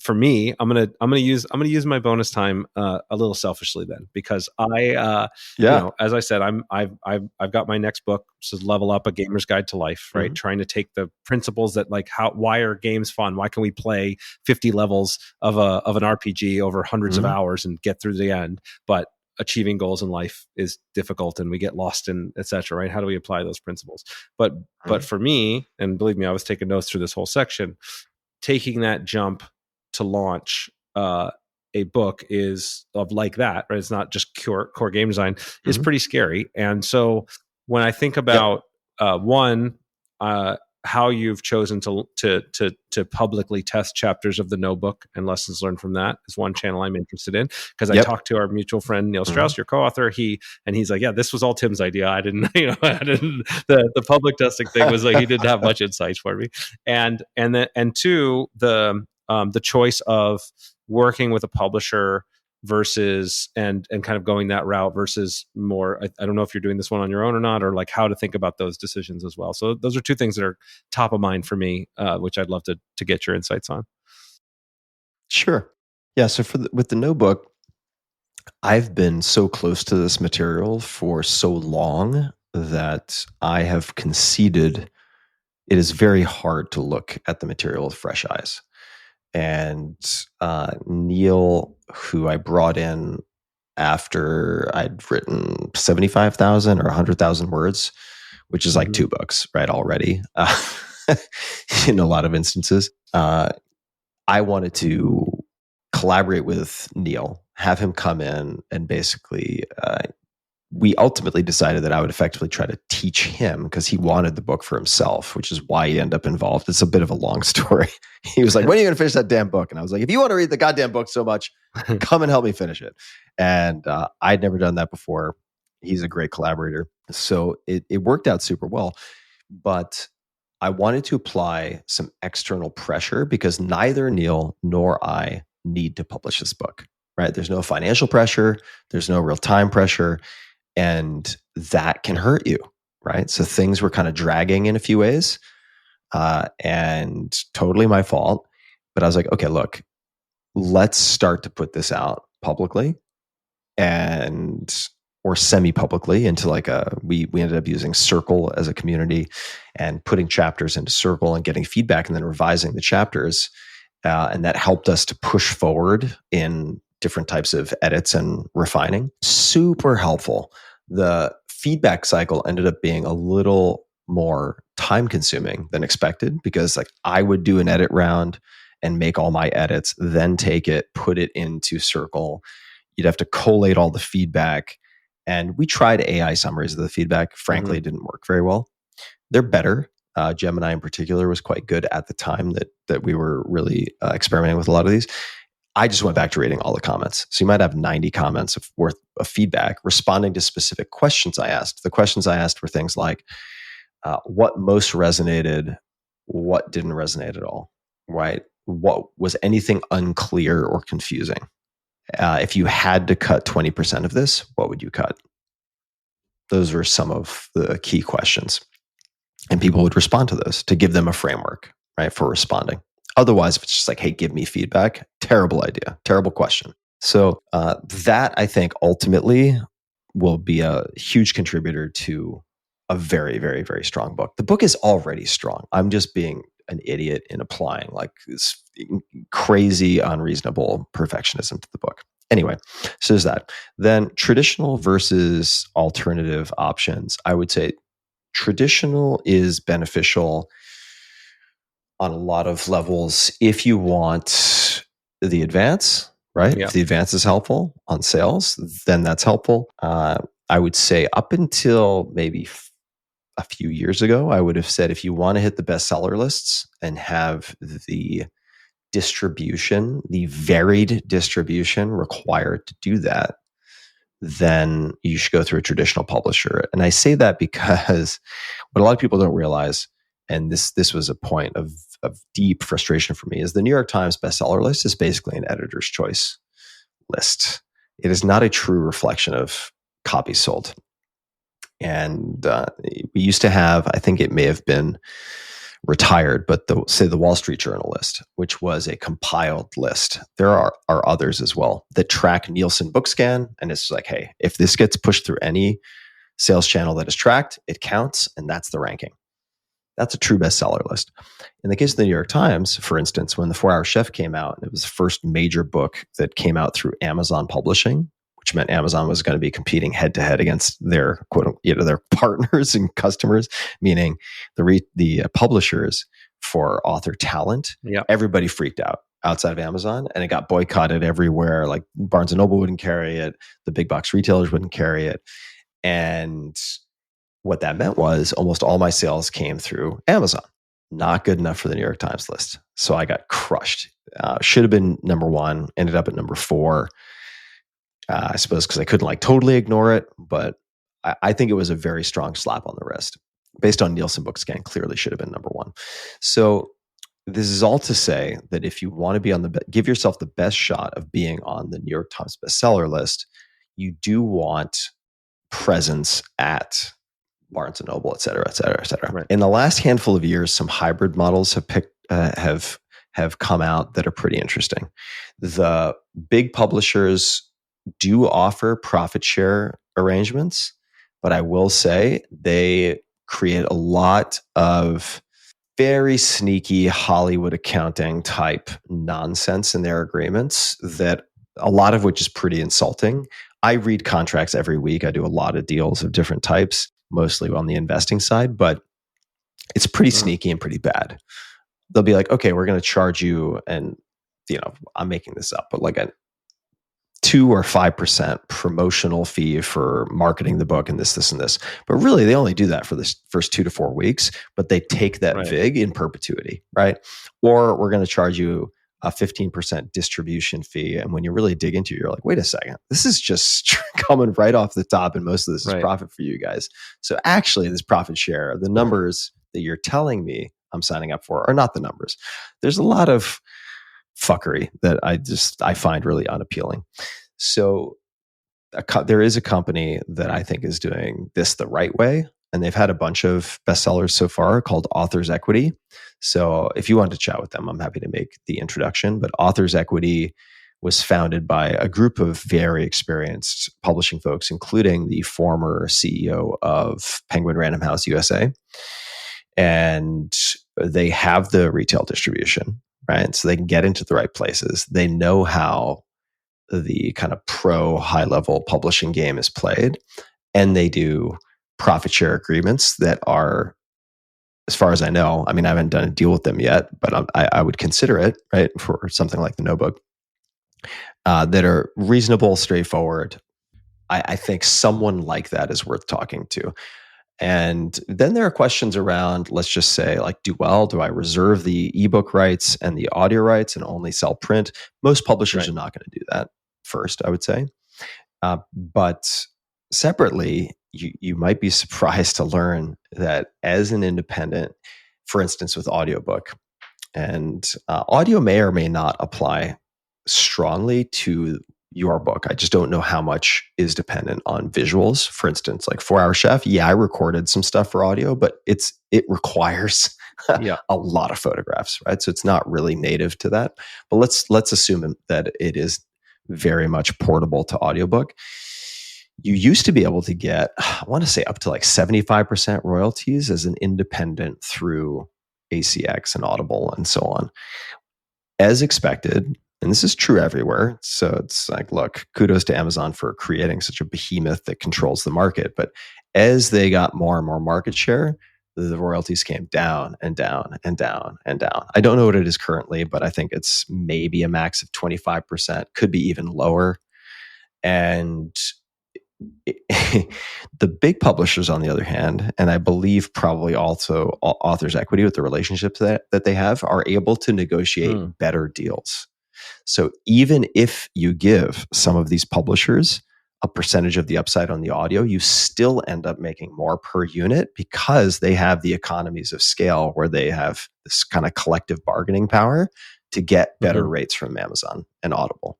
for me, I'm gonna use my bonus time a little selfishly then, because as I said, I've got my next book, which is Level Up: A Gamer's Guide to Life, right? Mm-hmm. Trying to take the principles that why are games fun? Why can we play 50 levels of an RPG over hundreds of hours and get through the end? But achieving goals in life is difficult and we get lost in et cetera, right? How do we apply those principles? But for me, and believe me, I was taking notes through this whole section, taking that jump to launch a book is of like that, right? It's not just core game design, is pretty scary. And so when I think about how you've chosen to publicly test chapters of the Notebook and lessons learned from that is one channel I'm interested in, because I talked to our mutual friend Neil Strauss, your co-author. He's like, yeah, this was all Tim's idea. I didn't, the public testing thing was like he didn't have much insights for me. And two, the choice of working with a publisher versus and kind of going that route versus more. I don't know if you're doing this one on your own or not, or like how to think about those decisions as well. So those are two things that are top of mind for me, which I'd love to get your insights on. Sure. Yeah. So with the Notebook, I've been so close to this material for so long that I have conceded it is very hard to look at the material with fresh eyes. And Neil, who I brought in after I'd written 75,000 or 100,000 words, which is like 2 books, right, already, in a lot of instances. I wanted to collaborate with Neil, have him come in, and basically we ultimately decided that I would effectively try to teach him, because he wanted the book for himself, which is why he ended up involved. It's a bit of a long story. He was like, when are you going to finish that damn book? And I was like, if you want to read the goddamn book so much, come and help me finish it. And I'd never done that before. He's a great collaborator. So it worked out super well. But I wanted to apply some external pressure, because neither Neil nor I need to publish this book, right? There's no financial pressure. There's no real time pressure. And that can hurt you, right? So things were kind of dragging in a few ways, and totally my fault. But I was like, okay, look, let's start to put this out publicly or semi-publicly into we ended up using Circle as a community and putting chapters into Circle and getting feedback and then revising the chapters. And that helped us to push forward in different types of edits and refining. Super helpful. The feedback cycle ended up being a little more time consuming than expected, because I would do an edit round and make all my edits, then take it, put it into Circle. You'd have to collate all the feedback And we tried AI summaries of the feedback. Frankly, it didn't work very well. They're better. Gemini in particular was quite good at the time that we were really experimenting with a lot of these. I just went back to reading all the comments. So you might have 90 comments worth of feedback responding to specific questions I asked. The questions I asked were things like, what most resonated, what didn't resonate at all, right? What was anything unclear or confusing? If you had to cut 20% of this, what would you cut? Those were some of the key questions. And people would respond to those to give them a framework, right, for responding. Otherwise, if it's just like, hey, give me feedback, terrible idea, terrible question. So that, I think, ultimately will be a huge contributor to a very, very, very strong book. The book is already strong. I'm just being an idiot in applying like this crazy, unreasonable perfectionism to the book. Anyway, so there's that. Then traditional versus alternative options. I would say traditional is beneficial on a lot of levels if you want the advance, right? Yeah. If the advance is helpful on sales, then that's helpful. I would say up until maybe a few years ago, I would have said if you want to hit the bestseller lists and have the distribution, the varied distribution required to do that, then you should go through a traditional publisher. And I say that because what a lot of people don't realize, and this was a point of deep frustration for me, is the New York Times bestseller list is basically an editor's choice list. It is not a true reflection of copies sold. And we used to have, I think it may have been retired, but say the Wall Street Journal list, which was a compiled list. There are others as well that track Nielsen BookScan, and it's like, hey, if this gets pushed through any sales channel that is tracked, it counts, and that's the ranking. That's a true bestseller list. In the case of the New York Times, for instance, when The 4-Hour Chef came out, it was the first major book that came out through Amazon Publishing, which meant Amazon was going to be competing head to head against their their partners and customers, meaning the publishers for author talent. Yeah. Everybody freaked out outside of Amazon, and it got boycotted everywhere. Like Barnes and Noble wouldn't carry it, the big box retailers wouldn't carry it, and what that meant was almost all my sales came through Amazon. Not good enough for the New York Times list, so I got crushed. Should have been number 1, ended up at number 4. I suppose because I couldn't totally ignore it, but I think it was a very strong slap on the wrist. Based on Nielsen BookScan, clearly should have been number 1. So this is all to say that if you want to be give yourself the best shot of being on the New York Times bestseller list, you do want presence at Barnes and Noble, et cetera, et cetera, et cetera. Right. In the last handful of years, some hybrid models have come out that are pretty interesting. The big publishers do offer profit share arrangements, but I will say they create a lot of very sneaky Hollywood accounting type nonsense in their agreements, that a lot of which is pretty insulting. I read contracts every week. I do a lot of deals of different types, mostly on the investing side, but it's pretty sneaky and pretty bad. They'll be like, okay, we're going to charge you, and I'm making this up, but like a 2 or 5% promotional fee for marketing the book and this and this. But really, they only do that for the first 2 to 4 weeks, but they take that vig in perpetuity, right? Or we're going to charge you a 15% distribution fee. And when you really dig into it, you're like, wait a second, this is just coming right off the top, and most of this is profit for you guys. So actually, this profit share, the numbers that you're telling me I'm signing up for are not the numbers. There's a lot of fuckery that I find really unappealing. So there is a company that I think is doing this the right way, and they've had a bunch of bestsellers so far, called Authors Equity. So if you want to chat with them, I'm happy to make the introduction. But Authors Equity was founded by a group of very experienced publishing folks, including the former CEO of Penguin Random House USA. And they have the retail distribution, right? So they can get into the right places. They know how the kind of pro high level publishing game is played. And they do profit share agreements that are, as far as I know, I mean, I haven't done a deal with them yet, but I would consider it, right, for something like the Notebook, that are reasonable, straightforward. I think someone like that is worth talking to. And then there are questions around, let's just say, like, do I reserve the ebook rights and the audio rights and only sell print? Most publishers are not going to do that first, I would say. But separately, you might be surprised to learn that as an independent, for instance, with audiobook, and audio may or may not apply strongly to your book. I just don't know how much is dependent on visuals. For instance, like 4 Hour Chef, yeah, I recorded some stuff for audio, but it requires a lot of photographs, right? So it's not really native to that. But let's assume that it is very much portable to audiobook. You used to be able to get, I want to say, up to like 75% royalties as an independent through ACX and Audible and so on. As expected, and this is true everywhere. So it's like, look, kudos to Amazon for creating such a behemoth that controls the market. But as they got more and more market share, the royalties came down and down and down and down. I don't know what it is currently, but I think it's maybe a max of 25%, could be even lower. And the big publishers, on the other hand, and I believe probably also Authors Equity with the relationships that they have, are able to negotiate better deals. So even if you give some of these publishers a percentage of the upside on the audio, you still end up making more per unit because they have the economies of scale where they have this kind of collective bargaining power to get better rates from Amazon and Audible.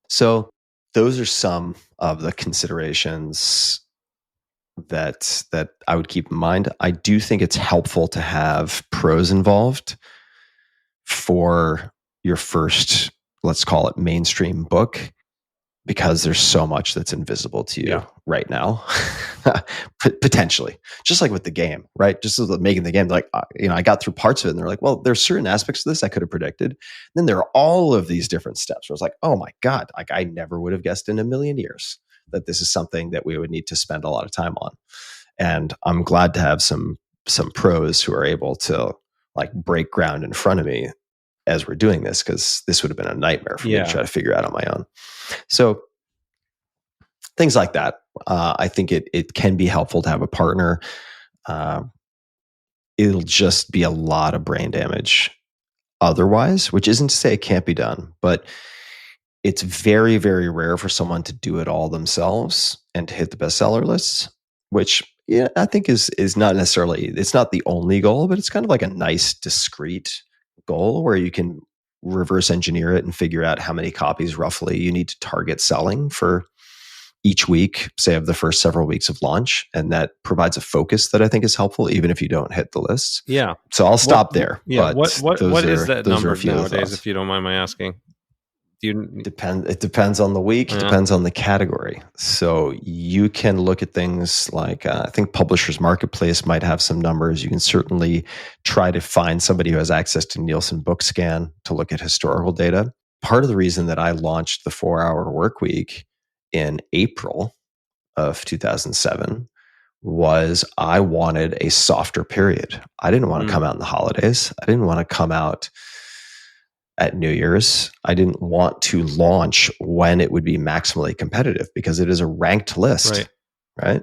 So those are some of the considerations that I would keep in mind. I do think it's helpful to have pros involved for your first, let's call it, mainstream book, because there's so much that's invisible to you right now. Potentially, just like with the game, right? Just as making the game, like, I got through parts of it and they're like, well, there's certain aspects of this I could have predicted. Then there are all of these different steps where I was like, oh my God, like I never would have guessed in a million years that this is something that we would need to spend a lot of time on. And I'm glad to have some pros who are able to like break ground in front of me as we're doing this, because this would have been a nightmare for me to try to figure out on my own. So things like that. I think it can be helpful to have a partner. It'll just be a lot of brain damage otherwise, which isn't to say it can't be done, but it's very, very rare for someone to do it all themselves and to hit the bestseller lists, which I think is not necessarily, it's not the only goal, but it's kind of like a nice, discrete goal where you can reverse engineer it and figure out how many copies roughly you need to target selling for each week, say, of the first several weeks of launch. And that provides a focus that I think is helpful, even if you don't hit the lists. Yeah. So I'll stop there. Yeah. But what is that number nowadays, if you don't mind my asking? It depends on the week. It depends on the category. So you can look at things like, I think Publishers Marketplace might have some numbers. You can certainly try to find somebody who has access to Nielsen BookScan to look at historical data. Part of the reason that I launched the 4-Hour Workweek in April of 2007 was I wanted a softer period. I didn't want to come out in the holidays. I didn't want to come out at New Year's. I didn't want to launch when it would be maximally competitive, because it is a ranked list, right?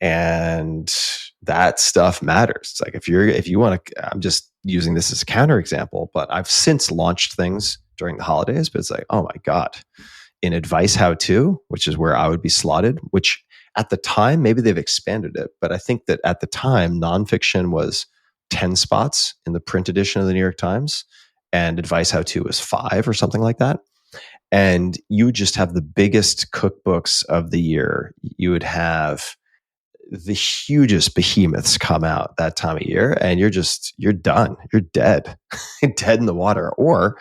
And that stuff matters. It's like if you want to, I'm just using this as a counterexample, but I've since launched things during the holidays, but it's like, oh my God, in advice how-to, which is where I would be slotted, which at the time, maybe they've expanded it, but I think that at the time, nonfiction was 10 spots in the print edition of the New York Times, and advice how-to was 5 or something like that. And you would just have the biggest cookbooks of the year. You would have the hugest behemoths come out that time of year, and you're done. You're dead, dead in the water. Or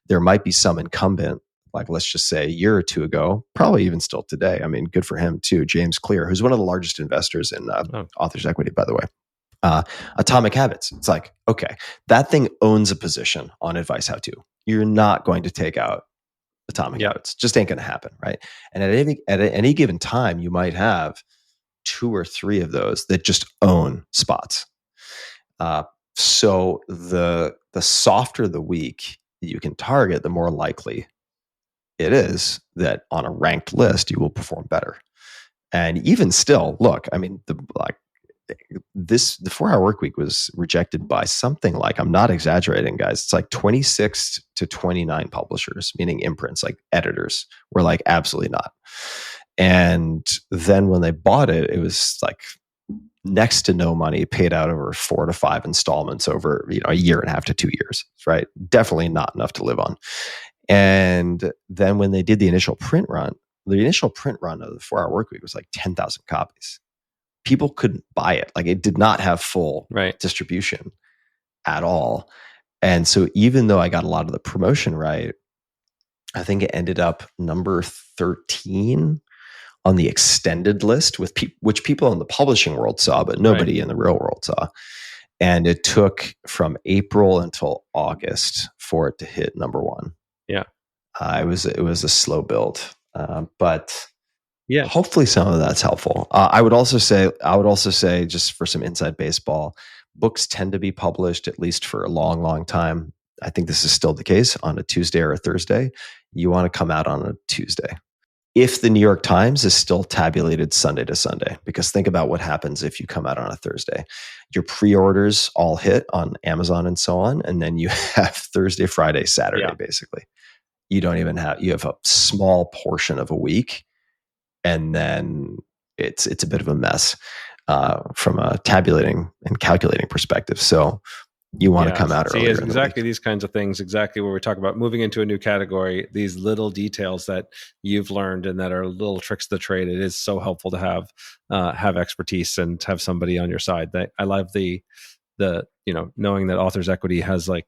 there might be some incumbent, like let's just say a year or two ago, probably even still today. I mean, good for him too. James Clear, who's one of the largest investors in Authors Equity, by the way. Atomic Habits. It's like, okay, that thing owns a position on advice how-to. You're not going to take out Atomic Habits. Just ain't going to happen, right? And at any given time, you might have 2 or 3 of those that just own spots. So the softer the week that you can target, the more likely it is that on a ranked list, you will perform better. And even still, look, I mean, the 4-hour work week was rejected by something like, I'm not exaggerating, guys, it's like 26 to 29 publishers, meaning imprints, like editors, were like, absolutely not. And then when they bought it, it was like next to no money paid out over 4 to 5 installments over, a year and a half to 2 years, right? Definitely not enough to live on. And then when they did the initial print run of the 4-hour work week was like 10,000 copies. People couldn't buy it. Like, it did not have full distribution at all. And so even though I got a lot of the promotion right, I think it ended up number 13 on the extended list, with which people in the publishing world saw, but nobody in the real world saw. And it took from April until August for it to hit number 1. Yeah. It was a slow build, but yeah, hopefully some of that's helpful. I would also say, just for some inside baseball, books tend to be published, at least for a long, long time. I think this is still the case, on a Tuesday or a Thursday. You want to come out on a Tuesday. If the New York Times is still tabulated Sunday to Sunday, because think about what happens if you come out on a Thursday. Your pre-orders all hit on Amazon and so on, and then you have Thursday, Friday, Saturday, basically. You have a small portion of a week, and then it's a bit of a mess from a tabulating and calculating perspective. So you want to come out earlier. Exactly these kinds of things, exactly where we talk about moving into a new category, these little details that you've learned and that are little tricks of the trade. It is so helpful to have expertise and have somebody on your side. That I love the knowing that Authors Equity has, like,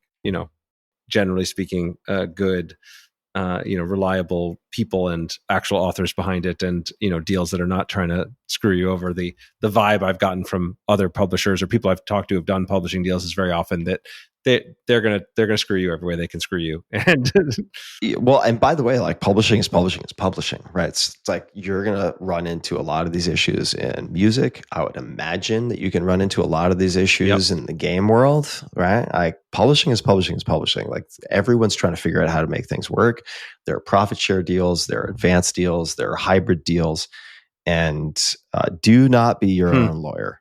generally speaking, good reliable people and actual authors behind it, and deals that are not trying to screw you over. The vibe I've gotten from other publishers or people I've talked to who've done publishing deals is very often that they're gonna screw you every way they can screw you. And well, and by the way, like, publishing is publishing, right? It's like you're gonna run into a lot of these issues in music. I would imagine that you can run into a lot of these issues in the game world, right? Like, publishing is publishing. Like, everyone's trying to figure out how to make things work. There are profit share deals, there are advanced deals, there are hybrid deals, and do not be your own lawyer.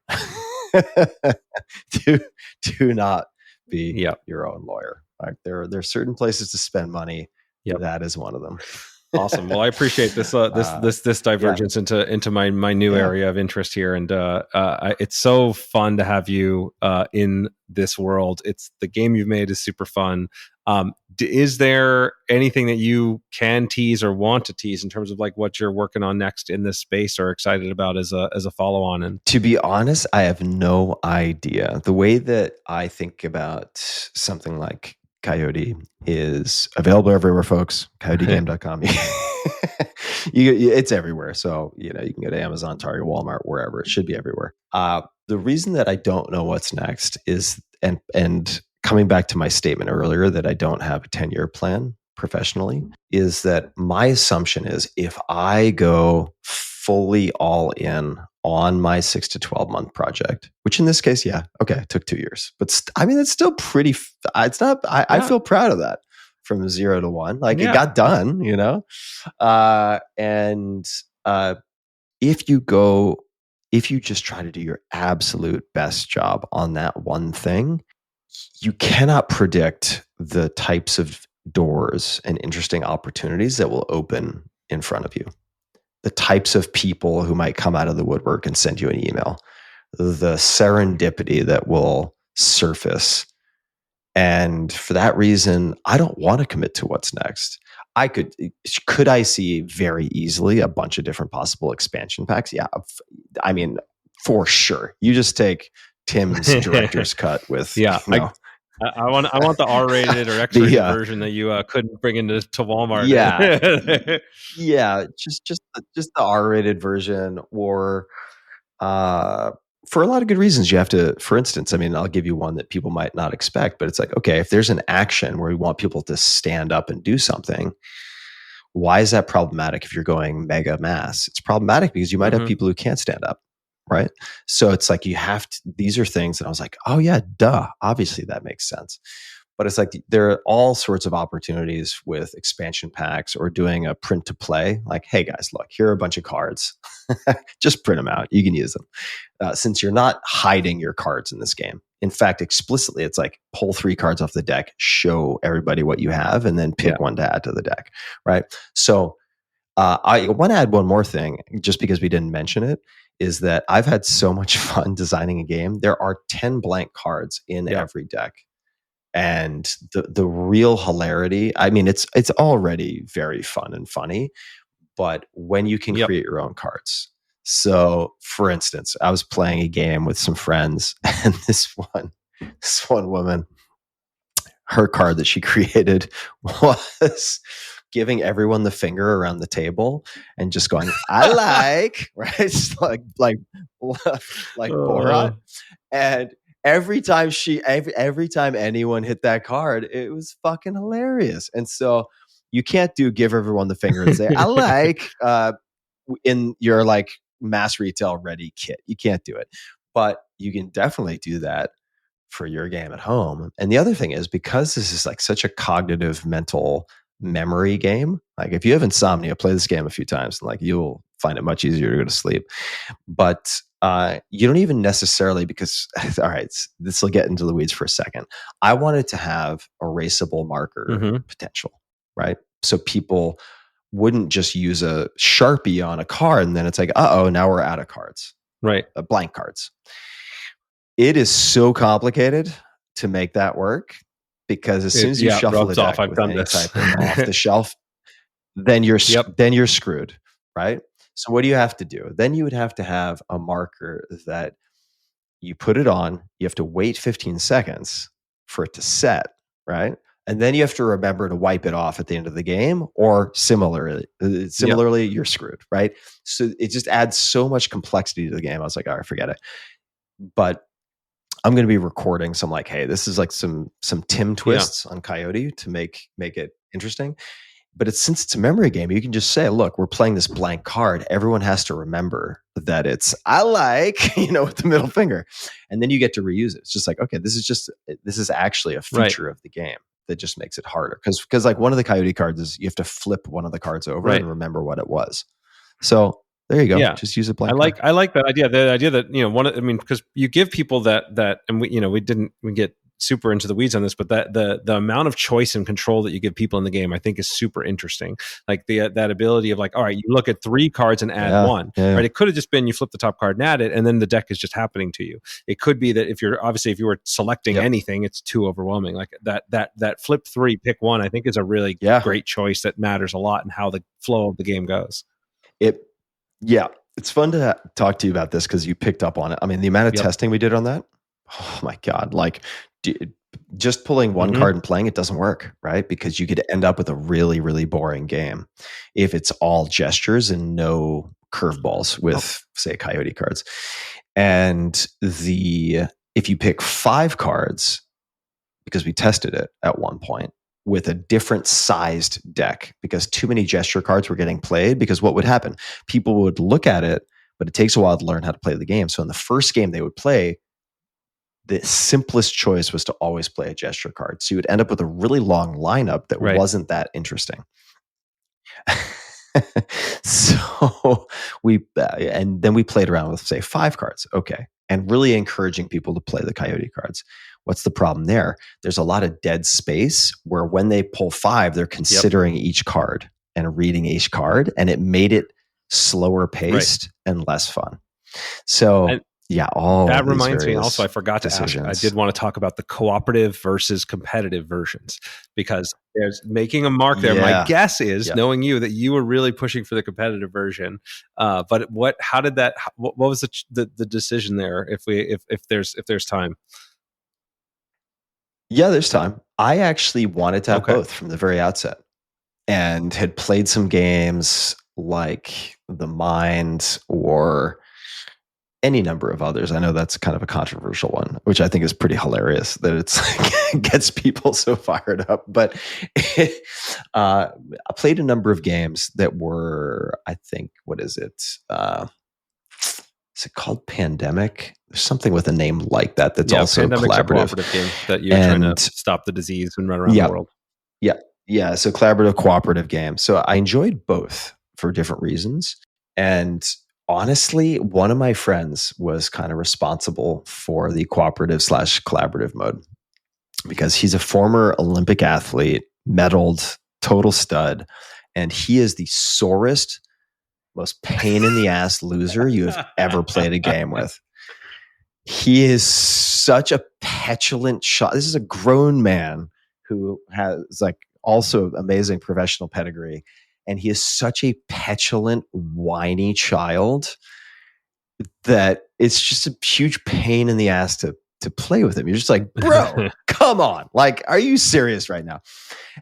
do not be your own lawyer. Like, there are certain places to spend money. That is one of them. Awesome. Well, I appreciate this this divergence into my new area of interest here, and it's so fun to have you in this world. It's the game you've made is super fun. Is there anything that you can tease or want to tease in terms of, like, what you're working on next in this space or excited about as a follow-on? And to be honest, I have no idea. The way that I think about something like Coyote is available everywhere, folks. CoyoteGame.com. It's everywhere. So, you can go to Amazon, Target, Walmart, wherever. It should be everywhere. The reason that I don't know what's next is, and coming back to my statement earlier that I don't have a 10-year plan professionally, is that my assumption is if I go fully all in on my 6 to 12 month project, which in this case, it took 2 years, but it's still pretty, it's not, I feel proud of that, from 0 to 1, like it got done, and if you just try to do your absolute best job on that one thing, you cannot predict the types of doors and interesting opportunities that will open in front of you. The types of people who might come out of the woodwork and send you an email, the serendipity that will surface. And for that reason, I don't want to commit to what's next. Could I see very easily a bunch of different possible expansion packs? Yeah. I mean, for sure. You just take Tim's director's cut with, I want the R-rated or X-rated version that you couldn't bring into Walmart. Just the R-rated version, or for a lot of good reasons. You have to, for instance, I'll give you one that people might not expect, but it's like, okay, if there's an action where we want people to stand up and do something, why is that problematic if you're going mega mass? It's problematic because you might have people who can't stand up. Right. So it's like, these are things that I was like, oh yeah, duh. Obviously that makes sense. But it's like there are all sorts of opportunities with expansion packs or doing a print to play. Like, hey guys, look, here are a bunch of cards. Just print them out. You can use them. Since you're not hiding your cards in this game. In fact, explicitly, it's like pull 3 cards off the deck, show everybody what you have, and then pick one to add to the deck, right? So I want to add one more thing, just because we didn't mention it, is that I've had so much fun designing a game. There are 10 blank cards in every deck. And the real hilarity, I mean, it's already very fun and funny, but when you can create your own cards. So, for instance, I was playing a game with some friends, and this one woman, her card that she created was giving everyone the finger around the table and just going, "I like," right? It's like Borat. And every time anyone hit that card, it was fucking hilarious. And so you can't give everyone the finger and say, "I like," in your like mass retail ready kit. You can't do it, but you can definitely do that for your game at home. And the other thing is, because this is like such a cognitive mental memory game, like if you have insomnia, play this game a few times and like you'll find it much easier to go to sleep. But you don't even necessarily, because all right, this will get into the weeds for a second. I wanted to have erasable marker potential, right? So people wouldn't just use a Sharpie on a card and then it's like, now we're out of cards, right? Blank cards. It is so complicated to make that work, because as soon as you shuffle the deck with any type of off the shelf, then you're screwed, right? So what do you have to do? Then you would have to have a marker that you put it on. You have to wait 15 seconds for it to set, right? And then you have to remember to wipe it off at the end of the game, or similarly, you're screwed, right? So it just adds so much complexity to the game. I was like, all right, forget it. But I'm going to be recording some like, hey, this is like some Tim twists on Coyote to make it interesting. But since it's a memory game, you can just say, look, we're playing this blank card. Everyone has to remember that it's, I like, with the middle finger. And then you get to reuse it. It's just like, okay, this is actually a feature of the game that just makes it harder. Because like one of the Coyote cards is you have to flip one of the cards over and remember what it was. So there you go. Yeah. Just use a blank card. I like that idea. The idea that, because you give people that, and we get super into the weeds on this, but that the amount of choice and control that you give people in the game, I think is super interesting. Like that ability of like, all right, you look at 3 cards and add one, right? It could have just been you flip the top card and add it, and then the deck is just happening to you. It could be that if you were selecting anything, it's too overwhelming. Like that flip 3, pick 1, I think is a really great choice that matters a lot in how the flow of the game goes. It's fun to talk to you about this because you picked up on it. I mean, the amount of testing we did on that, oh my God, like just pulling one card and playing it doesn't work, right? Because you could end up with a really, really boring game if it's all gestures and no curveballs with, say, Coyote cards. And if you pick 5 cards, because we tested it at one point, with a different sized deck, because too many gesture cards were getting played. Because what would happen? People would look at it, but it takes a while to learn how to play the game. So in the first game they would play, the simplest choice was to always play a gesture card. So you would end up with a really long lineup that wasn't that interesting. So and then we played around with, say, 5 cards. Okay. And really encouraging people to play the Coyote cards. What's the problem there? There's a lot of dead space where when they pull 5, they're considering each card and reading each card, and it made it slower paced and less fun. So that reminds me also, I forgot to ask, I did want to talk about the cooperative versus competitive versions, because there's making a mark there. My guess is, knowing you, that you were really pushing for the competitive version. But what was the decision there? If there's time? Yeah, there's time. I actually wanted to have both from the very outset, and had played some games like The Mind or any number of others. I know that's kind of a controversial one, which I think is pretty hilarious that it gets people so fired up. But I played a number of games that were, I think, what is it? is it called Pandemic? There's something with a name like that that's also Pandemic's a collaborative. cooperative game that you're trying to stop the disease and run around the world. Yeah. So collaborative, cooperative game. So I enjoyed both for different reasons. And honestly, one of my friends was kind of responsible for the cooperative / collaborative mode because he's a former Olympic athlete, medaled, total stud, and he is the sorest, most pain in the ass loser you have ever played a game with. He is such a petulant shot. This is a grown man who has like also amazing professional pedigree. And he is such a petulant, whiny child that it's just a huge pain in the ass to play with him. You're just like, bro, come on. Like, are you serious right now?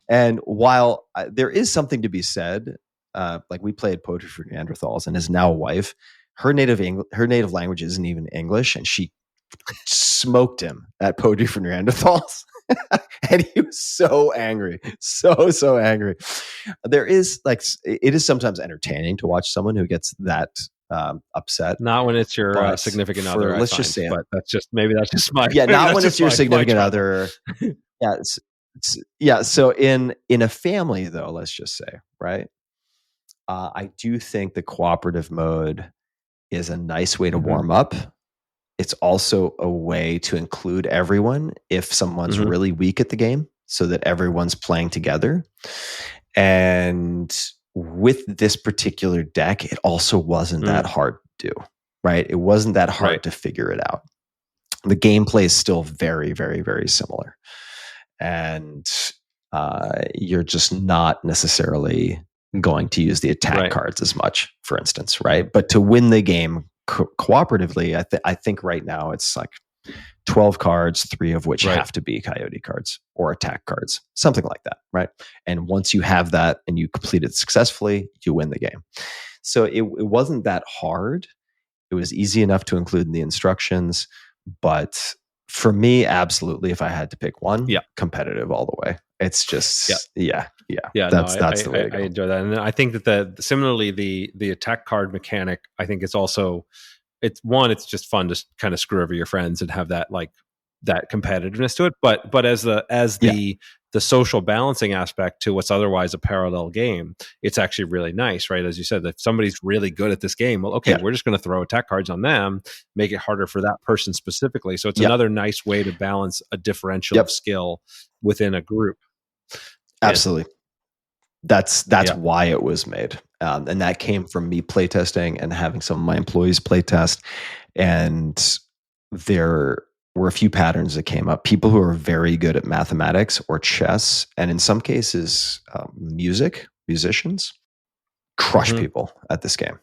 And while there is something to be said, like we played Poetry for Neanderthals and his now wife, her native language isn't even English, and she smoked him at Poetry for Neanderthals. And he was so angry, so angry. There is like, it is sometimes entertaining to watch someone who gets that upset. Not when it's your significant other. Let's just say, but that's just my not when it's your significant other. Yeah. So in a family, though, let's just say, right? I do think the cooperative mode is a nice way to warm up. It's also a way to include everyone if someone's really weak at the game so that everyone's playing together. And with this particular deck, it also wasn't that hard to do, right? It wasn't that hard to figure it out. The gameplay is still very, very, very similar. And you're just not necessarily going to use the attack cards as much, for instance, right? But to win the game cooperatively, I think right now it's like 12 cards, 3 of which have to be Coyote cards or attack cards, something like that, right? And once you have that and you complete it successfully, you win the game. So it wasn't that hard. It was easy enough to include in the instructions, but for me, absolutely, if I had to pick one, competitive all the way. It's just, that's the way to go. I enjoy that. And I think that similarly, the attack card mechanic, I think it's also, it's just fun to kind of screw over your friends and have that like that competitiveness to it. But as the social balancing aspect to what's otherwise a parallel game, it's actually really nice, right? As you said, if somebody's really good at this game, well, okay, we're just going to throw attack cards on them, make it harder for that person specifically. So it's another nice way to balance a differential of skill within a group. Absolutely. That's why it was made. And that came from me playtesting and having some of my employees playtest. And there were a few patterns that came up. People who are very good at mathematics or chess, and in some cases, musicians, crush people at this game.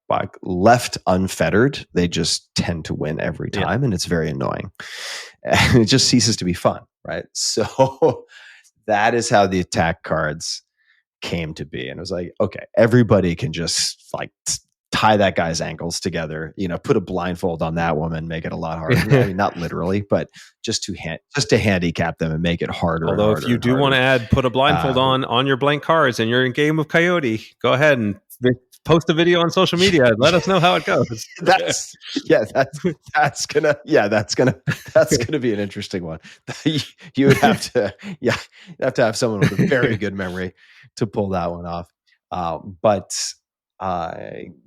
Like left unfettered, they just tend to win every time, and it's very annoying. And it just ceases to be fun, right? So that is how the attack cards came to be. And it was like, okay, everybody can just like tie that guy's ankles together, put a blindfold on that woman, make it a lot harder. I mean, not literally, but just to handicap them and make it harder. Although if you do want to put a blindfold on your blank cards and you're in game with Coyote, go ahead and post a video on social media and let us know how it goes. That's gonna be an interesting one. You would have to have someone with a very good memory to pull that one off. But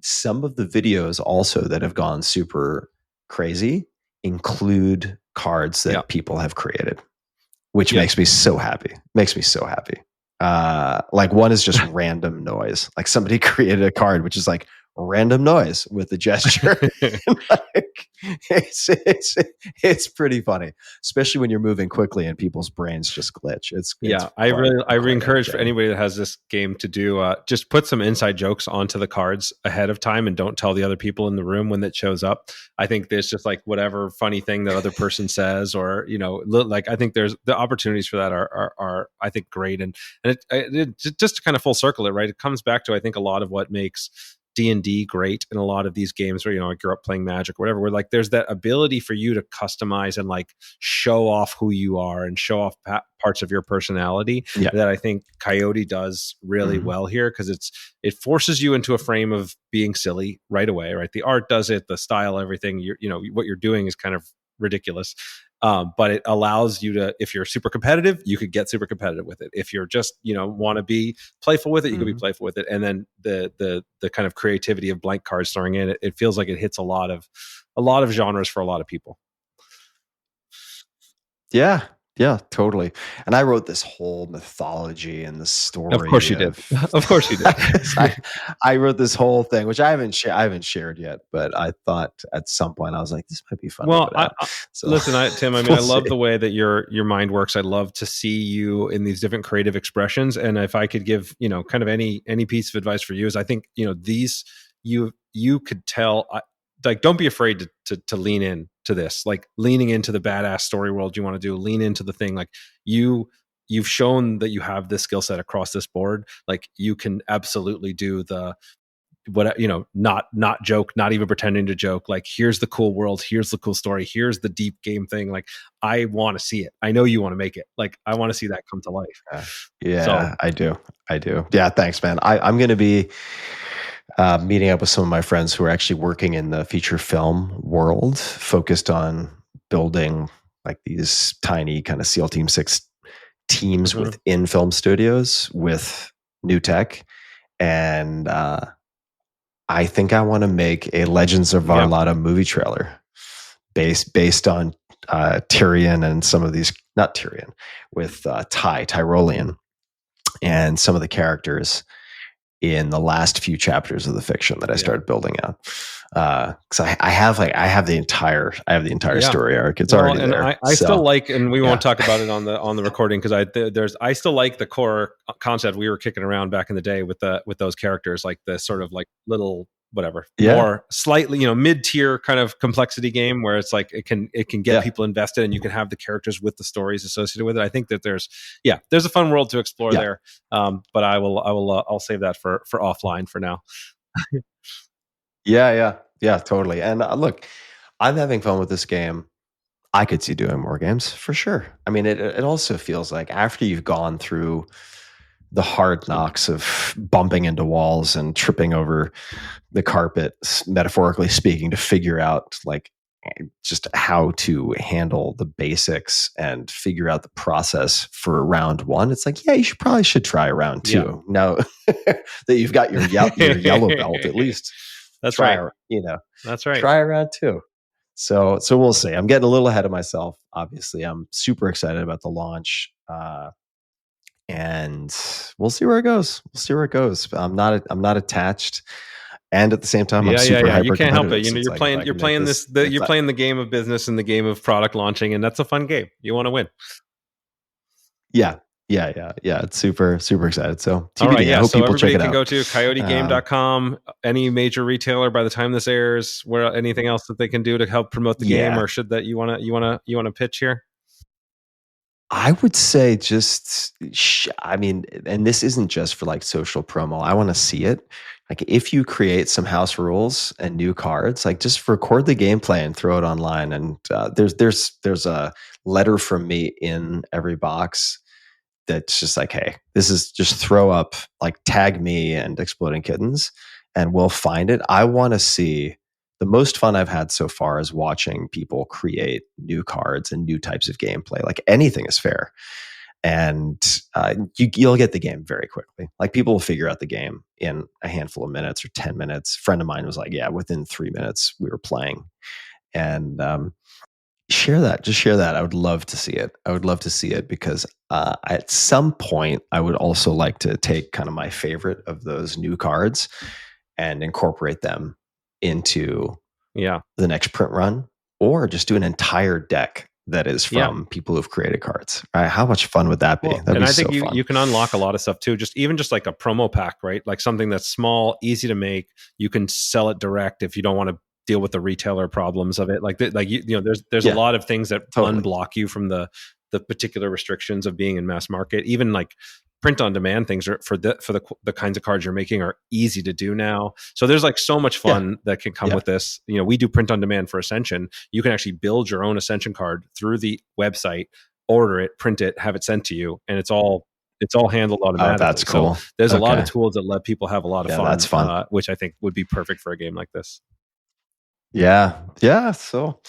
some of the videos also that have gone super crazy include cards that people have created, which makes me so happy. Like one is just random noise. Like somebody created a card which is like random noise with a gesture. Like, it's pretty funny, especially when you're moving quickly and people's brains just glitch. I really encourage for anybody that has this game to do just put some inside jokes onto the cards ahead of time and don't tell the other people in the room when it shows up. I think there's just like whatever funny thing the other person says, or like I think there's the opportunities for that are I think great, and it just to kind of full circle it, right? It comes back to I think a lot of what makes D&D great in a lot of these games where, I grew up playing Magic or whatever, where like there's that ability for you to customize and like show off who you are and show off parts of your personality that I think Coyote does really well here, because it forces you into a frame of being silly right away, right? The art does it, the style, everything. What you're doing is kind of ridiculous. But it allows you to, if you're super competitive, you could get super competitive with it. If you're just, want to be playful with it, you can be playful with it. And then the kind of creativity of blank cards throwing in, it feels like it hits a lot of genres for a lot of people. Yeah, totally. And I wrote this whole mythology and the story. Of course you did. Of course you did. I wrote this whole thing, which I haven't shared yet, but I thought at some point I was like, this might be fun. Well, listen, Tim, I mean, I love the way that your mind works. I love to see you in these different creative expressions. And if I could give, kind of any piece of advice for you, is I think, these, you could tell, like, don't be afraid to lean in to this, like leaning into the badass story world you want to do, lean into the thing. Like you've shown that you have this skill set across this board. Like you can absolutely do the, not joke, not even pretending to joke. Like, here's the cool world. Here's the cool story. Here's the deep game thing. Like, I want to see it. I know you want to make it. Like, I want to see that come to life. Yeah, so, I do. Yeah. Thanks, man. I'm going to be meeting up with some of my friends who are actually working in the feature film world, focused on building like these tiny kind of SEAL Team 6 teams within film studios with new tech. And I think I want to make a Legends of Varlata movie trailer based on Tyrion and some of these, not Tyrion, with Tyrolean and some of the characters in the last few chapters of the fiction that I started building out. Cause I have the entire story arc. It's already and there. I still like, and we won't talk about it on the recording, cause I still like the core concept we were kicking around back in the day with those characters, like the sort of like little, whatever, more slightly, mid-tier kind of complexity game where it's like it can get people invested and you can have the characters with the stories associated with it. I think that there's a fun world to explore there. But I'll save that for offline for now. Yeah, totally. And look, I'm having fun with this game. I could see doing more games for sure. I mean, it also feels like after you've gone through the hard knocks of bumping into walls and tripping over the carpet, metaphorically speaking, to figure out like just how to handle the basics and figure out the process for round one. It's like, you probably should try round two. Now that you've got your yellow belt, at least. That's right. That's right. Try round two. So we'll see. I'm getting a little ahead of myself. Obviously, I'm super excited about the launch. And we'll see where it goes. I'm not attached, and at the same time, I'm super hyper. You can't help it. You're playing you're playing the game of business and the game of product launching, and that's a fun game. You want to win. Yeah. It's super excited. So TBD, all right, I hope so people everybody check it can out. go to coyotegame.com. Any major retailer by the time this airs, where anything else that they can do to help promote the game, or should that you want to pitch here? I would say and this isn't just for like social promo. I want to see it. Like if you create some house rules and new cards, like just record the gameplay and throw it online. And there's a letter from me in every box that's just like, hey, this is just throw up, like tag me and Exploding Kittens and we'll find it. I want to see. The most fun I've had so far is watching people create new cards and new types of gameplay. Like anything is fair. And you'll get the game very quickly. Like people will figure out the game in a handful of minutes or 10 minutes. A friend of mine was like, within 3 minutes we were playing. And share that. Just share that. I would love to see it. Because at some point I would also like to take kind of my favorite of those new cards and incorporate them into the next print run, or just do an entire deck that is from people who've created cards. How much fun would that be? And I think you can unlock a lot of stuff too. Just like a promo pack, right? Like something that's small, easy to make. You can sell it direct if you don't want to deal with the retailer problems of it. There's a lot of things that unblock you from the particular restrictions of being in mass market. Even like print on demand things are for the kinds of cards you're making are easy to do now. So there's like so much fun that can come with this. You know, we do print on demand for Ascension. You can actually build your own Ascension card through the website, order it, print it, have it sent to you, and it's all handled automatically. Oh, that's cool. So there's a lot of tools that let people have a lot of fun. That's fun. Which I think would be perfect for a game like this. Yeah. So,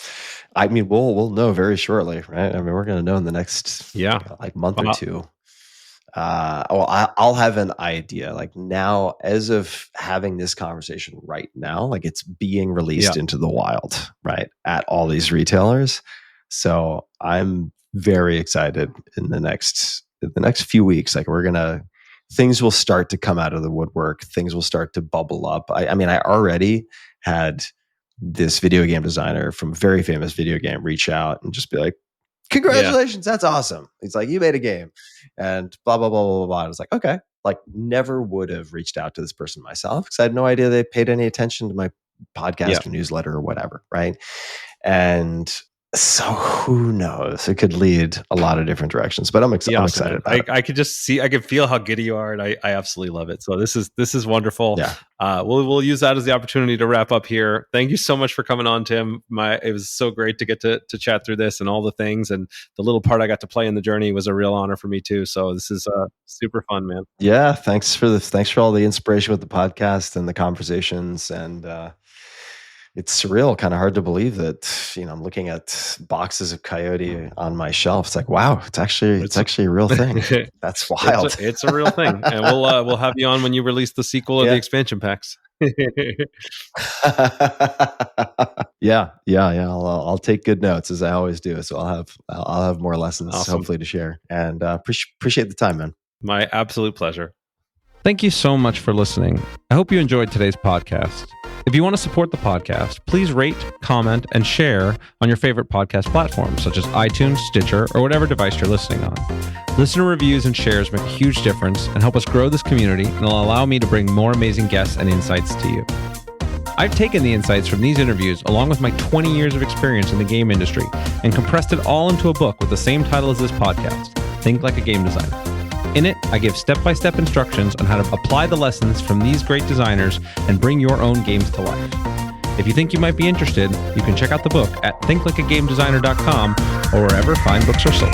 I mean, we'll know very shortly, right? I mean, we're going to know in the next like month or two. I'll have an idea. Like now, as of having this conversation right now, like it's being released into the wild, right, at all these retailers. So I'm very excited in the next few weeks. Like things will start to come out of the woodwork. Things will start to bubble up. I mean, I already had this video game designer from a very famous video game reach out and just be like, congratulations, that's awesome. He's like, you made a game and blah, blah, blah, blah, blah. I was like, okay. Like never would have reached out to this person myself because I had no idea they paid any attention to my podcast or newsletter or whatever. Right. And so who knows? It could lead a lot of different directions, but I'm excited about it. I could feel how giddy you are, and I absolutely love it. So this is wonderful. Yeah. We'll use that as the opportunity to wrap up here. Thank you so much for coming on, Tim. It was so great to get to chat through this and all the things, and the little part I got to play in the journey was a real honor for me too. So this is super fun, man. Yeah. Thanks for all the inspiration with the podcast and the conversations, and it's surreal, kind of hard to believe that, you know, I'm looking at boxes of Coyote on my shelf. It's like, wow, it's actually a real thing. That's wild. It's a real thing. And we'll have you on when you release the sequel of the expansion packs. Yeah. I'll take good notes as I always do. So I'll have more lessons hopefully to share, and appreciate the time, man. My absolute pleasure. Thank you so much for listening. I hope you enjoyed today's podcast. If you want to support the podcast, please rate, comment, and share on your favorite podcast platforms, such as iTunes, Stitcher, or whatever device you're listening on. Listener reviews and shares make a huge difference and help us grow this community, and will allow me to bring more amazing guests and insights to you. I've taken the insights from these interviews, along with my 20 years of experience in the game industry, and compressed it all into a book with the same title as this podcast, Think Like a Game Designer. In it, I give step-by-step instructions on how to apply the lessons from these great designers and bring your own games to life. If you think you might be interested, you can check out the book at thinklikeagamedesigner.com or wherever fine books are sold.